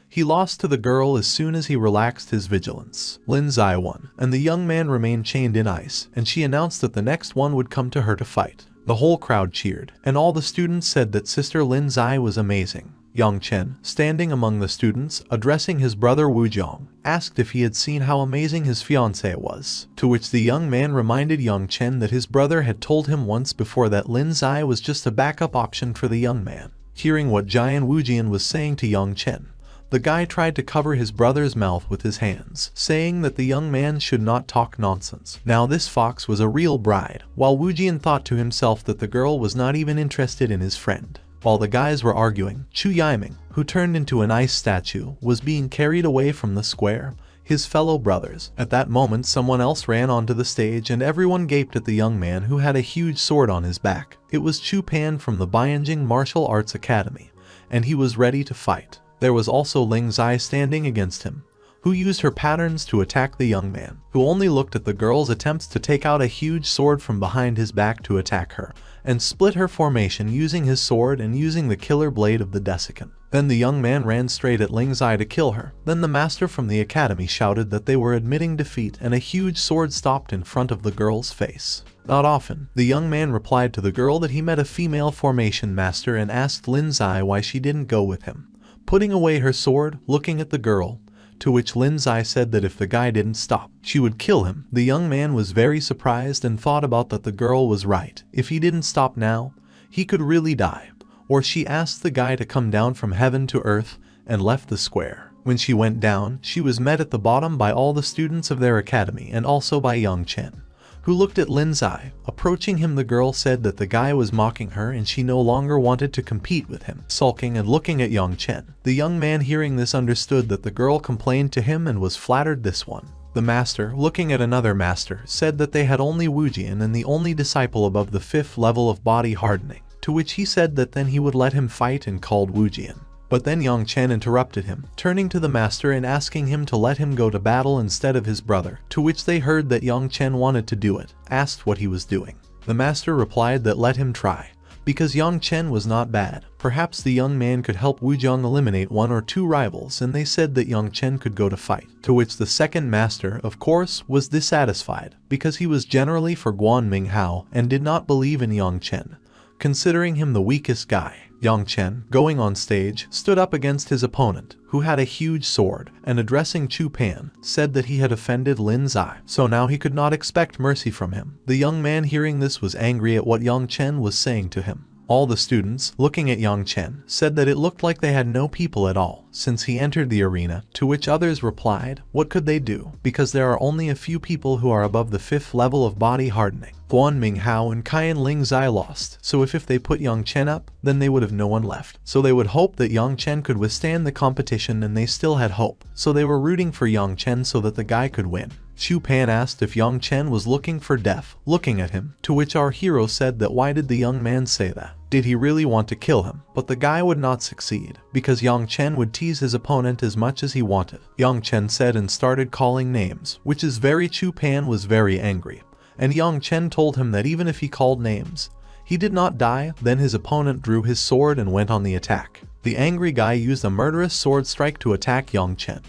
He lost to the girl as soon as he relaxed his vigilance. Lin Zai won, and the young man remained chained in ice, and she announced that the next one would come to her to fight. The whole crowd cheered, and all the students said that Sister Lin Zai was amazing. Yang Chen, standing among the students, addressing his brother Wu Jiang, asked if he had seen how amazing his fiancée was, to which the young man reminded Yang Chen that his brother had told him once before that Lin Zai was just a backup option for the young man. Hearing what Jian Wujian was saying to Yang Chen, the guy tried to cover his brother's mouth with his hands, saying that the young man should not talk nonsense. Now this fox was a real bride, while Wujian thought to himself that the girl was not even interested in his friend. While the guys were arguing, Chu Yiming, who turned into an ice statue, was being carried away from the square, his fellow brothers. At that moment someone else ran onto the stage and everyone gaped at the young man who had a huge sword on his back. It was Chu Pan from the Bianjing Martial Arts Academy, and he was ready to fight. There was also Ling Zai standing against him, who used her patterns to attack the young man, who only looked at the girl's attempts to take out a huge sword from behind his back to attack her, and split her formation using his sword and using the killer blade of the desiccant. Then the young man ran straight at Ling Zai to kill her. Then the master from the academy shouted that they were admitting defeat, and a huge sword stopped in front of the girl's face. Not often, the young man replied to the girl that he met a female formation master and asked Lin Zai why she didn't go with him, putting away her sword, looking at the girl, to which Lin Zai said that if the guy didn't stop, she would kill him. The young man was very surprised and thought about that the girl was right. If he didn't stop now, he could really die. Or she asked the guy to come down from heaven to earth and left the square. When she went down, she was met at the bottom by all the students of their academy and also by Yang Chen, who looked at Lin Zai. Approaching him, the girl said that the guy was mocking her and she no longer wanted to compete with him. Sulking and looking at Yang Chen, the young man hearing this understood that the girl complained to him and was flattered this one. The master, looking at another master, said that they had only Wujian and the only disciple above the 5th level of body hardening, to which he said that then he would let him fight and called Wujian. But then Yang Chen interrupted him, turning to the master and asking him to let him go to battle instead of his brother, to which they heard that Yang Chen wanted to do it, asked what he was doing. The master replied that let him try, because Yang Chen was not bad. Perhaps the young man could help Wu Jiang eliminate 1 or 2 rivals, and they said that Yang Chen could go to fight, to which the second master, of course, was dissatisfied, because he was generally for Guanming Hao and did not believe in Yang Chen, considering him the weakest guy. Yang Chen, going on stage, stood up against his opponent, who had a huge sword, and addressing Chu Pan, said that he had offended Lin Zai, so now he could not expect mercy from him. The young man hearing this was angry at what Yang Chen was saying to him. All the students, looking at Yang Chen, said that it looked like they had no people at all since he entered the arena, to which others replied, what could they do, because there are only a few people who are above the 5th level of body hardening. Guanming Hao and Kaian Ling Zai lost, so if they put Yang Chen up, then they would have no one left. So they would hope that Yang Chen could withstand the competition, and they still had hope, so they were rooting for Yang Chen so that the guy could win. Chu Pan asked if Yang Chen was looking for death, looking at him, to which our hero said that why did the young man say that? Did he really want to kill him? But the guy would not succeed, because Yang Chen would tease his opponent as much as he wanted. Yang Chen said and started calling names, which is very Chu Pan was very angry, and Yang Chen told him that even if he called names, he did not die. Then his opponent drew his sword and went on the attack. The angry guy used a murderous sword strike to attack Yang Chen,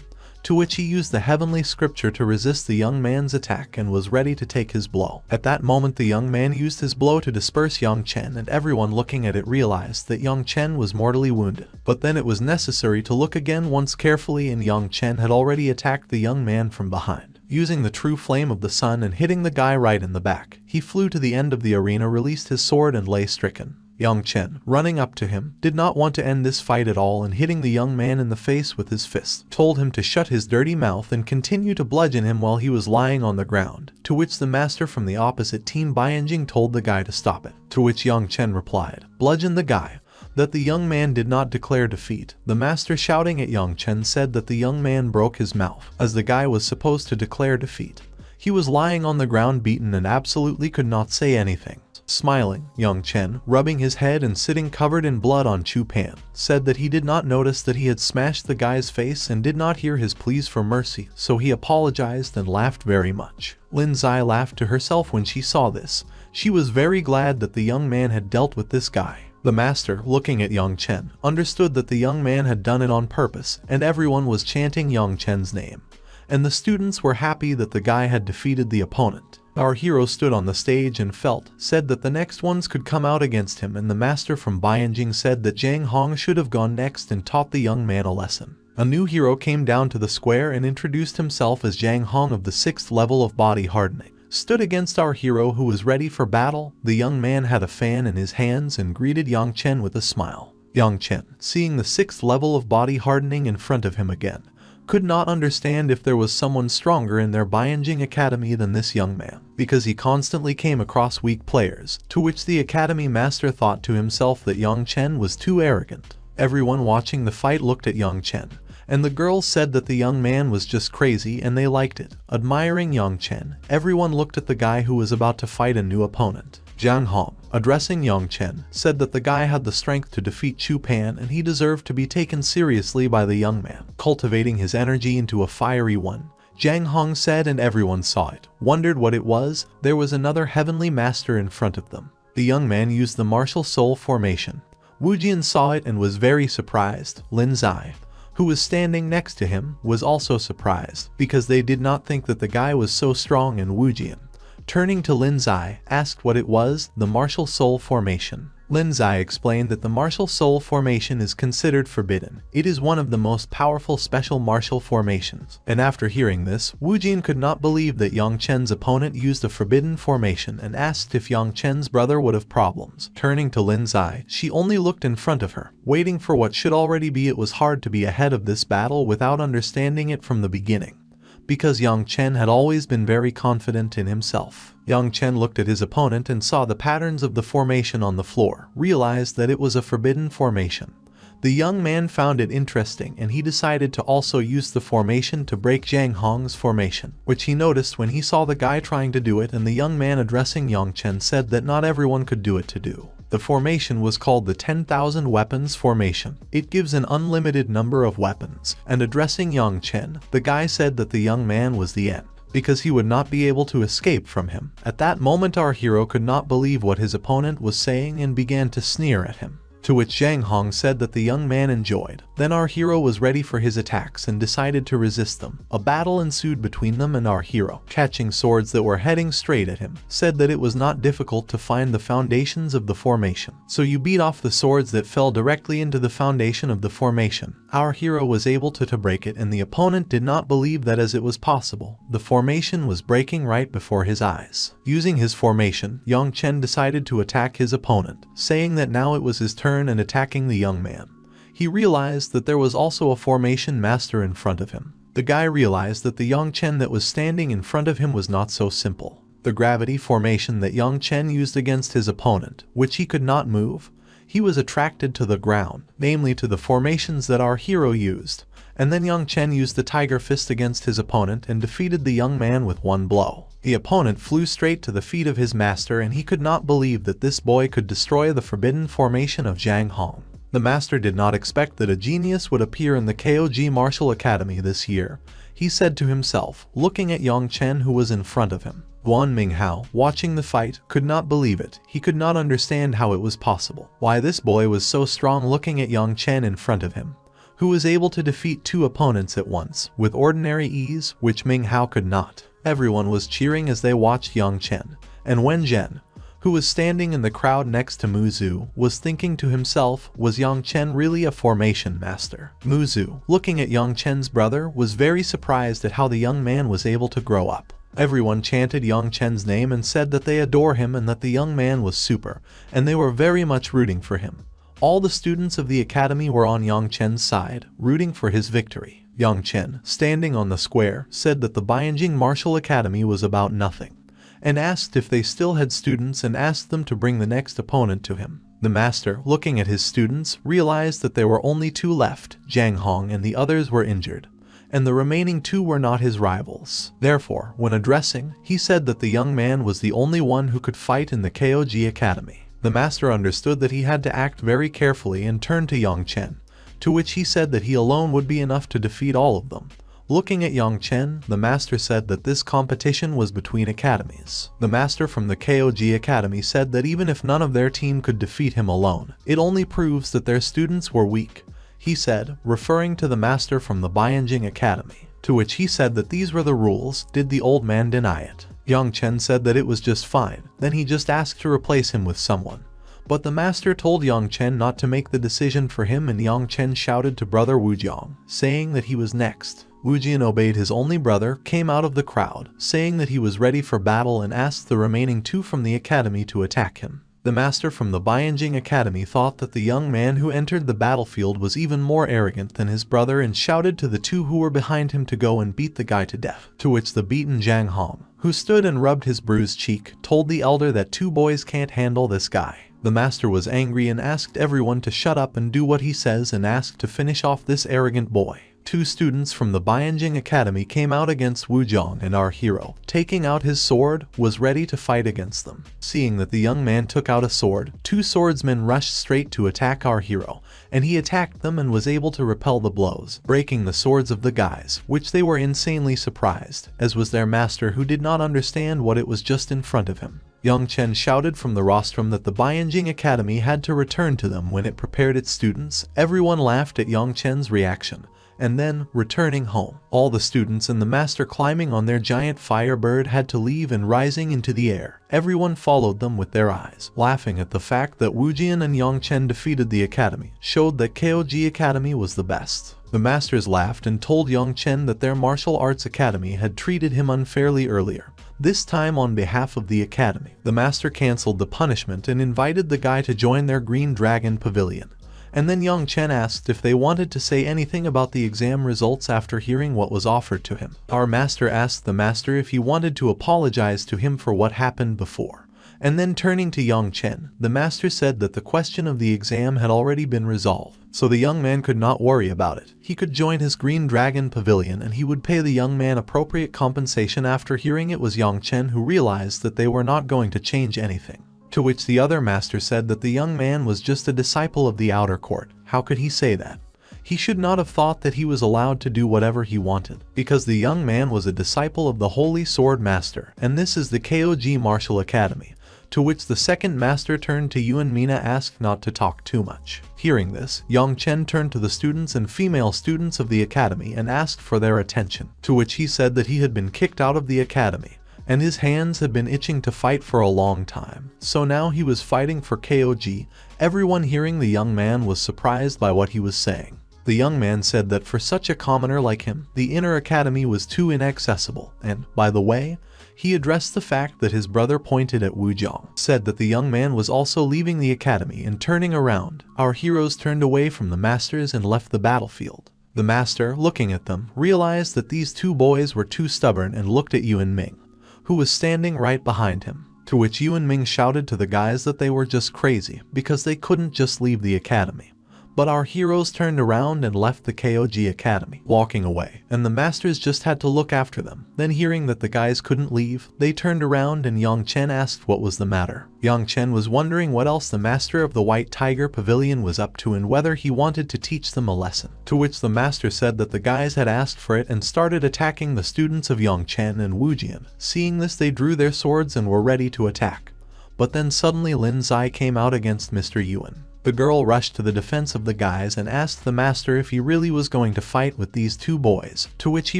to which he used the heavenly scripture to resist the young man's attack and was ready to take his blow. At that moment the young man used his blow to disperse Yang Chen, and everyone looking at it realized that Yang Chen was mortally wounded. But then it was necessary to look again once carefully, and Yang Chen had already attacked the young man from behind, using the true flame of the sun and hitting the guy right in the back. He flew to the end of the arena, released his sword and lay stricken. Yang Chen, running up to him, did not want to end this fight at all, and hitting the young man in the face with his fist, told him to shut his dirty mouth and continue to bludgeon him while he was lying on the ground, to which the master from the opposite team Bianjing told the guy to stop it, to which Yang Chen replied, bludgeon the guy, that the young man did not declare defeat. The master, shouting at Yang Chen, said that the young man broke his mouth, as the guy was supposed to declare defeat. He was lying on the ground beaten and absolutely could not say anything. Smiling, Yang Chen, rubbing his head and sitting covered in blood on Chu Pan, said that he did not notice that he had smashed the guy's face and did not hear his pleas for mercy, so he apologized and laughed very much. Lin Zai laughed to herself when she saw this. She was very glad that the young man had dealt with this guy. The master, looking at Yang Chen, understood that the young man had done it on purpose, and everyone was chanting Yang Chen's name, and the students were happy that the guy had defeated the opponent. Our hero stood on the stage and said that the next ones could come out against him, and the master from Bianjing said that Zhang Hong should have gone next and taught the young man a lesson. A new hero came down to the square and introduced himself as Zhang Hong of the 6th level of body hardening. Stood against our hero who was ready for battle. The young man had a fan in his hands and greeted Yang Chen with a smile. Yang Chen, seeing the 6th level of body hardening in front of him again, could not understand if there was someone stronger in their Bianjing Academy than this young man, because he constantly came across weak players, to which the Academy master thought to himself that Yang Chen was too arrogant. Everyone watching the fight looked at Yang Chen, and the girls said that the young man was just crazy and they liked it. Admiring Yang Chen, everyone looked at the guy who was about to fight a new opponent. Zhang Hong, addressing Yang Chen, said that the guy had the strength to defeat Chu Pan and he deserved to be taken seriously by the young man, cultivating his energy into a fiery one. Zhang Hong said, and everyone saw it, wondered what it was. There was another heavenly master in front of them. The young man used the martial soul formation. Wu Jian saw it and was very surprised. Lin Zai, who was standing next to him, was also surprised, because they did not think that the guy was so strong. And Wu Jian, turning to Lin Zai, asked what it was. The martial soul formation. Lin Zai explained that the martial soul formation is considered forbidden. It is one of the most powerful special martial formations. And after hearing this, Wu Jin could not believe that Yang Chen's opponent used a forbidden formation and asked if Yang Chen's brother would have problems. Turning to Lin Zai, she only looked in front of her, waiting for what should already be. It was hard to be ahead of this battle without understanding it from the beginning, because Yang Chen had always been very confident in himself. Yang Chen looked at his opponent and saw the patterns of the formation on the floor, realized that it was a forbidden formation. The young man found it interesting and he decided to also use the formation to break Zhang Hong's formation, which he noticed when he saw the guy trying to do it, and the young man addressing Yang Chen said that not everyone could do it to do. The formation was called the 10,000 weapons formation. It gives an unlimited number of weapons. And addressing Yang Chen, the guy said that the young man was the end, because he would not be able to escape from him. At that moment our hero could not believe what his opponent was saying and began to sneer at him, to which Zhang Hong said that the young man enjoyed. Then our hero was ready for his attacks and decided to resist them. A battle ensued between them, and our hero, catching swords that were heading straight at him, said that it was not difficult to find the foundations of the formation. So you beat off the swords that fell directly into the foundation of the formation. Our hero was able to break it, and the opponent did not believe that as it was possible. The formation was breaking right before his eyes. Using his formation, Yang Chen decided to attack his opponent, saying that now it was his turn, and attacking the young man. He realized that there was also a formation master in front of him. The guy realized that the Yang Chen that was standing in front of him was not so simple. The gravity formation that Yang Chen used against his opponent, which he could not move, he was attracted to the ground, namely to the formations that our hero used. And then Yang Chen used the tiger fist against his opponent and defeated the young man with one blow. The opponent flew straight to the feet of his master, and he could not believe that this boy could destroy the forbidden formation of Zhang Hong. The master did not expect that a genius would appear in the KOG Martial Academy this year. He said to himself, looking at Yang Chen who was in front of him. Guan Minghao, watching the fight, could not believe it. He could not understand how it was possible. Why this boy was so strong, looking at Yang Chen in front of him, who was able to defeat two opponents at once, with ordinary ease, which Minghao could not. Everyone was cheering as they watched Yang Chen, and Wen Zhen, who was standing in the crowd next to Mu Zhu, was thinking to himself, was Yang Chen really a formation master? Mu Zhu, looking at Yang Chen's brother, was very surprised at how the young man was able to grow up. Everyone chanted Yang Chen's name and said that they adore him and that the young man was super, and they were very much rooting for him. All the students of the academy were on Yang Chen's side, rooting for his victory. Yang Chen, standing on the square, said that the Bianjing Martial Academy was about nothing, and asked if they still had students and asked them to bring the next opponent to him. The master, looking at his students, realized that there were only two left, Zhang Hong, and the others were injured, and the remaining two were not his rivals. Therefore, when addressing, he said that the young man was the only one who could fight in the KOG Academy. The master understood that he had to act very carefully and turned to Yang Chen, to which he said that he alone would be enough to defeat all of them. Looking at Yang Chen, the master said that this competition was between academies. The master from the KOG Academy said that even if none of their team could defeat him alone, it only proves that their students were weak. He said, referring to the master from the Bianjing Academy, to which he said that these were the rules. Did the old man deny it? Yang Chen said that it was just fine, then he just asked to replace him with someone. But the master told Yang Chen not to make the decision for him, and Yang Chen shouted to brother Wu Jiang, saying that he was next. Wu Jian obeyed his only brother, came out of the crowd, saying that he was ready for battle, and asked the remaining two from the academy to attack him. The master from the Bianjing Academy thought that the young man who entered the battlefield was even more arrogant than his brother and shouted to the two who were behind him to go and beat the guy to death. To which the beaten Zhang Hong, who stood and rubbed his bruised cheek, told the elder that two boys can't handle this guy. The master was angry and asked everyone to shut up and do what he says, and asked to finish off this arrogant boy. Two students from the Bianjing Academy came out against Wu Jiang, and our hero, taking out his sword, was ready to fight against them. Seeing that the young man took out a sword, two swordsmen rushed straight to attack our hero, and he attacked them and was able to repel the blows, breaking the swords of the guys, which they were insanely surprised, as was their master, who did not understand what it was just in front of him. Yang Chen shouted from the rostrum that the Bianjing Academy had to return to them when it prepared its students. Everyone laughed at Yang Chen's reaction. And then, returning home, all the students and the master climbing on their giant firebird had to leave and rising into the air. Everyone followed them with their eyes, laughing at the fact that Wu Jian and Yang Chen defeated the academy, showed that kogg Academy was the best. The masters laughed and told Yang Chen that their martial arts academy had treated him unfairly earlier. This time on behalf of the academy, the master cancelled the punishment and invited the guy to join their Green Dragon Pavilion. And then Yang Chen asked if they wanted to say anything about the exam results after hearing what was offered to him. Our master asked the master if he wanted to apologize to him for what happened before. And then turning to Yang Chen, the master said that the question of the exam had already been resolved, so the young man could not worry about it. He could join his Green Dragon Pavilion, and he would pay the young man appropriate compensation. After hearing it was Yang Chen who realized that they were not going to change anything. To which the other master said that the young man was just a disciple of the outer court. How could he say that? He should not have thought that he was allowed to do whatever he wanted, because the young man was a disciple of the Holy Sword Master, and this is the kogg Martial Academy. To which the second master turned to Yuan Mina, asked not to talk too much. Hearing this, Yang Chen turned to the students and female students of the academy and asked for their attention, to which he said that he had been kicked out of the academy, and his hands had been itching to fight for a long time. So now he was fighting for kogg. Everyone hearing the young man was surprised by what he was saying. The young man said that for such a commoner like him, the inner academy was too inaccessible, and, by the way, he addressed the fact that his brother pointed at Wu Jiang, said that the young man was also leaving the academy, and turning around, our heroes turned away from the masters and left the battlefield. The master, looking at them, realized that these two boys were too stubborn and looked at Yuan Ming, who was standing right behind him, to which Yuan Ming shouted to the guys that they were just crazy because they couldn't just leave the academy. But our heroes turned around and left the kogg Academy, walking away, and the masters just had to look after them. Then hearing that the guys couldn't leave, they turned around and Yang Chen asked what was the matter. Yang Chen was wondering what else the master of the White Tiger Pavilion was up to and whether he wanted to teach them a lesson. To which the master said that the guys had asked for it and started attacking the students of Yang Chen and Wu Jian. Seeing this, they drew their swords and were ready to attack. But then suddenly Lin Zai came out against Mr. Yuan. The girl rushed to the defense of the guys and asked the master if he really was going to fight with these two boys, to which he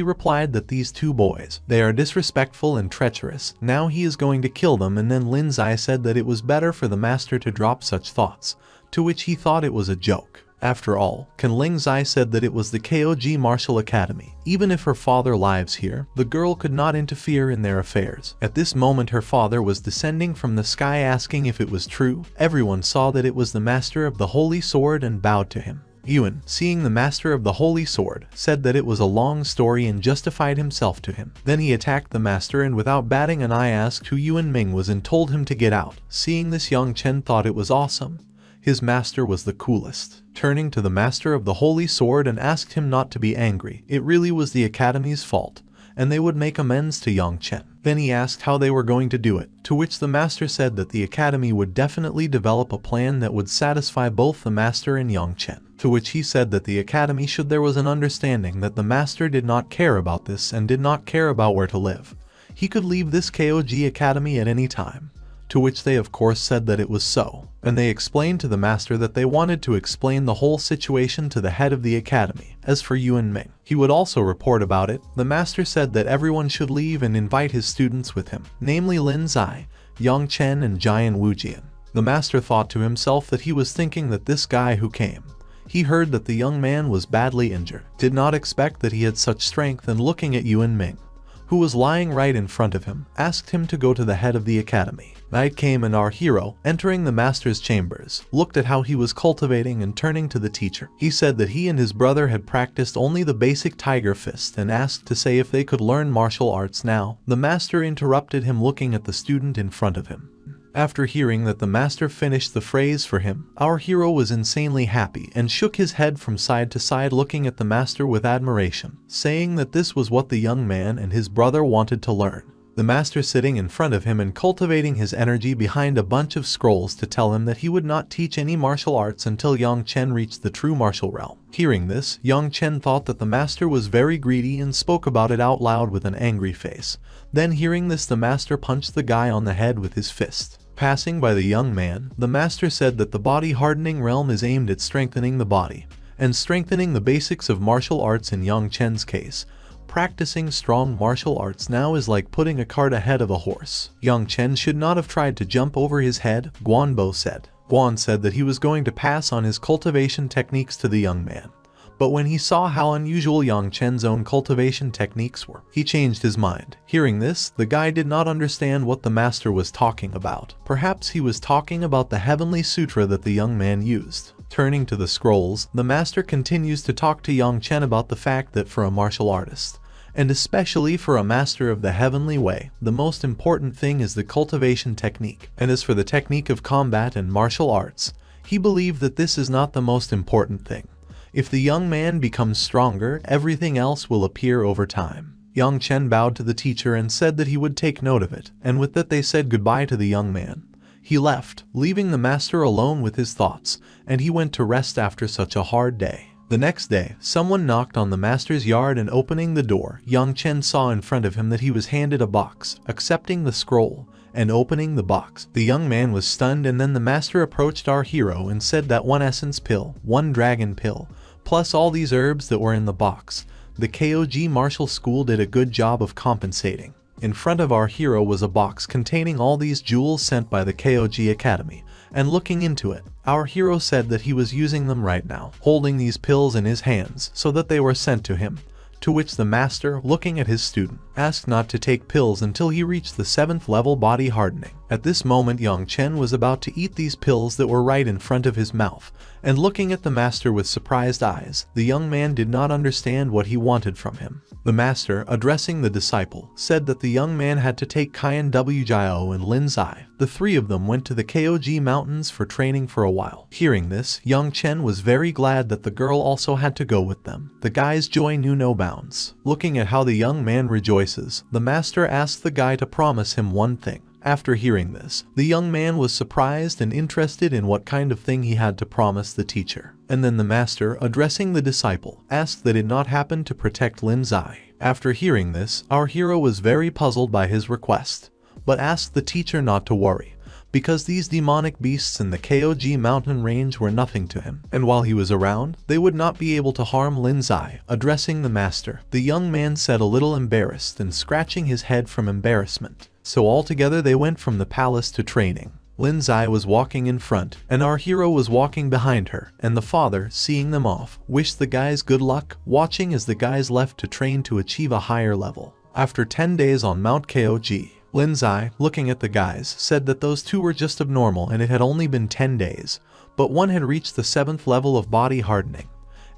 replied that these two boys, they are disrespectful and treacherous, now he is going to kill them. And then Lin Zai said that it was better for the master to drop such thoughts, to which he thought it was a joke. After all, Ling Zai said that it was the kogg Martial Academy. Even if her father lives here, the girl could not interfere in their affairs. At this moment her father was descending from the sky asking if it was true. Everyone saw that it was the master of the Holy Sword and bowed to him. Yuan, seeing the master of the Holy Sword, said that it was a long story and justified himself to him. Then he attacked the master and without batting an eye asked who Yuan Ming was and told him to get out. Seeing this, Yang Chen thought it was awesome. His master was the coolest. Turning to the master of the Holy Sword and asked him not to be angry. It really was the academy's fault, and they would make amends to Yang Chen. Then he asked how they were going to do it, to which the master said that the academy would definitely develop a plan that would satisfy both the master and Yang Chen. To which he said that the academy should there was an understanding that the master did not care about this and did not care about where to live. He could leave this kogg Academy at any time. to which they of course said that it was so, and they explained to the master that they wanted to explain the whole situation to the head of the academy. As for Yuan Ming, he would also report about it. The master said that everyone should leave and invite his students with him, namely Lin Zai, Yang Chen and Jian Wujian. The master thought to himself that he was thinking that this guy who came, he heard that the young man was badly injured, did not expect that he had such strength, and looking at Yuan Ming, who was lying right in front of him, asked him to go to the head of the academy. Night came and our hero, entering the master's chambers, looked at how he was cultivating and turning to the teacher. He said that he and his brother had practiced only the basic tiger fist and asked to say if they could learn martial arts now. The master interrupted him, looking at the student in front of him. After hearing that the master finished the phrase for him, our hero was insanely happy and shook his head from side to side, looking at the master with admiration, saying that this was what the young man and his brother wanted to learn. The master sitting in front of him and cultivating his energy behind a bunch of scrolls to tell him that he would not teach any martial arts until Yang Chen reached the true martial realm. Hearing this, Yang Chen thought that the master was very greedy and spoke about it out loud with an angry face. Then hearing this, the master punched the guy on the head with his fist. Passing by the young man, the master said that the body hardening realm is aimed at strengthening the body and strengthening the basics of martial arts. In Yang Chen's case, practicing strong martial arts now is like putting a cart ahead of a horse. Yang Chen should not have tried to jump over his head, Guanbo said. Guan said that he was going to pass on his cultivation techniques to the young man, but when he saw how unusual Yang Chen's own cultivation techniques were, he changed his mind. Hearing this, the guy did not understand what the master was talking about. Perhaps he was talking about the heavenly sutra that the young man used. Turning to the scrolls, the master continues to talk to Yang Chen about the fact that for a martial artist, and especially for a master of the heavenly way, the most important thing is the cultivation technique. And as for the technique of combat and martial arts, he believed that this is not the most important thing. If the young man becomes stronger, everything else will appear over time. Yang Chen bowed to the teacher and said that he would take note of it, and with that they said goodbye to the young man. He left, leaving the master alone with his thoughts, and he went to rest after such a hard day. The next day, someone knocked on the master's yard, and opening the door, Yang Chen saw in front of him that he was handed a box. Accepting the scroll and opening the box, the young man was stunned, and then the master approached our hero and said that one essence pill, one dragon pill, plus all these herbs that were in the box. The KOG martial school did a good job of compensating. In front of our hero was a box containing all these jewels sent by the KOG Academy, and looking into it, our hero said that he was using them right now, holding these pills in his hands so that they were sent to him. To which the master, looking at his student, asked not to take pills until he reached the 7th level body hardening. At this moment, Yang Chen was about to eat these pills that were right in front of his mouth, and looking at the master with surprised eyes. The young man did not understand what he wanted from him. The master, addressing the disciple, said that the young man had to take Qian Wjiao and Lin Zai. The three of them went to the KOG mountains for training for a while. Hearing this, Yang Chen was very glad that the girl also had to go with them. The guy's joy knew no bounds. Looking at how the young man rejoices, the master asked the guy to promise him one thing. After hearing this, the young man was surprised and interested in what kind of thing he had to promise the teacher. And then the master, addressing the disciple, asked that it not happen to protect Lin Zai. After hearing this, our hero was very puzzled by his request, but asked the teacher not to worry, because these demonic beasts in the KOG mountain range were nothing to him, and while he was around, they would not be able to harm Lin Zai. Addressing the master, the young man said, a little embarrassed and scratching his head from embarrassment. So altogether they went from the palace to training. Lin Zai was walking in front, and our hero was walking behind her, and the father, seeing them off, wished the guys good luck, watching as the guys left to train to achieve a higher level. After 10 days on Mount Kog, Lin Zai, looking at the guys, said that those two were just abnormal and it had only been 10 days, but one had reached the 7th level of body hardening,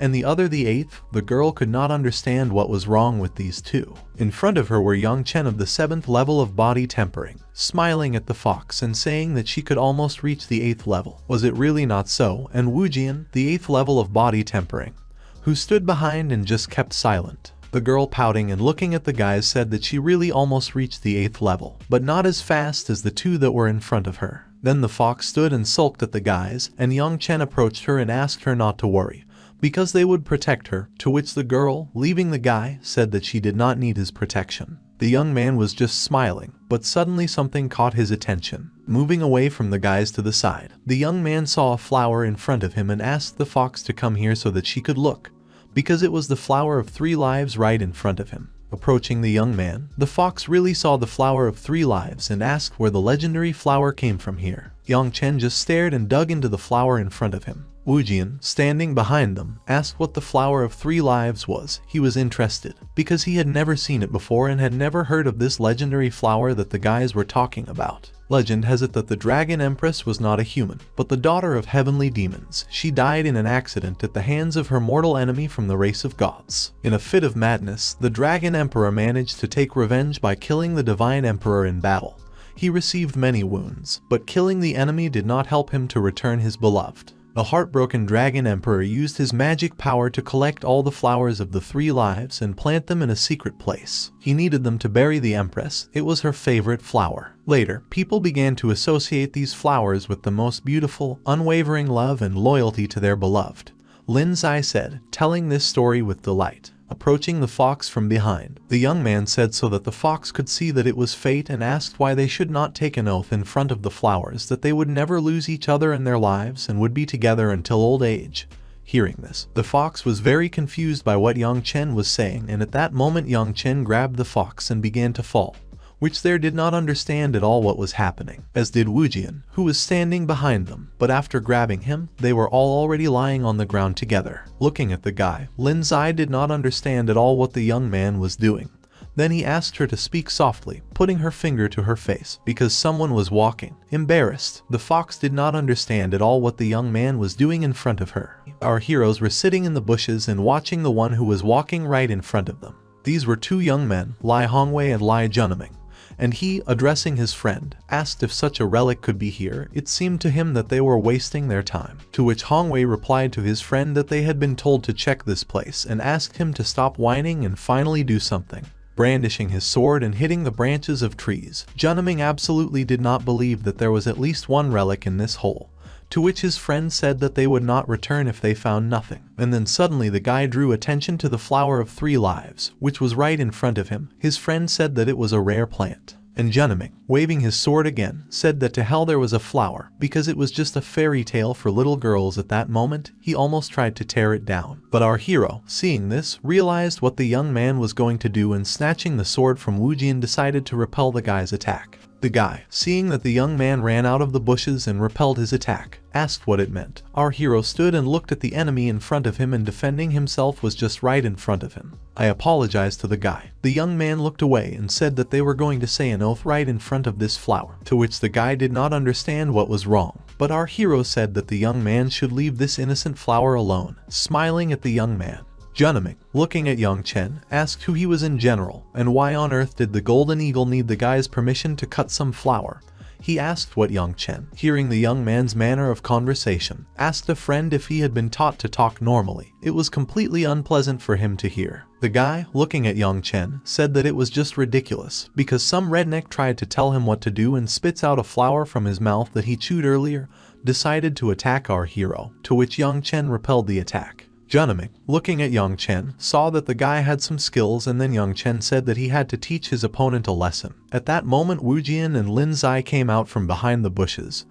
and the other the 8th. The girl could not understand what was wrong with these two. In front of her were Yang Chen of the 7th level of body tempering, smiling at the fox and saying that she could almost reach the 8th level. Was it really not so? And Wujian, the 8th level of body tempering, who stood behind and just kept silent. The girl, pouting and looking at the guys, said that she really almost reached the 8th level, but not as fast as the two that were in front of her. Then the fox stood and sulked at the guys, and Yang Chen approached her and asked her not to worry, because they would protect her, to which the girl, leaving the guy, said that she did not need his protection. The young man was just smiling, but suddenly something caught his attention. Moving away from the guys to the side, the young man saw a flower in front of him and asked the fox to come here so that she could look, because it was the flower of 3 lives right in front of him. Approaching the young man, the fox really saw the flower of 3 lives and asked where the legendary flower came from here. Young Chen just stared and dug into the flower in front of him. Wujian, standing behind them, asked what the flower of 3 lives was. He was interested, because he had never seen it before and had never heard of this legendary flower that the guys were talking about. Legend has it that the Dragon Empress was not a human, but the daughter of heavenly demons. She died in an accident at the hands of her mortal enemy from the race of gods. In a fit of madness, the Dragon Emperor managed to take revenge by killing the Divine Emperor in battle. He received many wounds, but killing the enemy did not help him to return his beloved. The heartbroken Dragon Emperor used his magic power to collect all the flowers of the 3 lives and plant them in a secret place. He needed them to bury the Empress. It was her favorite flower. Later, people began to associate these flowers with the most beautiful, unwavering love and loyalty to their beloved. Lin Zai said, telling this story with delight. Approaching the fox from behind, the young man said so that the fox could see that it was fate and asked why they should not take an oath in front of the flowers that they would never lose each other in their lives and would be together until old age. Hearing this, the fox was very confused by what young Chen was saying, and at that moment young Chen grabbed the fox and began to fall, which there did not understand at all what was happening, as did Wujian, who was standing behind them, but after grabbing him, they were all already lying on the ground together. Looking at the guy, Lin Zai did not understand at all what the young man was doing. Then he asked her to speak softly, putting her finger to her face, because someone was walking. Embarrassed, the fox did not understand at all what the young man was doing in front of her. Our heroes were sitting in the bushes and watching the one who was walking right in front of them. These were 2 young men, Lai Hongwei and Lai Junming. And he, addressing his friend, asked if such a relic could be here. It seemed to him that they were wasting their time. To which Hongwei replied to his friend that they had been told to check this place and asked him to stop whining and finally do something. Brandishing his sword and hitting the branches of trees, Junming absolutely did not believe that there was at least one relic in this hole. To which his friend said that they would not return if they found nothing. And then suddenly the guy drew attention to the flower of 3 lives, which was right in front of him. His friend said that it was a rare plant. And Junming, waving his sword again, said that to hell there was a flower, because it was just a fairy tale for little girls. At that moment, he almost tried to tear it down. But our hero, seeing this, realized what the young man was going to do and snatching the sword from Wujian decided to repel the guy's attack. The guy, seeing that the young man ran out of the bushes and repelled his attack, asked what it meant. Our hero stood and looked at the enemy in front of him, and defending himself was just right in front of him. I apologized to the guy. The young man looked away and said that they were going to say an oath right in front of this flower, to which the guy did not understand what was wrong. But our hero said that the young man should leave this innocent flower alone, smiling at the young man. Junming, looking at young Chen, asked who he was in general, and why on earth did the golden eagle need the guy's permission to cut some flower. He asked what young Chen, hearing the young man's manner of conversation, asked a friend if he had been taught to talk normally. It was completely unpleasant for him to hear. The guy, looking at young Chen, said that it was just ridiculous, because some redneck tried to tell him what to do and spits out a flower from his mouth that he chewed earlier, decided to attack our hero, to which young Chen repelled the attack. Junming, looking at young Chen, saw that the guy had some skills, and then young Chen said that he had to teach his opponent a lesson. At that moment Wujian and Lin Zai came out from behind the bushes,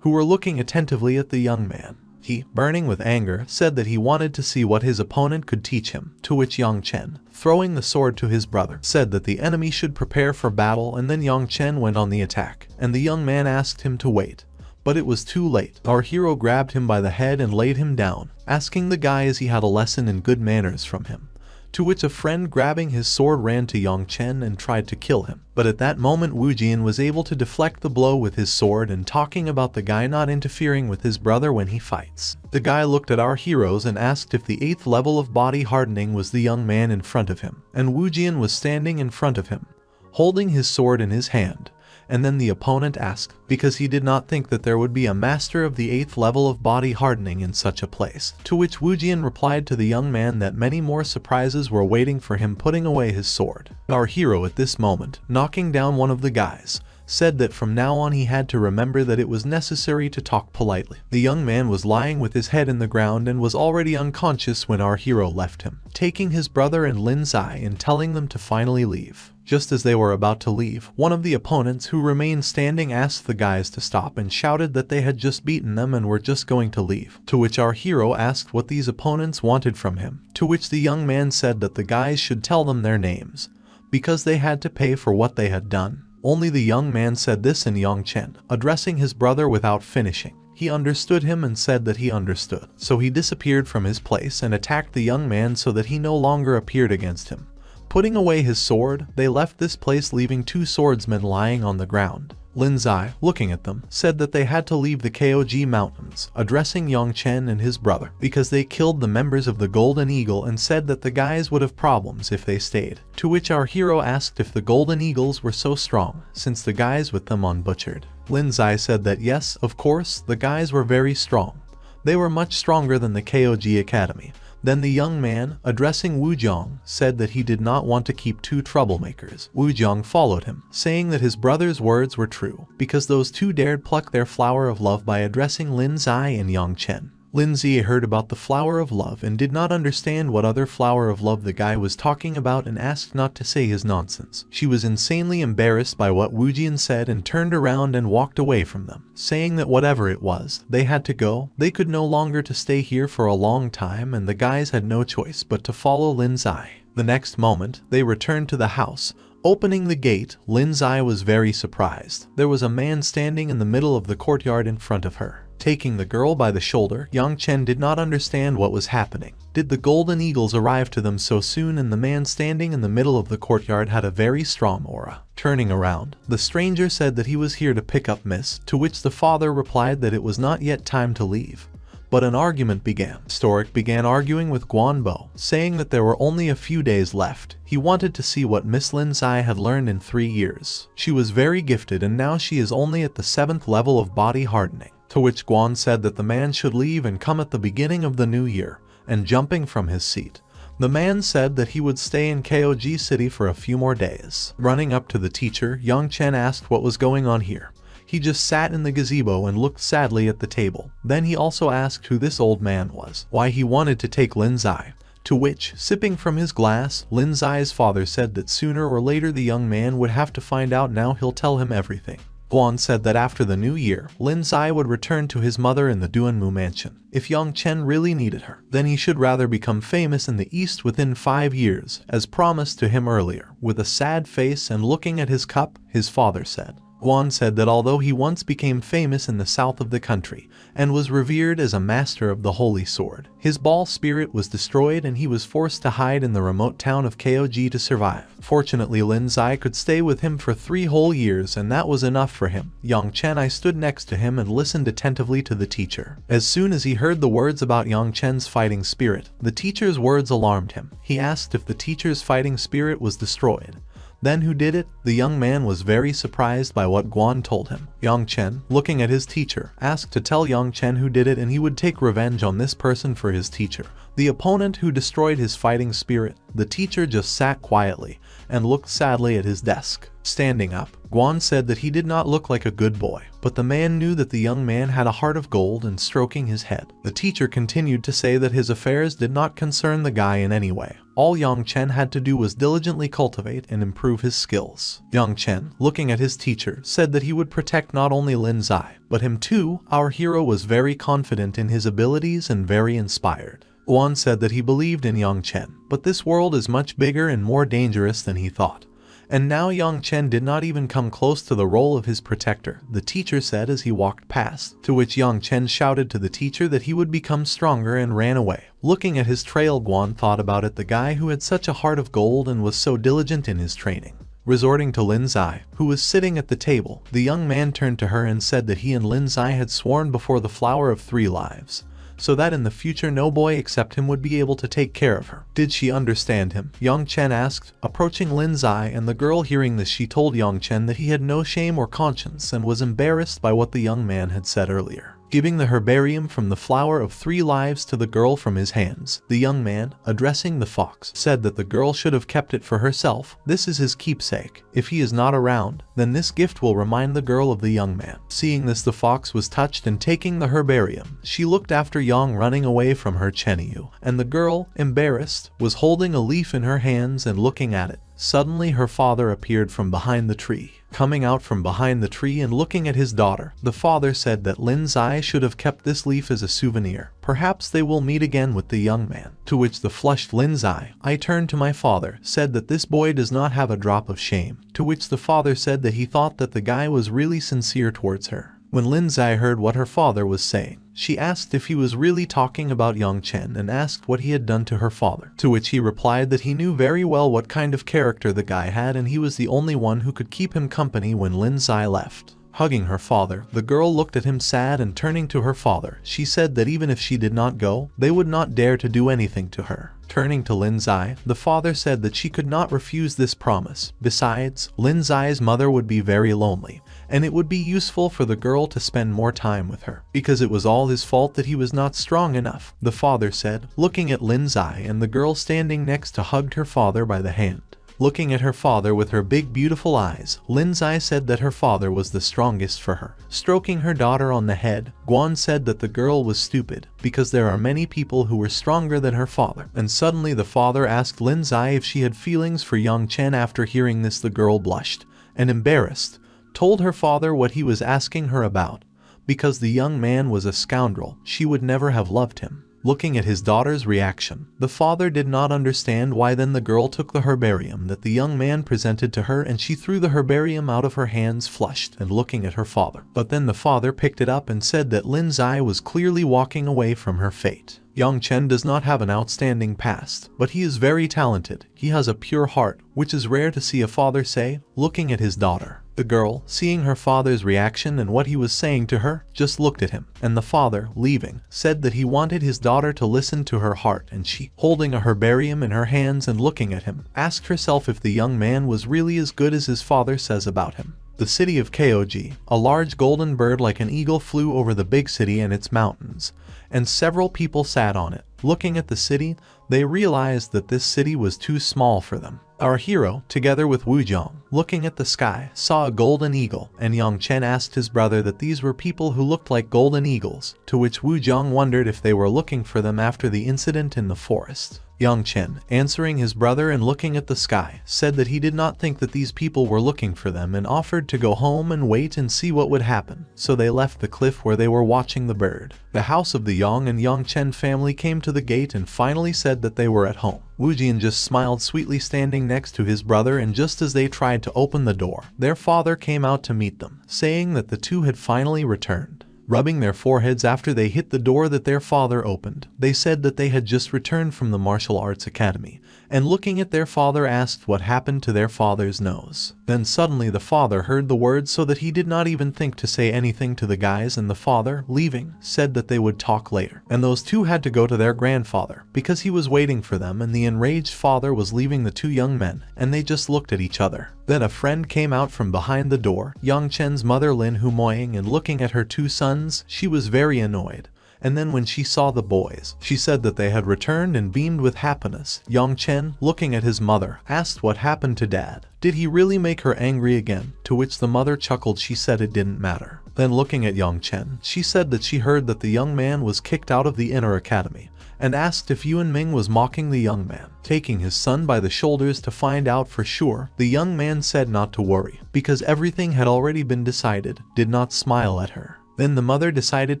who were looking attentively at the young man. He, burning with anger, said that he wanted to see what his opponent could teach him, to which young Chen, throwing the sword to his brother, said that the enemy should prepare for battle, and then young Chen went on the attack, and the young man asked him to wait. But it was too late. Our hero grabbed him by the head and laid him down, asking the guy as he had a lesson in good manners from him. To which a friend, grabbing his sword, ran to young Chen and tried to kill him. But at that moment Wujian was able to deflect the blow with his sword, and talking about the guy not interfering with his brother when he fights. The guy looked at our heroes and asked if the 8th level of body hardening was the young man in front of him. And Wujian was standing in front of him, holding his sword in his hand. And then the opponent asked, because he did not think that there would be a master of the 8th level of body hardening in such a place. To which Wujian replied to the young man that many more surprises were waiting for him, putting away his sword. Our hero at this moment, knocking down one of the guys, said that from now on he had to remember that it was necessary to talk politely. The young man was lying with his head in the ground and was already unconscious when our hero left him, taking his brother and Lin Zai and telling them to finally leave. Just as they were about to leave, one of the opponents who remained standing asked the guys to stop and shouted that they had just beaten them and were just going to leave, to which our hero asked what these opponents wanted from him, to which the young man said that the guys should tell them their names, because they had to pay for what they had done. Only the young man said this in Chen, addressing his brother without finishing. He understood him and said that he understood, so he disappeared from his place and attacked the young man so that he no longer appeared against him. Putting away his sword, they left this place, leaving two swordsmen lying on the ground. Lin Zai, looking at them, said that they had to leave the Kogg mountains, addressing Chen and his brother, because they killed the members of the Golden Eagle, and said that the guys would have problems if they stayed. To which our hero asked if the Golden Eagles were so strong, since the guys with them unbutchered. Lin Zai said that yes, of course, the guys were very strong. They were much stronger than the Kogg Academy. Then the young man, addressing Wu Jiang, said that he did not want to keep two troublemakers. Wu Jiang followed him, saying that his brother's words were true, because those two dared pluck their flower of love by addressing Lin Zai and Chen. Lin Zai heard about the flower of love and did not understand what other flower of love the guy was talking about and asked not to say his nonsense. She was insanely embarrassed by what Wu Jian said and turned around and walked away from them, saying that whatever it was, they had to go. They could no longer to stay here for a long time, and the guys had no choice but to follow Lin Zai. The next moment, they returned to the house. Opening the gate, Lin Zai was very surprised. There was a man standing in the middle of the courtyard in front of her. Taking the girl by the shoulder, Chen did not understand what was happening. Did the Golden Eagles arrive to them so soon? And the man standing in the middle of the courtyard had a very strong aura. Turning around, the stranger said that he was here to pick up Miss, to which the father replied that it was not yet time to leave. But an argument began. Storic began arguing with Guanbo, saying that there were only a few days left. He wanted to see what Miss Lin Zai had learned in 3 years. She was very gifted and now she is only at the 7th level of body hardening. To which Guan said that the man should leave and come at the beginning of the new year, and jumping from his seat, the man said that he would stay in Kogg City for a few more days. Running up to the teacher, Chen asked what was going on here. He just sat in the gazebo and looked sadly at the table. Then he also asked who this old man was, why he wanted to take Lin Zai. To which, sipping from his glass, Lin Zai's father said that sooner or later the young man would have to find out. Now he'll tell him everything. Guan said that after the new year, Lin Zai would return to his mother in the Duanmu mansion. If Chen really needed her, then he should rather become famous in the East within 5 years, as promised to him earlier. With a sad face and looking at his cup, his father said. Guan said that although he once became famous in the south of the country, and was revered as a master of the holy sword, his ball spirit was destroyed and he was forced to hide in the remote town of Kogg to survive. Fortunately, Lin Zai could stay with him for 3 whole years, and that was enough for him. Chen, I stood next to him and listened attentively to the teacher. As soon as he heard the words about Chen's fighting spirit, the teacher's words alarmed him. He asked if the teacher's fighting spirit was destroyed. Then who did it? The young man was very surprised by what Guan told him. Chen, looking at his teacher, asked to tell Chen who did it and he would take revenge on this person for his teacher, the opponent who destroyed his fighting spirit. The teacher just sat quietly and looked sadly at his desk. Standing up, Guan said that he did not look like a good boy, but the man knew that the young man had a heart of gold, and stroking his head, the teacher continued to say that his affairs did not concern the guy in any way. All Chen had to do was diligently cultivate and improve his skills. Chen, looking at his teacher, said that he would protect not only Lin Zai, but him too. Our hero was very confident in his abilities and very inspired. Guan said that he believed in Chen, but this world is much bigger and more dangerous than he thought. And now Chen did not even come close to the role of his protector, the teacher said as he walked past, to which Chen shouted to the teacher that he would become stronger and ran away. Looking at his trail, Guan thought about it, the guy who had such a heart of gold and was so diligent in his training. Resorting to Lin Zai, who was sitting at the table, the young man turned to her and said that he and Lin Zai had sworn before the Flower of 3 Lives, so that in the future no boy except him would be able to take care of her. Did she understand him? Chen asked, approaching Lin Zai, and the girl hearing this, she told Chen that he had no shame or conscience and was embarrassed by what the young man had said earlier. Giving the herbarium from the Flower of 3 Lives to the girl from his hands, the young man, addressing the fox, said that the girl should have kept it for herself. This is his keepsake. If he is not around, then this gift will remind the girl of the young man. Seeing this, the fox was touched, and taking the herbarium, she looked after Yang running away from her Chen, and the girl, embarrassed, was holding a leaf in her hands and looking at it. Suddenly her father appeared from behind the tree. Coming out from behind the tree and looking at his daughter, the father said that Lin Zai should have kept this leaf as a souvenir. Perhaps they will meet again with the young man. To which the flushed Lin Zai, I turned to my father, said that this boy does not have a drop of shame. To which the father said that he thought that the guy was really sincere towards her. When Lin Zai heard what her father was saying, she asked if he was really talking about young Chen and asked what he had done to her father. To which he replied that he knew very well what kind of character the guy had and he was the only one who could keep him company when Lin Zai left. Hugging her father, the girl looked at him sad and turning to her father, she said that even if she did not go, they would not dare to do anything to her. Turning to Lin Zai, the father said that she could not refuse this promise. Besides, Lin Zai's mother would be very lonely, and it would be useful for the girl to spend more time with her, because it was all his fault that he was not strong enough, the father said, looking at Lin Zai and the girl standing next to hugged her father by the hand. Looking at her father with her big beautiful eyes, Lin Zai said that her father was the strongest for her. Stroking her daughter on the head, Guan said that the girl was stupid, because there are many people who were stronger than her father. And suddenly the father asked Lin Zai if she had feelings for young Chen. After hearing this, the girl blushed, and embarrassed, told her father what he was asking her about. Because the young man was a scoundrel, she would never have loved him. Looking at his daughter's reaction, the father did not understand why. Then the girl took the herbarium that the young man presented to her and she threw the herbarium out of her hands, flushed and looking at her father. But then the father picked it up and said that Lin Zai was clearly walking away from her fate. Young Chen does not have an outstanding past, but he is very talented. He has a pure heart, which is rare to see a father say, looking at his daughter. The girl, seeing her father's reaction and what he was saying to her, just looked at him, and the father, leaving, said that he wanted his daughter to listen to her heart, and she, holding a herbarium in her hands and looking at him, asked herself if the young man was really as good as his father says about him. The city of Kogg, a large golden bird like an eagle flew over the big city and its mountains, and several people sat on it. Looking at the city, they realized that this city was too small for them. Our hero, together with Wuzhong, looking at the sky, saw a golden eagle, and Yang Chen asked his brother that these were people who looked like golden eagles, to which Wuzhong wondered if they were looking for them after the incident in the forest. Yang Chen, answering his brother and looking at the sky, said that he did not think that these people were looking for them and offered to go home and wait and see what would happen. So they left the cliff where they were watching the bird. The house of the Yang and Yang Chen family came to the gate and finally said that they were at home. Wu Jian just smiled sweetly standing next to his brother, and just as they tried to open the door, their father came out to meet them, saying that the two had finally returned. Rubbing their foreheads after they hit the door that their father opened, they said that they had just returned from the martial arts academy, and looking at their father asked what happened to their father's nose. Then suddenly the father heard the words so that he did not even think to say anything to the guys, and the father, leaving, said that they would talk later. And those two had to go to their grandfather, because he was waiting for them, and the enraged father was leaving the two young men, and they just looked at each other. Then a friend came out from behind the door, Yang Chen's mother Lin Humoying, and looking at her two sons, she was very annoyed. And then when she saw the boys, she said that they had returned and beamed with happiness. Yang Chen, looking at his mother, asked what happened to Dad. Did he really make her angry again? To which the mother chuckled. She said it didn't matter. Then looking at Yang Chen, she said that she heard that the young man was kicked out of the inner academy, and asked if Yuan Ming was mocking the young man. Taking his son by the shoulders to find out for sure, the young man said not to worry, because everything had already been decided, did not smile at her. Then the mother decided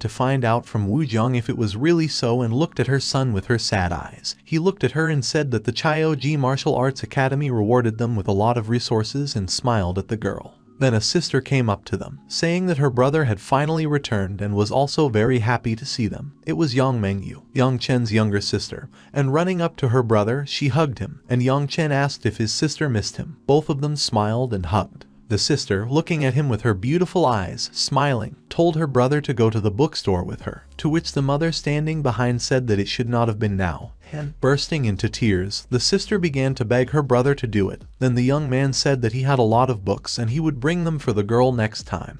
to find out from Wuzhong if it was really so, and looked at her son with her sad eyes. He looked at her and said that the Chaoji Martial Arts Academy rewarded them with a lot of resources, and smiled at the girl. Then a sister came up to them, saying that her brother had finally returned and was also very happy to see them. It was Yang Mengyu, Yang Chen's younger sister, and running up to her brother, she hugged him, and Yang Chen asked if his sister missed him. Both of them smiled and hugged. The sister, looking at him with her beautiful eyes, smiling, told her brother to go to the bookstore with her, to which the mother standing behind said that it should not have been now. And, bursting into tears, the sister began to beg her brother to do it. Then the young man said that he had a lot of books and he would bring them for the girl next time.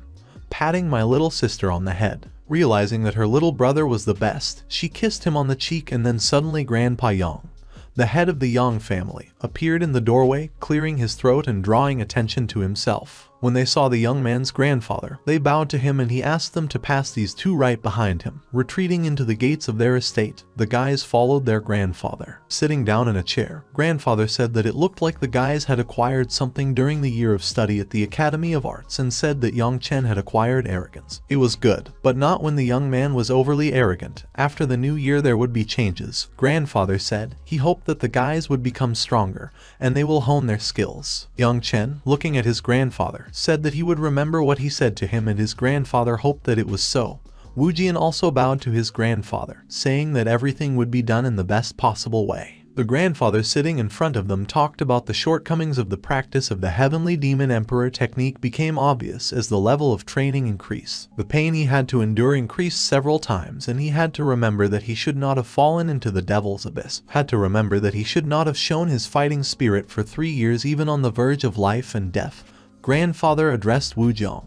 Patting my little sister on the head, realizing that her little brother was the best, she kissed him on the cheek, and then suddenly Grandpa Yang, the head of the Yang family, appeared in the doorway, clearing his throat and drawing attention to himself. When they saw the young man's grandfather, they bowed to him and he asked them to pass these two right behind him. Retreating into the gates of their estate, the guys followed their grandfather. Sitting down in a chair, grandfather said that it looked like the guys had acquired something during the year of study at the Academy of Arts and said that young Chen had acquired arrogance. It was good, but not when the young man was overly arrogant. After the new year there would be changes. Grandfather said he hoped that the guys would become stronger and they will hone their skills. Young Chen, looking at his grandfather, said that he would remember what he said to him and his grandfather hoped that it was so. Wu Jian also bowed to his grandfather, saying that everything would be done in the best possible way. The grandfather sitting in front of them talked about the shortcomings of the practice of the Heavenly Demon Emperor technique became obvious as the level of training increased. The pain he had to endure increased several times and he had to remember that he should not have fallen into the devil's abyss. Had to remember that he should not have shown his fighting spirit for 3 years even on the verge of life and death. Grandfather addressed Wu Jiang,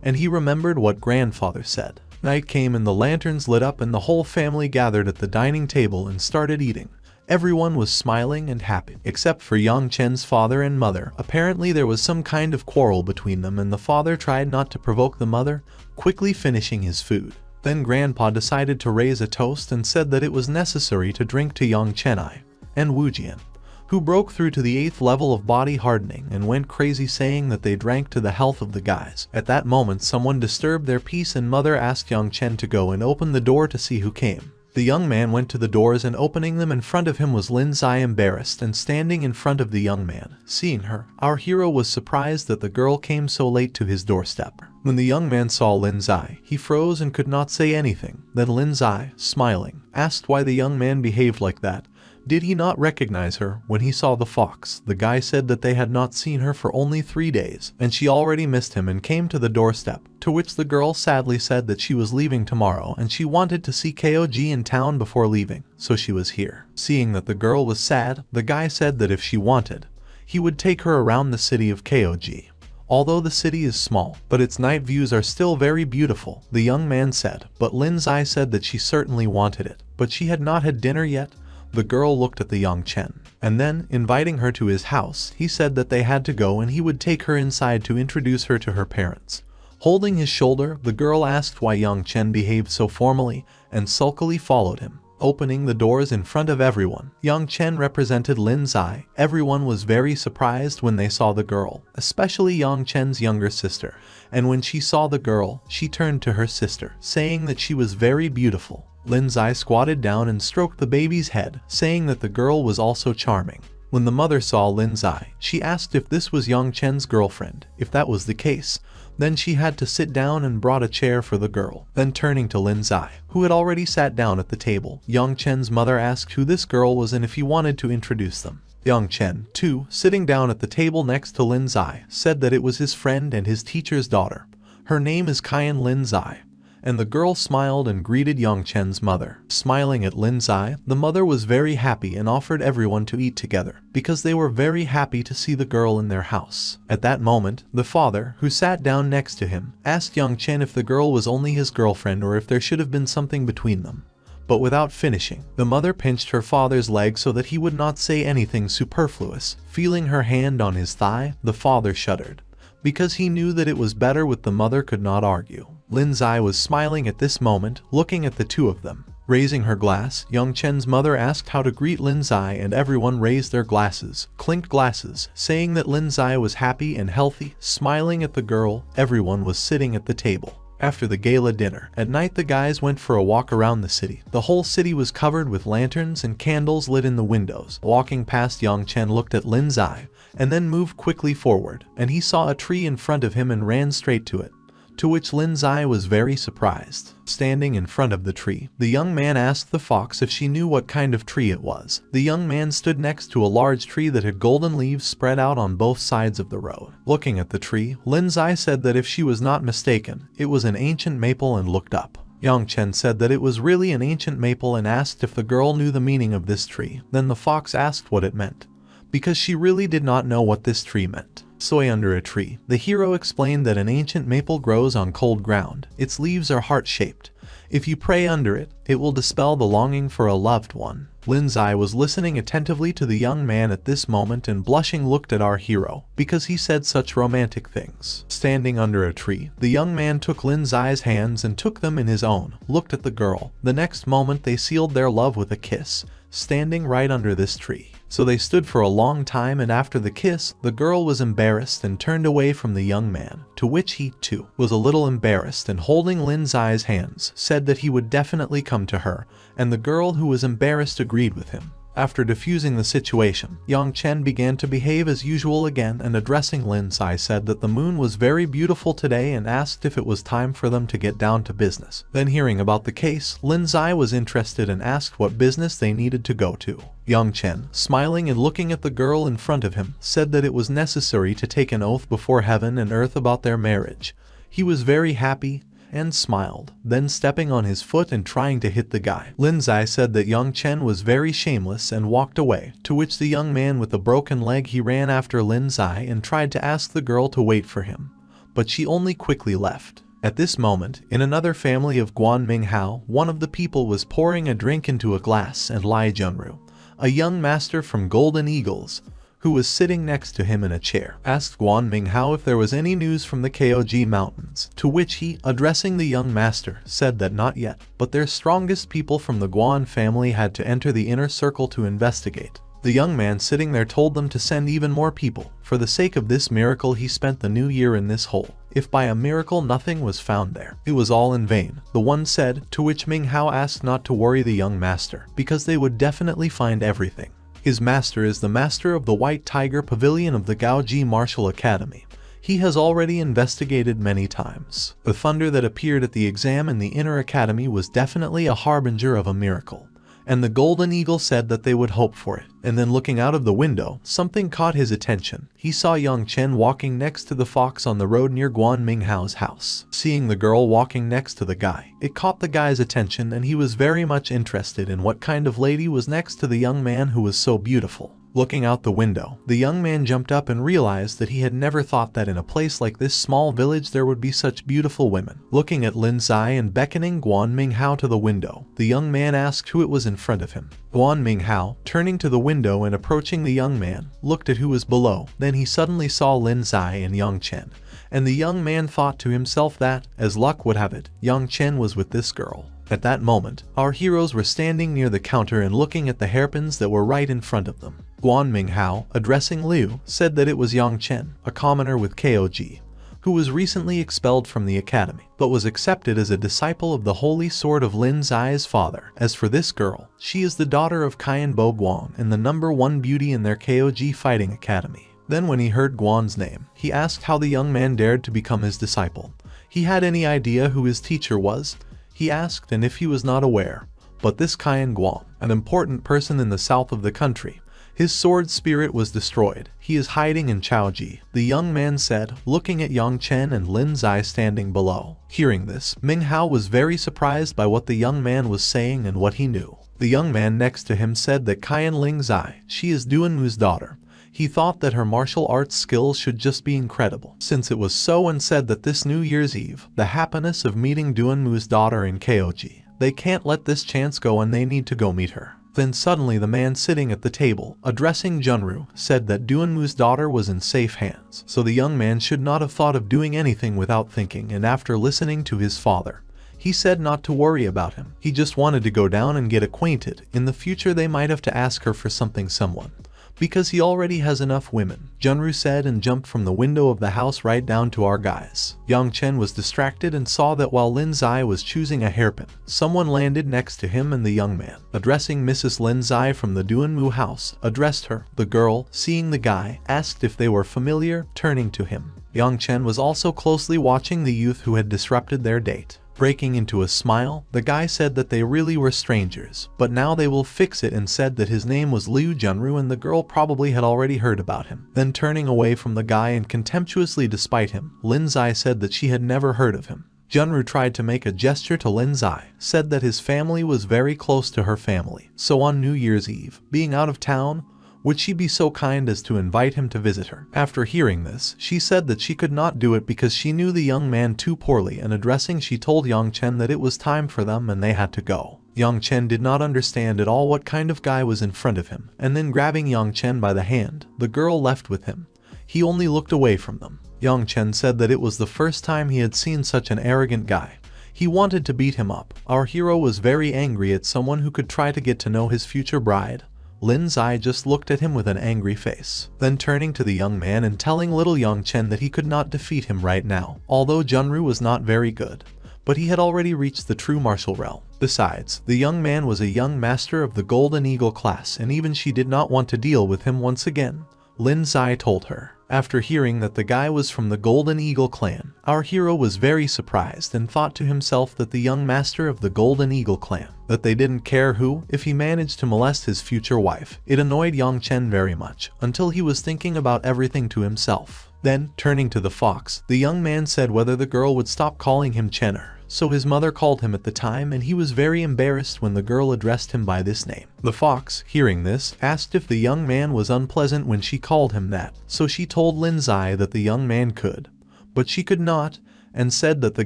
and he remembered what grandfather said. Night came and the lanterns lit up and the whole family gathered at the dining table and started eating. Everyone was smiling and happy, except for young Chen's father and mother. Apparently there was some kind of quarrel between them and the father tried not to provoke the mother, quickly finishing his food. Then grandpa decided to raise a toast and said that it was necessary to drink to young Chenai and Wu Jian, who broke through to the 8th level of body hardening and went crazy saying that they drank to the health of the guys. At that moment someone disturbed their peace and mother asked young Chen to go and open the door to see who came. The young man went to the doors and opening them in front of him was Lin Zai embarrassed and standing in front of the young man. Seeing her, our hero was surprised that the girl came so late to his doorstep. When the young man saw Lin Zai, he froze and could not say anything. Then Lin Zai, smiling, asked why the young man behaved like that. Did he not recognize her when he saw the fox? The guy said that they had not seen her for only 3 days, and she already missed him and came to the doorstep, to which the girl sadly said that she was leaving tomorrow and she wanted to see kogg in town before leaving, so she was here. Seeing that the girl was sad, the guy said that if she wanted, he would take her around the city of kogg. Although the city is small, but its night views are still very beautiful, the young man said, but Lin Zai said that she certainly wanted it, but she had not had dinner yet. The girl looked at the young Chen, and then, inviting her to his house, he said that they had to go and he would take her inside to introduce her to her parents. Holding his shoulder, the girl asked why young Chen behaved so formally, and sulkily followed him. Opening the doors in front of everyone, young Chen represented Lin Zai. Everyone was very surprised when they saw the girl, especially young Chen's younger sister, and when she saw the girl, she turned to her sister, saying that she was very beautiful. Lin Zai squatted down and stroked the baby's head, saying that the girl was also charming. When the mother saw Lin Zai, she asked if this was young Chen's girlfriend. If that was the case, then she had to sit down and brought a chair for the girl. Then turning to Lin Zai, who had already sat down at the table, young Chen's mother asked who this girl was and if he wanted to introduce them. Young Chen, too, sitting down at the table next to Lin Zai, said that it was his friend and his teacher's daughter. Her name is Kian Lin Zai. And the girl smiled and greeted young Chen's mother. Smiling at Lin Zai, the mother was very happy and offered everyone to eat together, because they were very happy to see the girl in their house. At that moment, the father, who sat down next to him, asked young Chen if the girl was only his girlfriend or if there should have been something between them. But without finishing, the mother pinched her father's leg so that he would not say anything superfluous. Feeling her hand on his thigh, the father shuddered, because he knew that it was better with the mother could not argue. Lin Zai was smiling at this moment, looking at the two of them. Raising her glass, young Chen's mother asked how to greet Lin Zai and everyone raised their glasses, clinked glasses, saying that Lin Zai was happy and healthy. Smiling at the girl, everyone was sitting at the table. After the gala dinner, at night the guys went for a walk around the city. The whole city was covered with lanterns and candles lit in the windows. Walking past, young Chen looked at Lin Zai and then moved quickly forward, and he saw a tree in front of him and ran straight to it, to which Lin Zai was very surprised. Standing in front of the tree, the young man asked the fox if she knew what kind of tree it was. The young man stood next to a large tree that had golden leaves spread out on both sides of the road. Looking at the tree, Lin Zai said that if she was not mistaken, it was an ancient maple and looked up. Young Chen said that it was really an ancient maple and asked if the girl knew the meaning of this tree. Then the fox asked what it meant, because she really did not know what this tree meant. Soy under a tree. The hero explained that an ancient maple grows on cold ground. Its leaves are heart-shaped. If you pray under it, it will dispel the longing for a loved one. Lin's eye was listening attentively to the young man at this moment and blushing looked at our hero, because he said such romantic things. Standing under a tree, the young man took Lin's eye's hands and took them in his own, looked at the girl. The next moment they sealed their love with a kiss, standing right under this tree. So they stood for a long time, and after the kiss, the girl was embarrassed and turned away from the young man, to which he, too, was a little embarrassed and holding Lin's eye's hands, said that he would definitely come to her, and the girl who was embarrassed agreed with him. After diffusing the situation, young Chen began to behave as usual again and addressing Lin's eye said that the moon was very beautiful today and asked if it was time for them to get down to business. Then hearing about the case, Lin's eye was interested and asked what business they needed to go to. Young Chen, smiling and looking at the girl in front of him, said that it was necessary to take an oath before heaven and earth about their marriage. He was very happy and smiled, then stepping on his foot and trying to hit the guy. Lin's eye said that young Chen was very shameless and walked away, to which the young man with the broken leg he ran after Lin's eye and tried to ask the girl to wait for him, but she only quickly left. At this moment, in another family of Guanminghao, one of the people was pouring a drink into a glass and Lai Junru, a young master from Golden Eagles, who was sitting next to him in a chair, asked Guanminghao if there was any news from the Kogg mountains, to which he, addressing the young master, said that not yet, but their strongest people from the Guan family had to enter the inner circle to investigate. The young man sitting there told them to send even more people. For the sake of this miracle he spent the new year in this hole. If by a miracle nothing was found there, it was all in vain, the one said, to which Minghao asked not to worry the young master, because they would definitely find everything. His master is the master of the White Tiger Pavilion of the Gaoji Martial Academy. He has already investigated many times. The thunder that appeared at the exam in the inner academy was definitely a harbinger of a miracle, and the Golden Eagle said that they would hope for it. And then looking out of the window, something caught his attention. He saw young Chen walking next to the fox on the road near Guanminghao's house. Seeing the girl walking next to the guy, it caught the guy's attention and he was very much interested in what kind of lady was next to the young man who was so beautiful. Looking out the window, the young man jumped up and realized that he had never thought that in a place like this small village there would be such beautiful women. Looking at Lin's eye and beckoning Guanminghao to the window, the young man asked who it was in front of him. Guanminghao, turning to the window and approaching the young man, looked at who was below. Then he suddenly saw Lin's eye and young Chen, and the young man thought to himself that, as luck would have it, young Chen was with this girl. At that moment, our heroes were standing near the counter and looking at the hairpins that were right in front of them. Guanminghao, addressing Liu, said that it was young Chen, a commoner with Kogg, who was recently expelled from the academy, but was accepted as a disciple of the holy sword of Lin's eye's father. As for this girl, she is the daughter of Qian Bo Guang and the #1 beauty in their Kogg fighting academy. Then when he heard Guan's name, he asked how the young man dared to become his disciple. He had any idea who his teacher was? He asked, and if he was not aware, but this Qian Guang, an important person in the south of the country, his sword spirit was destroyed. He is hiding in Chaoji, the young man said, looking at young Chen and Lin's eye standing below. Hearing this, Minghao was very surprised by what the young man was saying and what he knew. The young man next to him said that Qian Ling's eye, she is Duanmu's daughter. He thought that her martial arts skills should just be incredible. Since it was so, and said that this New Year's Eve, the happiness of meeting Duanmu's daughter in Kogg, they can't let this chance go and they need to go meet her. Then suddenly the man sitting at the table, addressing Junru, said that Duanmu's daughter was in safe hands. So the young man should not have thought of doing anything without thinking, and after listening to his father, he said not to worry about him. He just wanted to go down and get acquainted. In the future they might have to ask her for someone. Because he already has enough women, Junru said and jumped from the window of the house right down to our guys. Young Chen was distracted and saw that while Lin's eye was choosing a hairpin, someone landed next to him and the young man, addressing Mrs. Lin's eye from the Duanmu house, addressed her. The girl, seeing the guy, asked if they were familiar, turning to him. Young Chen was also closely watching the youth who had disrupted their date. Breaking into a smile, the guy said that they really were strangers, but now they will fix it, and said that his name was Liu Junru and the girl probably had already heard about him. Then turning away from the guy and contemptuously despite him, Lin's eye said that she had never heard of him. Junru tried to make a gesture to Lin's eye, said that his family was very close to her family. So on New Year's Eve, being out of town, Would she be so kind as to invite him to visit her? After hearing this, she said that she could not do it because she knew the young man too poorly, and addressing she told young Chen that it was time for them and they had to go. Young Chen did not understand at all what kind of guy was in front of him, and then grabbing Young Chen by the hand, the girl left with him. He only looked away from them. Young Chen said that it was the first time he had seen such an arrogant guy. He wanted to beat him up. Our hero was very angry at someone who could try to get to know his future bride. Lin Zai just looked at him with an angry face, then turning to the young man and telling little Young Chen that he could not defeat him right now, although Junru was not very good. But he had already reached the true martial realm. Besides, the young man was a young master of the Golden Eagle class, and even she did not want to deal with him once again. Lin Zai told her. After hearing that the guy was from the Golden Eagle clan, our hero was very surprised and thought to himself that the young master of the Golden Eagle clan, that they didn't care who, if he managed to molest his future wife. It annoyed Young Chen very much, until he was thinking about everything to himself. Then, turning to the fox, the young man said whether the girl would stop calling him Chener. So his mother called him at the time, and he was very embarrassed when the girl addressed him by this name. The fox, hearing this, asked if the young man was unpleasant when she called him that, so she told Lin Zai that the young man could, but she could not, and said that the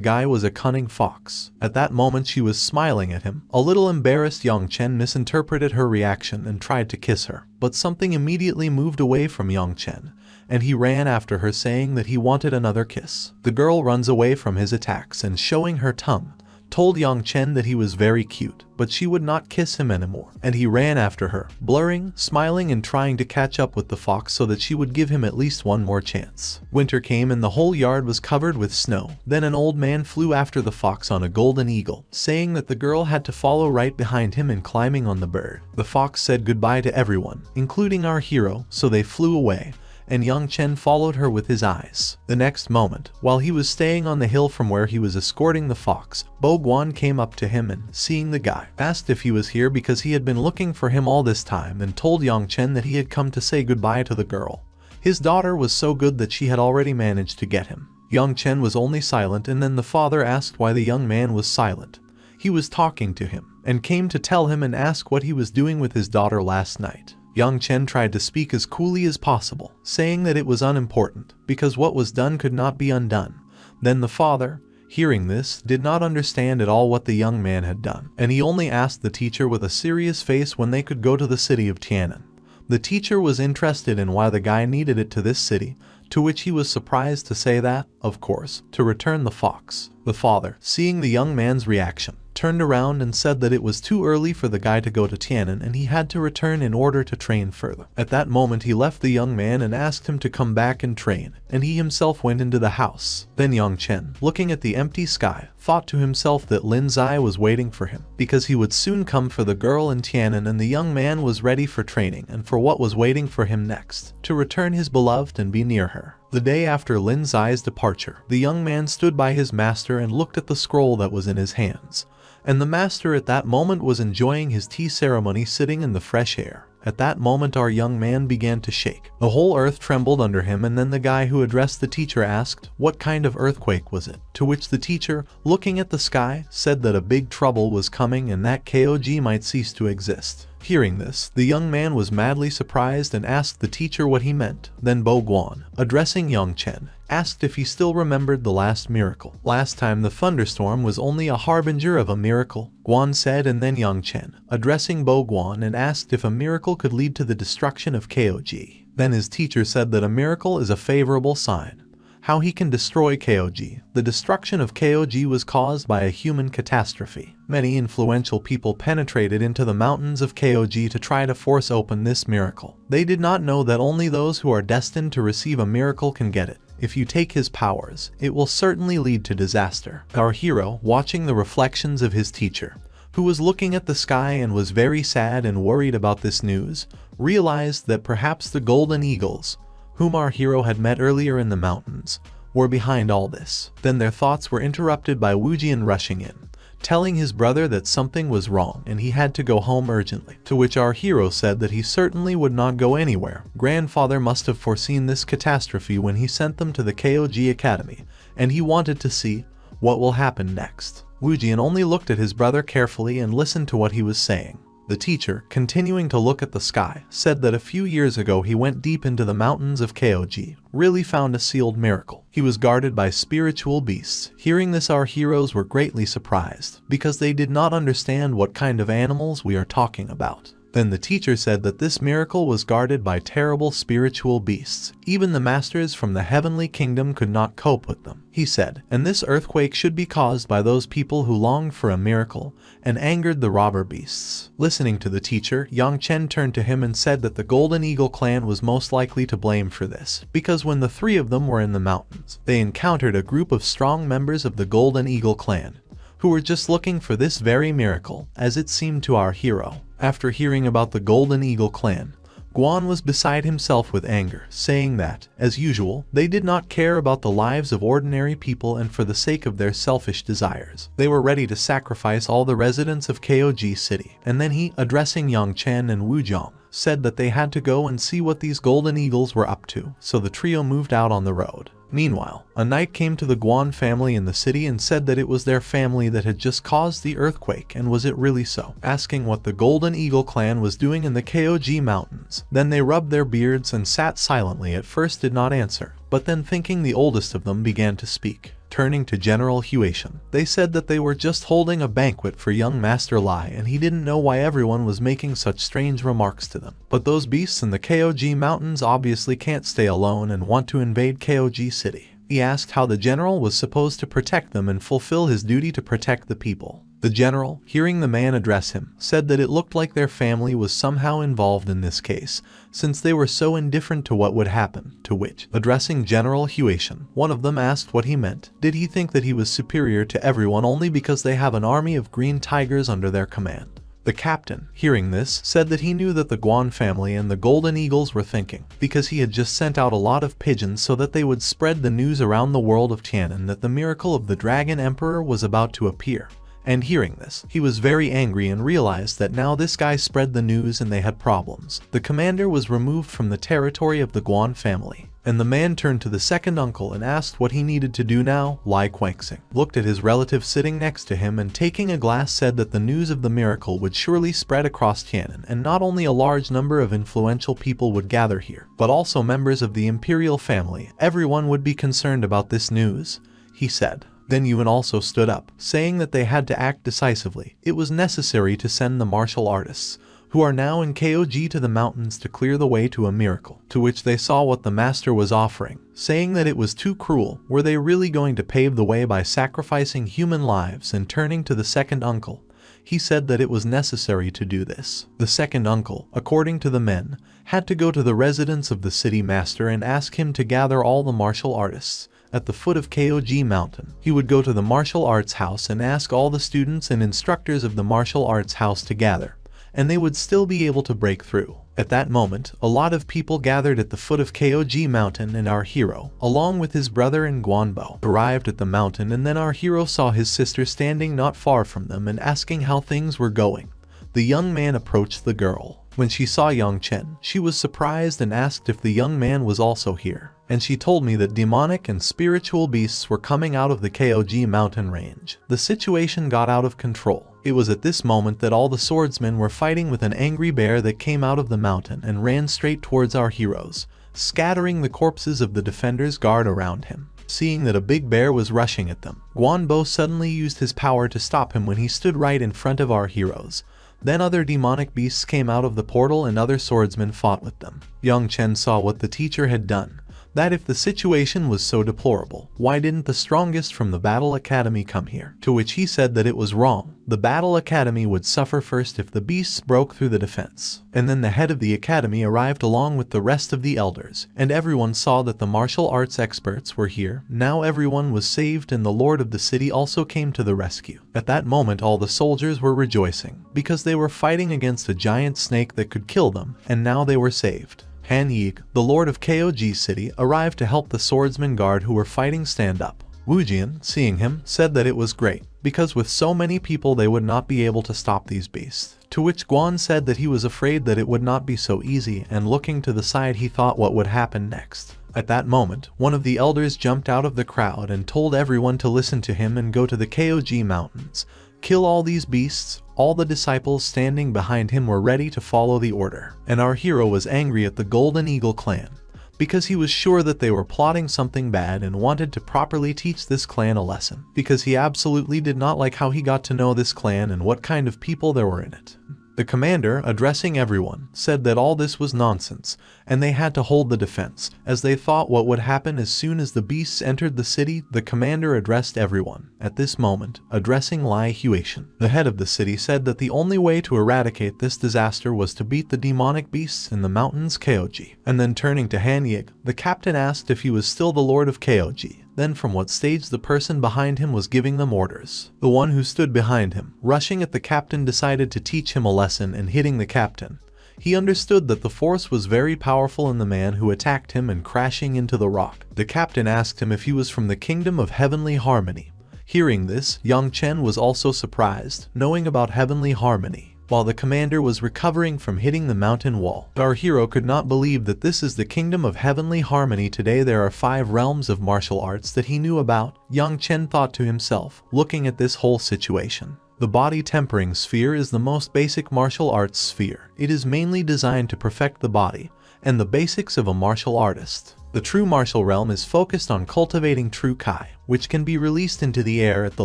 guy was a cunning fox. At that moment she was smiling at him. A little embarrassed, Young Chen misinterpreted her reaction and tried to kiss her, but something immediately moved away from Young Chen, and he ran after her saying that he wanted another kiss. The girl runs away from his attacks and showing her tongue, told Young Chen that he was very cute, but she would not kiss him anymore, and he ran after her, blurring, smiling and trying to catch up with the fox so that she would give him at least one more chance. Winter came and the whole yard was covered with snow. Then an old man flew after the fox on a golden eagle, saying that the girl had to follow right behind him and climbing on the bird. The fox said goodbye to everyone, including our hero, so they flew away, and Young Chen followed her with his eyes. The next moment, while he was staying on the hill from where he was escorting the fox, Bo Guan came up to him and, seeing the guy, asked if he was here because he had been looking for him all this time, and told Young Chen that he had come to say goodbye to the girl. His daughter was so good that she had already managed to get him. Young Chen was only silent, and then the father asked why the young man was silent. He was talking to him, and came to tell him and ask what he was doing with his daughter last night. Young Chen tried to speak as coolly as possible, saying that it was unimportant, because what was done could not be undone. Then the father, hearing this, did not understand at all what the young man had done, and he only asked the teacher with a serious face when they could go to the city of Tianan. The teacher was interested in why the guy needed it to this city, to which he was surprised to say that, of course, to return the fox. The father, seeing the young man's reaction, turned around and said that it was too early for the guy to go to Tianan and he had to return in order to train further. At that moment he left the young man and asked him to come back and train, and he himself went into the house. Then Young Chen, looking at the empty sky, thought to himself that Lin Zai was waiting for him, because he would soon come for the girl in Tianan, and the young man was ready for training and for what was waiting for him next, to return his beloved and be near her. The day after Lin Zai's departure, the young man stood by his master and looked at the scroll that was in his hands. And the master at that moment was enjoying his tea ceremony sitting in the fresh air. At that moment our young man began to shake. The whole earth trembled under him, and then the guy who addressed the teacher asked, what kind of earthquake was it? To which the teacher, looking at the sky, said that a big trouble was coming and that kogg might cease to exist. Hearing this, the young man was madly surprised and asked the teacher what he meant. Then Bo Guan, addressing Young Chen, asked if he still remembered the last miracle. Last time the thunderstorm was only a harbinger of a miracle, Guan said, and then Young Chen, addressing Bo Guan, and asked if a miracle could lead to the destruction of kogg. Then his teacher said that a miracle is a favorable sign. How he can destroy kogg. The destruction of kogg was caused by a human catastrophe. Many influential people penetrated into the mountains of kogg to try to force open this miracle. They did not know that only those who are destined to receive a miracle can get it. If you take his powers, it will certainly lead to disaster. Our hero, watching the reflections of his teacher, who was looking at the sky and was very sad and worried about this news, realized that perhaps the golden eagles, whom our hero had met earlier in the mountains, were behind all this. Then their thoughts were interrupted by Wu Jian rushing in, telling his brother that something was wrong and he had to go home urgently, to which our hero said that he certainly would not go anywhere. Grandfather must have foreseen this catastrophe when he sent them to the kogg Academy, and he wanted to see what will happen next. Wu Jian only looked at his brother carefully and listened to what he was saying. The teacher, continuing to look at the sky, said that a few years ago he went deep into the mountains of kogg, really found a sealed miracle. He was guarded by spiritual beasts. Hearing this, our heroes were greatly surprised, because they did not understand what kind of animals we are talking about. Then the teacher said that this miracle was guarded by terrible spiritual beasts. Even the masters from the heavenly kingdom could not cope with them. He said, and this earthquake should be caused by those people who longed for a miracle and angered the robber beasts. Listening to the teacher, young Chen turned to him and said that the Golden Eagle clan was most likely to blame for this, because when the three of them were in the mountains, they encountered a group of strong members of the Golden Eagle clan, who were just looking for this very miracle, as it seemed to our hero. After hearing about the Golden Eagle clan, Guan was beside himself with anger, saying that, as usual, they did not care about the lives of ordinary people, and for the sake of their selfish desires, they were ready to sacrifice all the residents of kogg City. And then he, addressing Yang Chen and Wu Zhong, said that they had to go and see what these Golden Eagles were up to, so the trio moved out on the road. Meanwhile, a knight came to the Guan family in the city and said that it was their family that had just caused the earthquake, and was it really so, asking what the Golden Eagle clan was doing in the kogg mountains. Then they rubbed their beards and sat silently, at first did not answer, but then thinking the oldest of them began to speak. Turning to General х1000, they said that they were just holding a banquet for young Master Lai, and he didn't know why everyone was making such strange remarks to them. But those beasts in the kogg mountains obviously can't stay alone and want to invade kogg City. He asked how the general was supposed to protect them and fulfill his duty to protect the people. The general, hearing the man address him, said that it looked like their family was somehow involved in this case, since they were so indifferent to what would happen, to which, addressing General х1000, one of them asked what he meant. Did he think that he was superior to everyone only because they have an army of green tigers under their command? The captain, hearing this, said that he knew that the Guan family and the Golden Eagles were thinking, because he had just sent out a lot of pigeons so that they would spread the news around the world of Tiannan that the miracle of the Dragon Emperor was about to appear. And hearing this, he was very angry and realized that now this guy spread the news and they had problems. The commander was removed from the territory of the Guan family, and the man turned to the second uncle and asked what he needed to do now. х1000 looked at his relative sitting next to him and taking a glass said that the news of the miracle would surely spread across Tiannan, and not only a large number of influential people would gather here, but also members of the imperial family. Everyone would be concerned about this news, he said. Then Yuan also stood up, saying that they had to act decisively. It was necessary to send the martial artists, who are now in kogg, to the mountains to clear the way to a miracle, to which they saw what the master was offering, saying that it was too cruel. Were they really going to pave the way by sacrificing human lives? And turning to the second uncle, he said that it was necessary to do this. The second uncle, according to the men, had to go to the residence of the city master and ask him to gather all the martial artists at the foot of kogg mountain. He would go to the martial arts house and ask all the students and instructors of the martial arts house to gather, and they would still be able to break through. At that moment, a lot of people gathered at the foot of kogg mountain, and our hero, along with his brother and Guanbo, arrived at the mountain, and then our hero saw his sister standing not far from them and asking how things were going. The young man approached the girl. When she saw young Chen, she was surprised and asked if the young man was also here, and she told me that demonic and spiritual beasts were coming out of the kogg mountain range. The situation got out of control. It was at this moment that all the swordsmen were fighting with an angry bear that came out of the mountain and ran straight towards our heroes, scattering the corpses of the defenders guard around him. Seeing that a big bear was rushing at them, Guanbo suddenly used his power to stop him when he stood right in front of our heroes. Then other demonic beasts came out of the portal and other swordsmen fought with them. Young Chen saw what the teacher had done, that if the situation was so deplorable, why didn't the strongest from the Battle Academy come here? To which he said that it was wrong. The Battle Academy would suffer first if the beasts broke through the defense. And then the head of the academy arrived along with the rest of the elders, and everyone saw that the martial arts experts were here. Now everyone was saved, and the lord of the city also came to the rescue. At that moment all the soldiers were rejoicing, because they were fighting against a giant snake that could kill them, and now they were saved. Han Yig, the lord of kogg City, arrived to help the swordsmen guard who were fighting stand up. Wu Jian, seeing him, said that it was great, because with so many people they would not be able to stop these beasts. To which Guan said that he was afraid that it would not be so easy, and looking to the side he thought what would happen next. At that moment, one of the elders jumped out of the crowd and told everyone to listen to him and go to the kogg mountains, kill all these beasts, all the disciples standing behind him were ready to follow the order. And our hero was angry at the Golden Eagle clan, because he was sure that they were plotting something bad and wanted to properly teach this clan a lesson, because he absolutely did not like how he got to know this clan and what kind of people there were in it. The commander, addressing everyone, said that all this was nonsense, and they had to hold the defense, as they thought what would happen as soon as the beasts entered the city. The commander addressed everyone. At this moment, addressing ch1000, the head of the city, said that the only way to eradicate this disaster was to beat the demonic beasts in the mountains kogg. And then turning to Hanyig, the captain asked if he was still the lord of kogg. Then from what stage the person behind him was giving them orders. The one who stood behind him, rushing at the captain, decided to teach him a lesson and hitting the captain. He understood that the force was very powerful in the man who attacked him and crashing into the rock. The captain asked him if he was from the kingdom of heavenly harmony. Hearing this, young Chen was also surprised, knowing about heavenly harmony. While the commander was recovering from hitting the mountain wall, our hero could not believe that this is the kingdom of heavenly harmony. Today there are 5 realms of martial arts that he knew about. Young Chen thought to himself, looking at this whole situation. The body tempering sphere is the most basic martial arts sphere. It is mainly designed to perfect the body and the basics of a martial artist. The true martial realm is focused on cultivating true Kai, which can be released into the air at the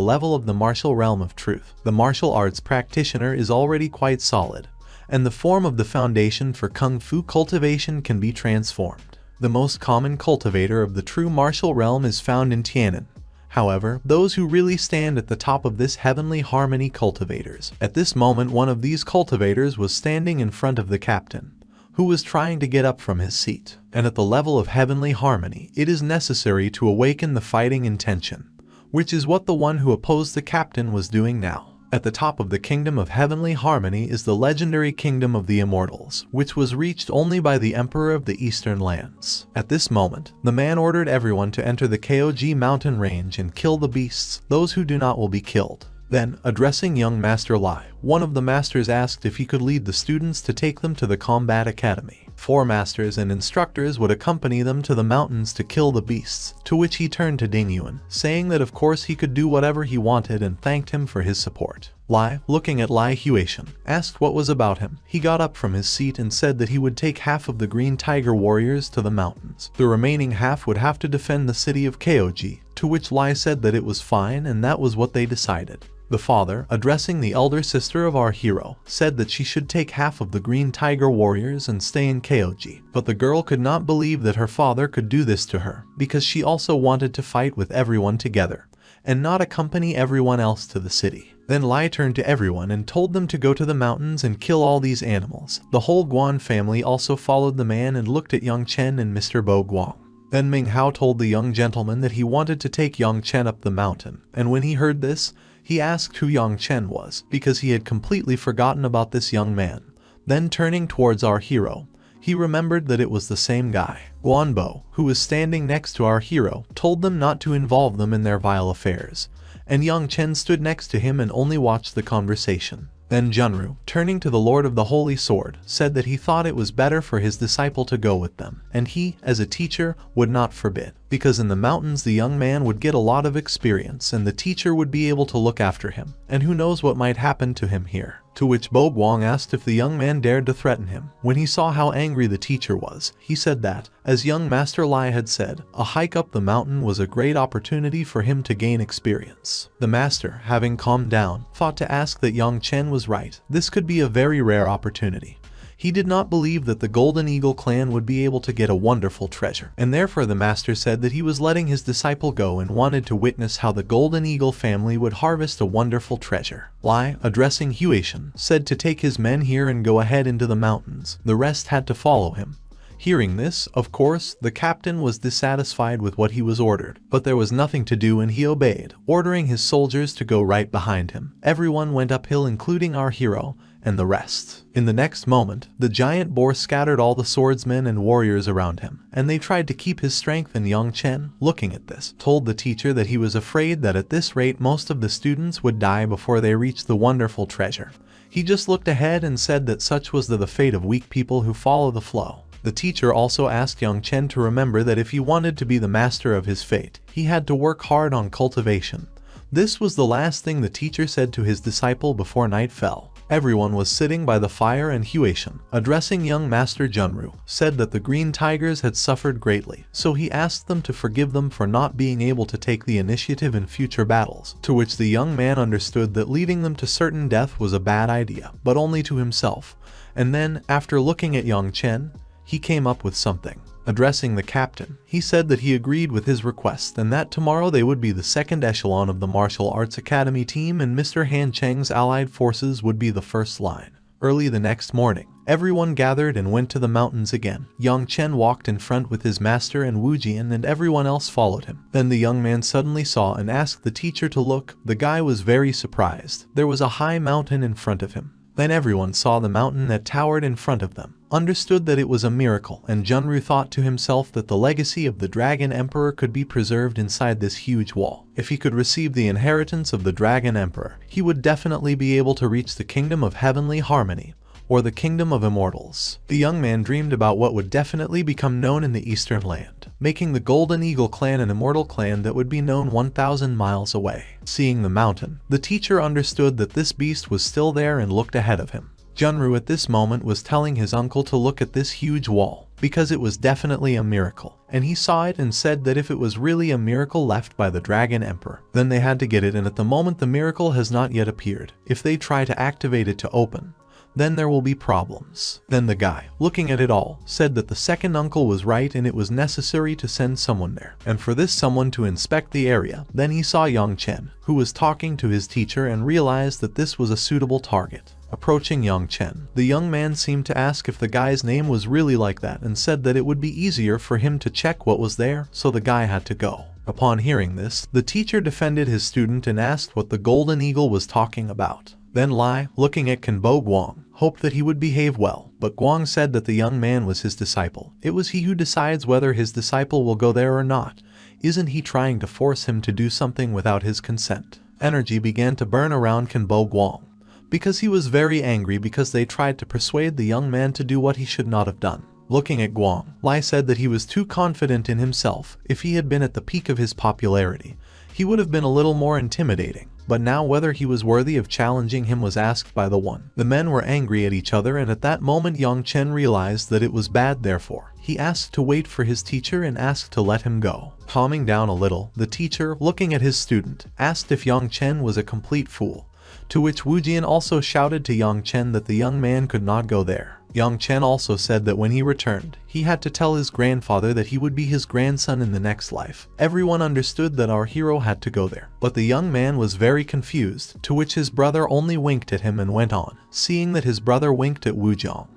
level of the martial realm of truth. The martial arts practitioner is already quite solid, and the form of the foundation for Kung Fu cultivation can be transformed. The most common cultivator of the true martial realm is found in Tianan. However, those who really stand at the top of this heavenly harmony cultivators. At this moment, one of these cultivators was standing in front of the captain, who was trying to get up from his seat. And at the level of heavenly harmony, it is necessary to awaken the fighting intention, which is what the one who opposed the captain was doing now. At the top of the kingdom of heavenly harmony is the legendary kingdom of the immortals, which was reached only by the emperor of the eastern lands. At this moment, the man ordered everyone to enter the kogg mountain range and kill the beasts. Those who do not will be killed. Then, addressing young Master Lai, one of the masters asked if he could lead the students to take them to the combat academy. 4 masters and instructors would accompany them to the mountains to kill the beasts, to which he turned to Ding Yuan, saying that of course he could do whatever he wanted and thanked him for his support. Lai, looking at ch1000, asked what was about him. He got up from his seat and said that he would take half of the Green Tiger warriors to the mountains. The remaining half would have to defend the city of kogg, to which Lai said that it was fine and that was what they decided. The father, addressing the elder sister of our hero, said that she should take half of the Green Tiger warriors and stay in kogg. But the girl could not believe that her father could do this to her, because she also wanted to fight with everyone together, and not accompany everyone else to the city. Then Lai turned to everyone and told them to go to the mountains and kill all these animals. The whole Guan family also followed the man and looked at young Chen and Mr. Bo Guang. Then Ming Hao told the young gentleman that he wanted to take young Chen up the mountain, and when he heard this, he asked who young Chen was, because he had completely forgotten about this young man. Then turning towards our hero, he remembered that it was the same guy. Guanbo, who was standing next to our hero, told them not to involve them in their vile affairs, and young Chen stood next to him and only watched the conversation. Then Junru, turning to the Lord of the Holy Sword, said that he thought it was better for his disciple to go with them, and he, as a teacher, would not forbid, because in the mountains the young man would get a lot of experience and the teacher would be able to look after him, and who knows what might happen to him here. To which Bo Guang asked if the young man dared to threaten him. When he saw how angry the teacher was, he said that, as young Master Lai had said, a hike up the mountain was a great opportunity for him to gain experience. The master, having calmed down, thought to ask that young Chen was right. This could be a very rare opportunity. He did not believe that the Golden Eagle clan would be able to get a wonderful treasure, and therefore the master said that he was letting his disciple go and wanted to witness how the Golden Eagle family would harvest a wonderful treasure. Lai, addressing ch1000, said to take his men here and go ahead into the mountains. The rest had to follow him. Hearing this, of course, the captain was dissatisfied with what he was ordered, but there was nothing to do and he obeyed, ordering his soldiers to go right behind him. Everyone went uphill including our hero, and the rest. In the next moment, the giant boar scattered all the swordsmen and warriors around him, and they tried to keep his strength, and young Chen, looking at this, told the teacher that he was afraid that at this rate most of the students would die before they reached the wonderful treasure. He just looked ahead and said that such was the fate of weak people who follow the flow. The teacher also asked young Chen to remember that if he wanted to be the master of his fate, he had to work hard on cultivation. This was the last thing the teacher said to his disciple before night fell. Everyone was sitting by the fire, and х1000, addressing young Master Junru, said that the Green Tigers had suffered greatly, so he asked them to forgive them for not being able to take the initiative in future battles, to which the young man understood that leaving them to certain death was a bad idea, but only to himself. And then, after looking at young Chen, he came up with something. Addressing the captain, he said that he agreed with his request and that tomorrow they would be the second echelon of the martial arts academy team and Mr. Han Cheng's allied forces would be the first line. Early the next morning, everyone gathered and went to the mountains again. Young Chen walked in front with his master and Wu Jian, and everyone else followed him. Then the young man suddenly saw and asked the teacher to look. The guy was very surprised. There was a high mountain in front of him. Then everyone saw the mountain that towered in front of them, understood that it was a miracle, and Junru thought to himself that the legacy of the Dragon Emperor could be preserved inside this huge wall. If he could receive the inheritance of the Dragon Emperor, he would definitely be able to reach the Kingdom of Heavenly Harmony, or the Kingdom of Immortals. The young man dreamed about what would definitely become known in the Eastern Land, making the Golden Eagle clan an immortal clan that would be known 1,000 miles away. Seeing the mountain, the teacher understood that this beast was still there and looked ahead of him. Junru at this moment was telling his uncle to look at this huge wall, because it was definitely a miracle, and he saw it and said that if it was really a miracle left by the Dragon Emperor, then they had to get it, and at the moment the miracle has not yet appeared. If they try to activate it to open, then there will be problems. Then the guy, looking at it all, said that the second uncle was right and it was necessary to send someone there, and for this someone to inspect the area. Then he saw young Chen, who was talking to his teacher, and realized that this was a suitable target. Approaching young Chen, the young man seemed to ask if the guy's name was really like that and said that it would be easier for him to check what was there, so the guy had to go. Upon hearing this, the teacher defended his student and asked what the Golden Eagle was talking about. Then Lai, looking at Kanbo Guang, hoped that he would behave well, but Guang said that the young man was his disciple. It was he who decides whether his disciple will go there or not. Isn't he trying to force him to do something without his consent? Energy began to burn around Kanbo Guang, because he was very angry because they tried to persuade the young man to do what he should not have done. Looking at Guang, Lai said that he was too confident in himself. If he had been at the peak of his popularity, he would have been a little more intimidating. But now whether he was worthy of challenging him was asked by the one. The men were angry at each other, and at that moment young Chen realized that it was bad. Therefore, he asked to wait for his teacher and asked to let him go. Calming down a little, the teacher, looking at his student, asked if young Chen was a complete fool, to which Wu Jian also shouted to young Chen that the young man could not go there. Young Chen also said that when he returned, he had to tell his grandfather that he would be his grandson in the next life. Everyone understood that our hero had to go there, but the young man was very confused, to which his brother only winked at him and went on. Seeing that his brother winked at Wu Jiang,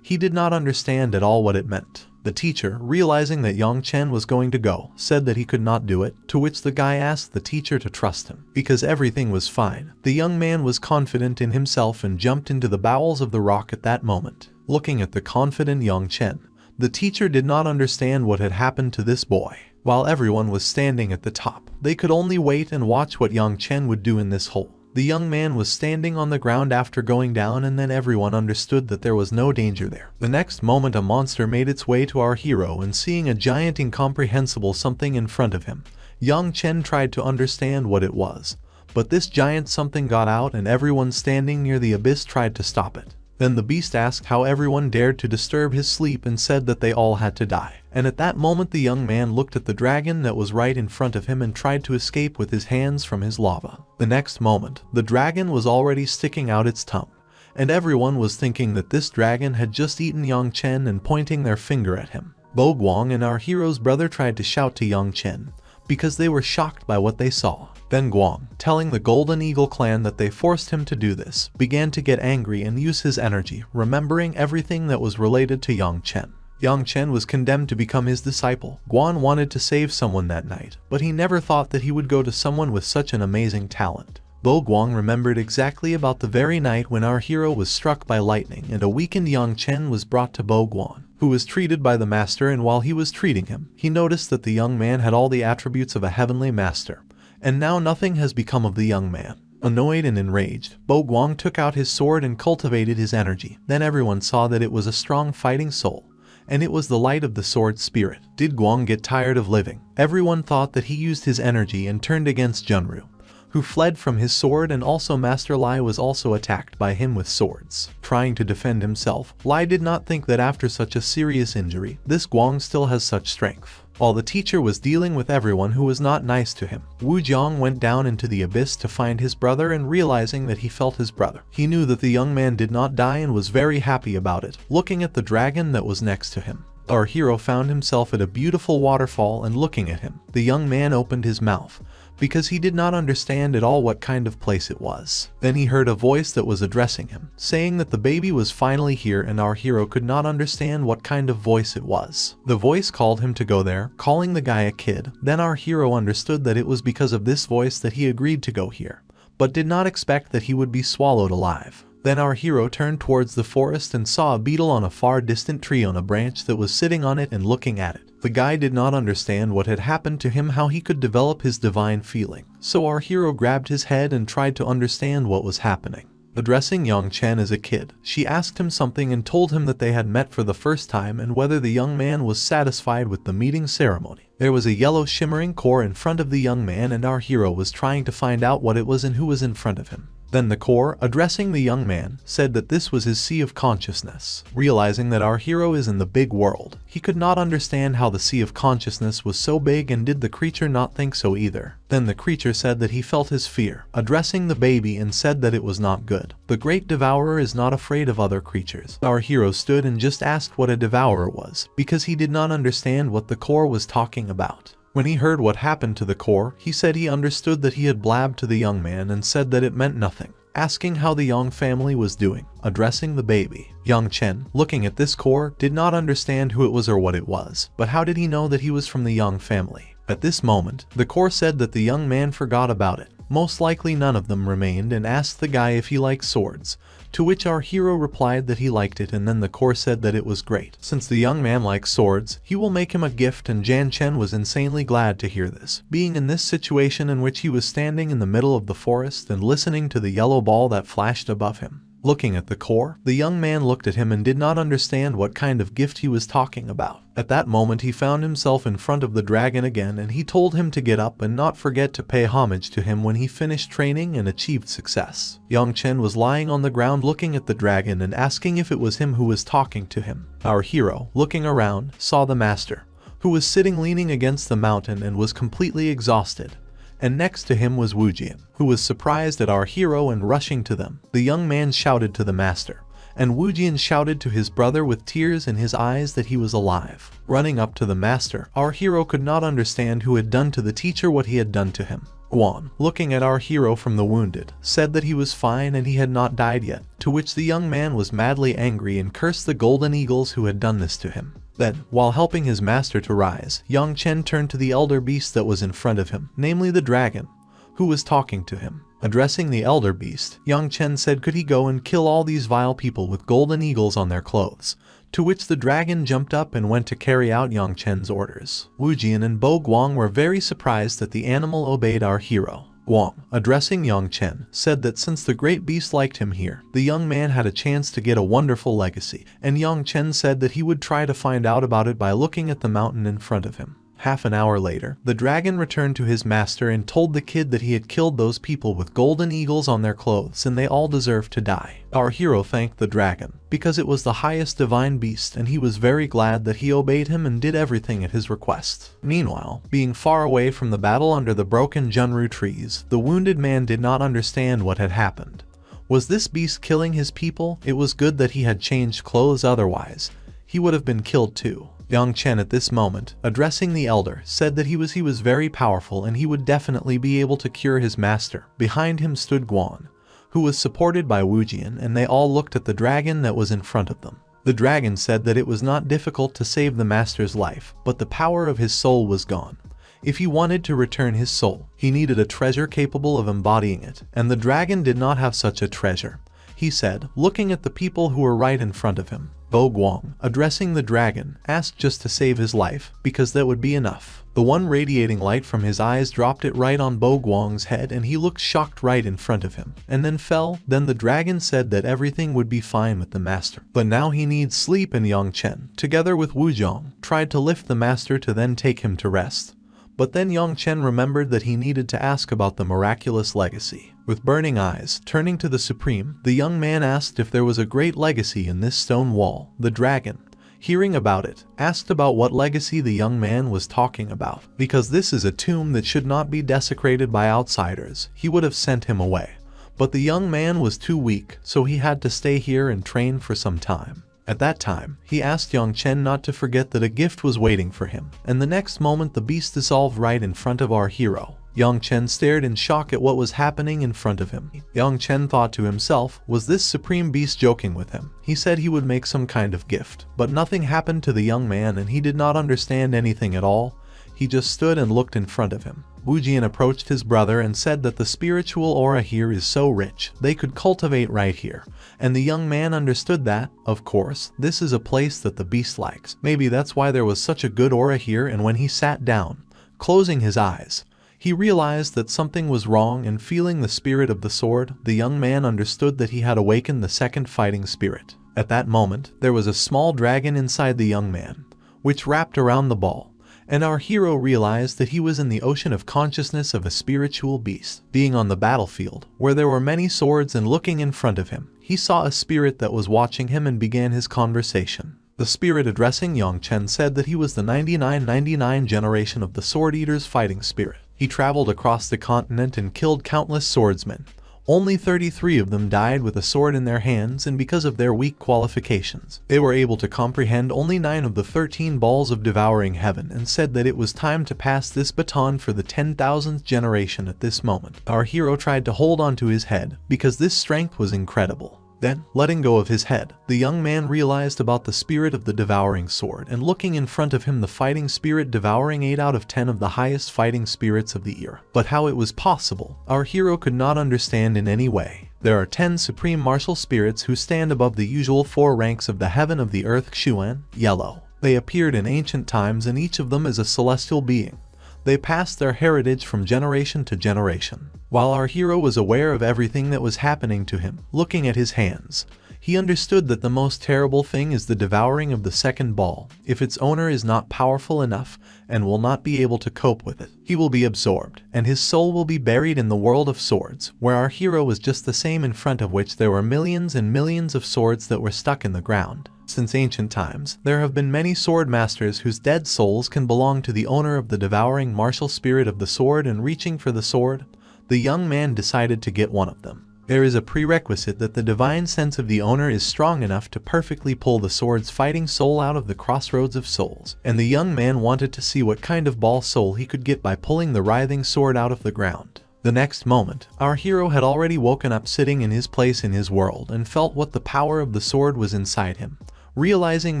he did not understand at all what it meant. The teacher, realizing that young Chen was going to go, said that he could not do it, to which the guy asked the teacher to trust him, because everything was fine. The young man was confident in himself and jumped into the bowels of the rock at that moment. Looking at the confident young Chen, the teacher did not understand what had happened to this boy. While everyone was standing at the top, they could only wait and watch what young Chen would do in this hole. The young man was standing on the ground after going down, and then everyone understood that there was no danger there. The next moment a monster made its way to our hero, and seeing a giant incomprehensible something in front of him, young Chen tried to understand what it was. But this giant something got out, and everyone standing near the abyss tried to stop it. Then the beast asked how everyone dared to disturb his sleep and said that they all had to die. And at that moment the young man looked at the dragon that was right in front of him and tried to escape with his hands from his lava. The next moment, the dragon was already sticking out its tongue, and everyone was thinking that this dragon had just eaten young Chen and pointing their finger at him. Bo Guang and our hero's brother tried to shout to young Chen, because they were shocked by what they saw. Then Guang, telling the Golden Eagle clan that they forced him to do this, began to get angry and use his energy, remembering everything that was related to young Chen. Young Chen was condemned to become his disciple. Guan wanted to save someone that night, but he never thought that he would go to someone with such an amazing talent. Bo Guang remembered exactly about the very night when our hero was struck by lightning, and a weakened young Chen was brought to Bo Guang, who was treated by the master, and while he was treating him, he noticed that the young man had all the attributes of a heavenly master. And now nothing has become of the young man. Annoyed and enraged, Bo Guang took out his sword and cultivated his energy. Then everyone saw that it was a strong fighting soul, and it was the light of the sword spirit. Did Guang get tired of living? Everyone thought that he used his energy and turned against Junru, who fled from his sword, and also Master Lai was also attacked by him with swords. Trying to defend himself, Lai did not think that after such a serious injury, this Guang still has such strength. While the teacher was dealing with everyone who was not nice to him, Wu Jiang went down into the abyss to find his brother, and realizing that he felt his brother, he knew that the young man did not die and was very happy about it, looking at the dragon that was next to him. Our hero found himself at a beautiful waterfall, and looking at him, the young man opened his mouth, because he did not understand at all what kind of place it was. Then he heard a voice that was addressing him, saying that the baby was finally here, and our hero could not understand what kind of voice it was. The voice called him to go there, calling the guy a kid. Then our hero understood that it was because of this voice that he agreed to go here, but did not expect that he would be swallowed alive. Then our hero turned towards the forest and saw a beetle on a far distant tree on a branch that was sitting on it and looking at it. The guy did not understand what had happened to him, how he could develop his divine feeling. So our hero grabbed his head and tried to understand what was happening. Addressing young Chen as a kid, she asked him something and told him that they had met for the first time and whether the young man was satisfied with the meeting ceremony. There was a yellow shimmering core in front of the young man, and our hero was trying to find out what it was and who was in front of him. Then the core, addressing the young man, said that this was his sea of consciousness. Realizing that our hero is in the big world, he could not understand how the sea of consciousness was so big, and did the creature not think so either. Then the creature said that he felt his fear, addressing the baby, and said that it was not good. The great devourer is not afraid of other creatures. Our hero stood and just asked what a devourer was, because he did not understand what the core was talking about. When he heard what happened to the core, he said he understood that he had blabbed to the young man and said that it meant nothing, asking how the Yang family was doing, addressing the baby. Young Chen, looking at this core, did not understand who it was or what it was, but how did he know that he was from the Yang family? At this moment, the core said that the young man forgot about it. Most likely none of them remained, and asked the guy if he liked swords, to which our hero replied that he liked it, and then the core said that it was great. Since the young man likes swords, he will make him a gift, and Jan Chen was insanely glad to hear this, being in this situation in which he was standing in the middle of the forest and listening to the yellow ball that flashed above him. Looking at the core, the young man looked at him and did not understand what kind of gift he was talking about. At that moment he found himself in front of the dragon again, and he told him to get up and not forget to pay homage to him when he finished training and achieved success. Young Chen was lying on the ground looking at the dragon and asking if it was him who was talking to him. Our hero, looking around, saw the master, who was sitting leaning against the mountain and was completely exhausted. And next to him was Wu Jian, who was surprised at our hero and rushing to them. The young man shouted to the master, and Wu Jian shouted to his brother with tears in his eyes that he was alive. Running up to the master, our hero could not understand who had done to the teacher what he had done to him. Guan, looking at our hero from the wounded, said that he was fine and he had not died yet, to which the young man was madly angry and cursed the golden eagles who had done this to him. Then, while helping his master to rise, young Chen turned to the elder beast that was in front of him, namely the dragon, who was talking to him. Addressing the elder beast, young Chen said could he go and kill all these vile people with golden eagles on their clothes, to which the dragon jumped up and went to carry out young Chen's orders. Wu Jian and Bo Guang were very surprised that the animal obeyed our hero. Guang, addressing young Chen, said that since the great beast liked him here, the young man had a chance to get a wonderful legacy, and young Chen said that he would try to find out about it by looking at the mountain in front of him. Half an hour later, the dragon returned to his master and told the kid that he had killed those people with golden eagles on their clothes and they all deserved to die. Our hero thanked the dragon, because it was the highest divine beast, and he was very glad that he obeyed him and did everything at his request. Meanwhile, being far away from the battle under the broken Junru trees, the wounded man did not understand what had happened. Was this beast killing his people? It was good that he had changed clothes, otherwise he would have been killed too. Young Chen at this moment, addressing the elder, said that he was very powerful and he would definitely be able to cure his master. Behind him stood Guan, who was supported by Wu Jian, and they all looked at the dragon that was in front of them. The dragon said that it was not difficult to save the master's life, but the power of his soul was gone. If he wanted to return his soul, he needed a treasure capable of embodying it, and the dragon did not have such a treasure, he said, looking at the people who were right in front of him. Bo Guang, addressing the dragon, asked just to save his life, because that would be enough. The one radiating light from his eyes dropped it right on Bo Guang's head, and he looked shocked right in front of him, and then fell. Then the dragon said that everything would be fine with the master, but now he needs sleep, and Young Chen, together with Wu Jiang, tried to lift the master to then take him to rest. But then Yang Chen remembered that he needed to ask about the miraculous legacy. With burning eyes, turning to the Supreme, the young man asked if there was a great legacy in this stone wall. The dragon, hearing about it, asked about what legacy the young man was talking about. Because this is a tomb that should not be desecrated by outsiders, he would have sent him away. But the young man was too weak, so he had to stay here and train for some time. At that time, he asked Yang Chen not to forget that a gift was waiting for him, and the next moment the beast dissolved right in front of our hero. Yang Chen stared in shock at what was happening in front of him. Yang Chen thought to himself, was this supreme beast joking with him? He said he would make some kind of gift, but nothing happened to the young man and he did not understand anything at all. He just stood and looked in front of him. Wu Jian approached his brother and said that the spiritual aura here is so rich, they could cultivate right here. And the young man understood that, of course, this is a place that the beast likes. Maybe that's why there was such a good aura here, and when he sat down, closing his eyes, he realized that something was wrong, and feeling the spirit of the sword, the young man understood that he had awakened the second fighting spirit. At that moment, there was a small dragon inside the young man, which wrapped around the ball. And our hero realized that he was in the ocean of consciousness of a spiritual beast. Being on the battlefield, where there were many swords, and looking in front of him, he saw a spirit that was watching him and began his conversation. The spirit, addressing Yang Chen, said that he was the 9999 generation of the Sword Eater's fighting spirit. He traveled across the continent and killed countless swordsmen. Only 33 of them died with a sword in their hands, and because of their weak qualifications, they were able to comprehend only 9 of the 13 balls of devouring heaven, and said that it was time to pass this baton for the 10,000th generation. At this moment, our hero tried to hold onto his head, because this strength was incredible. Then, letting go of his head, the young man realized about the spirit of the devouring sword, and looking in front of him, the fighting spirit devouring 8 out of 10 of the highest fighting spirits of the era. But how it was possible, our hero could not understand in any way. There are 10 supreme martial spirits who stand above the usual 4 ranks of the heaven of the earth. Xuan, yellow. They appeared in ancient times, and each of them is a celestial being. They passed their heritage from generation to generation. While our hero was aware of everything that was happening to him, looking at his hands, he understood that the most terrible thing is the devouring of the second ball. If its owner is not powerful enough and will not be able to cope with it, he will be absorbed, and his soul will be buried in the world of swords, where our hero was just the same, in front of which there were millions and millions of swords that were stuck in the ground. Since ancient times, there have been many sword masters whose dead souls can belong to the owner of the devouring martial spirit of the sword, and reaching for the sword, the young man decided to get one of them. There is a prerequisite that the divine sense of the owner is strong enough to perfectly pull the sword's fighting soul out of the crossroads of souls, and the young man wanted to see what kind of ball soul he could get by pulling the writhing sword out of the ground. The next moment, our hero had already woken up, sitting in his place in his world, and felt what the power of the sword was inside him. Realizing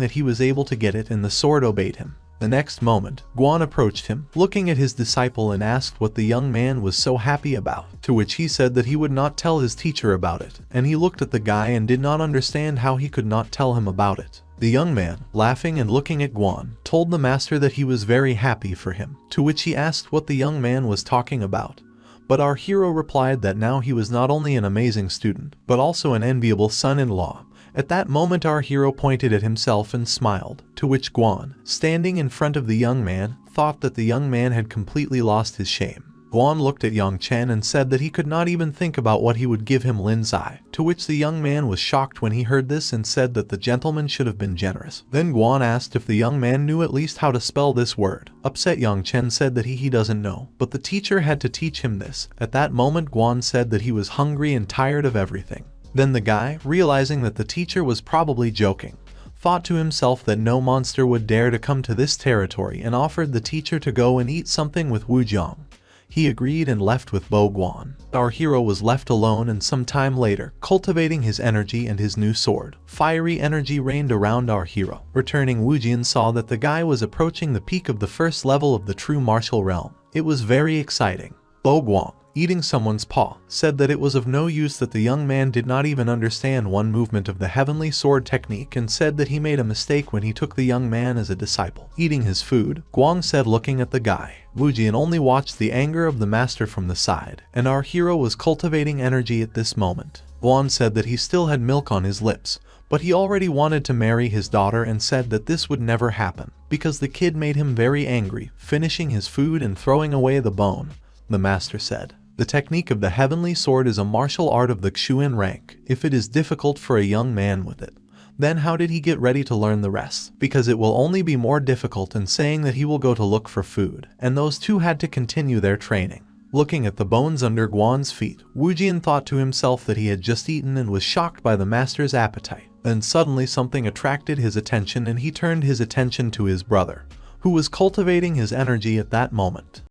that he was able to get it, and the sword obeyed him. The next moment, Guan approached him, looking at his disciple, and asked what the young man was so happy about, to which he said that he would not tell his teacher about it, and he looked at the guy and did not understand how he could not tell him about it. The young man, laughing and looking at Guan, told the master that he was very happy for him, to which he asked what the young man was talking about. But our hero replied that now he was not only an amazing student, but also an enviable son-in-law. At that moment our hero pointed at himself and smiled, to which Guan, standing in front of the young man, thought that the young man had completely lost his shame. Guan looked at Yang Chen and said that he could not even think about what he would give him Lin's eye, to which the young man was shocked when he heard this and said that the gentleman should have been generous. Then Guan asked if the young man knew at least how to spell this word. Upset, Yang Chen said that he doesn't know, but the teacher had to teach him this. At that moment Guan said that he was hungry and tired of everything. Then the guy, realizing that the teacher was probably joking, thought to himself that no monster would dare to come to this territory, and offered the teacher to go and eat something with Wu Jiang. He agreed and left with Bo Guan. Our hero was left alone, and some time later, cultivating his energy and his new sword. Fiery energy reigned around our hero. Returning, Wu Jian saw that the guy was approaching the peak of the first level of the true martial realm. It was very exciting. Bo Guan, eating someone's paw, said that it was of no use, that the young man did not even understand one movement of the heavenly sword technique, and said that he made a mistake when he took the young man as a disciple. Eating his food, Guang said, looking at the guy. Wujian only watched the anger of the master from the side, and our hero was cultivating energy at this moment. Guan said that he still had milk on his lips, but he already wanted to marry his daughter and said that this would never happen, because the kid made him very angry, finishing his food and throwing away the bone. The master said, "The technique of the heavenly sword is a martial art of the Xuan rank. If it is difficult for a young man with it, then how did he get ready to learn the rest? Because it will only be more difficult," and saying that he will go to look for food, and those two had to continue their training. Looking at the bones under Guan's feet, Wujian thought to himself that he had just eaten and was shocked by the master's appetite. Then suddenly something attracted his attention and he turned his attention to his brother, who was cultivating his energy at that moment.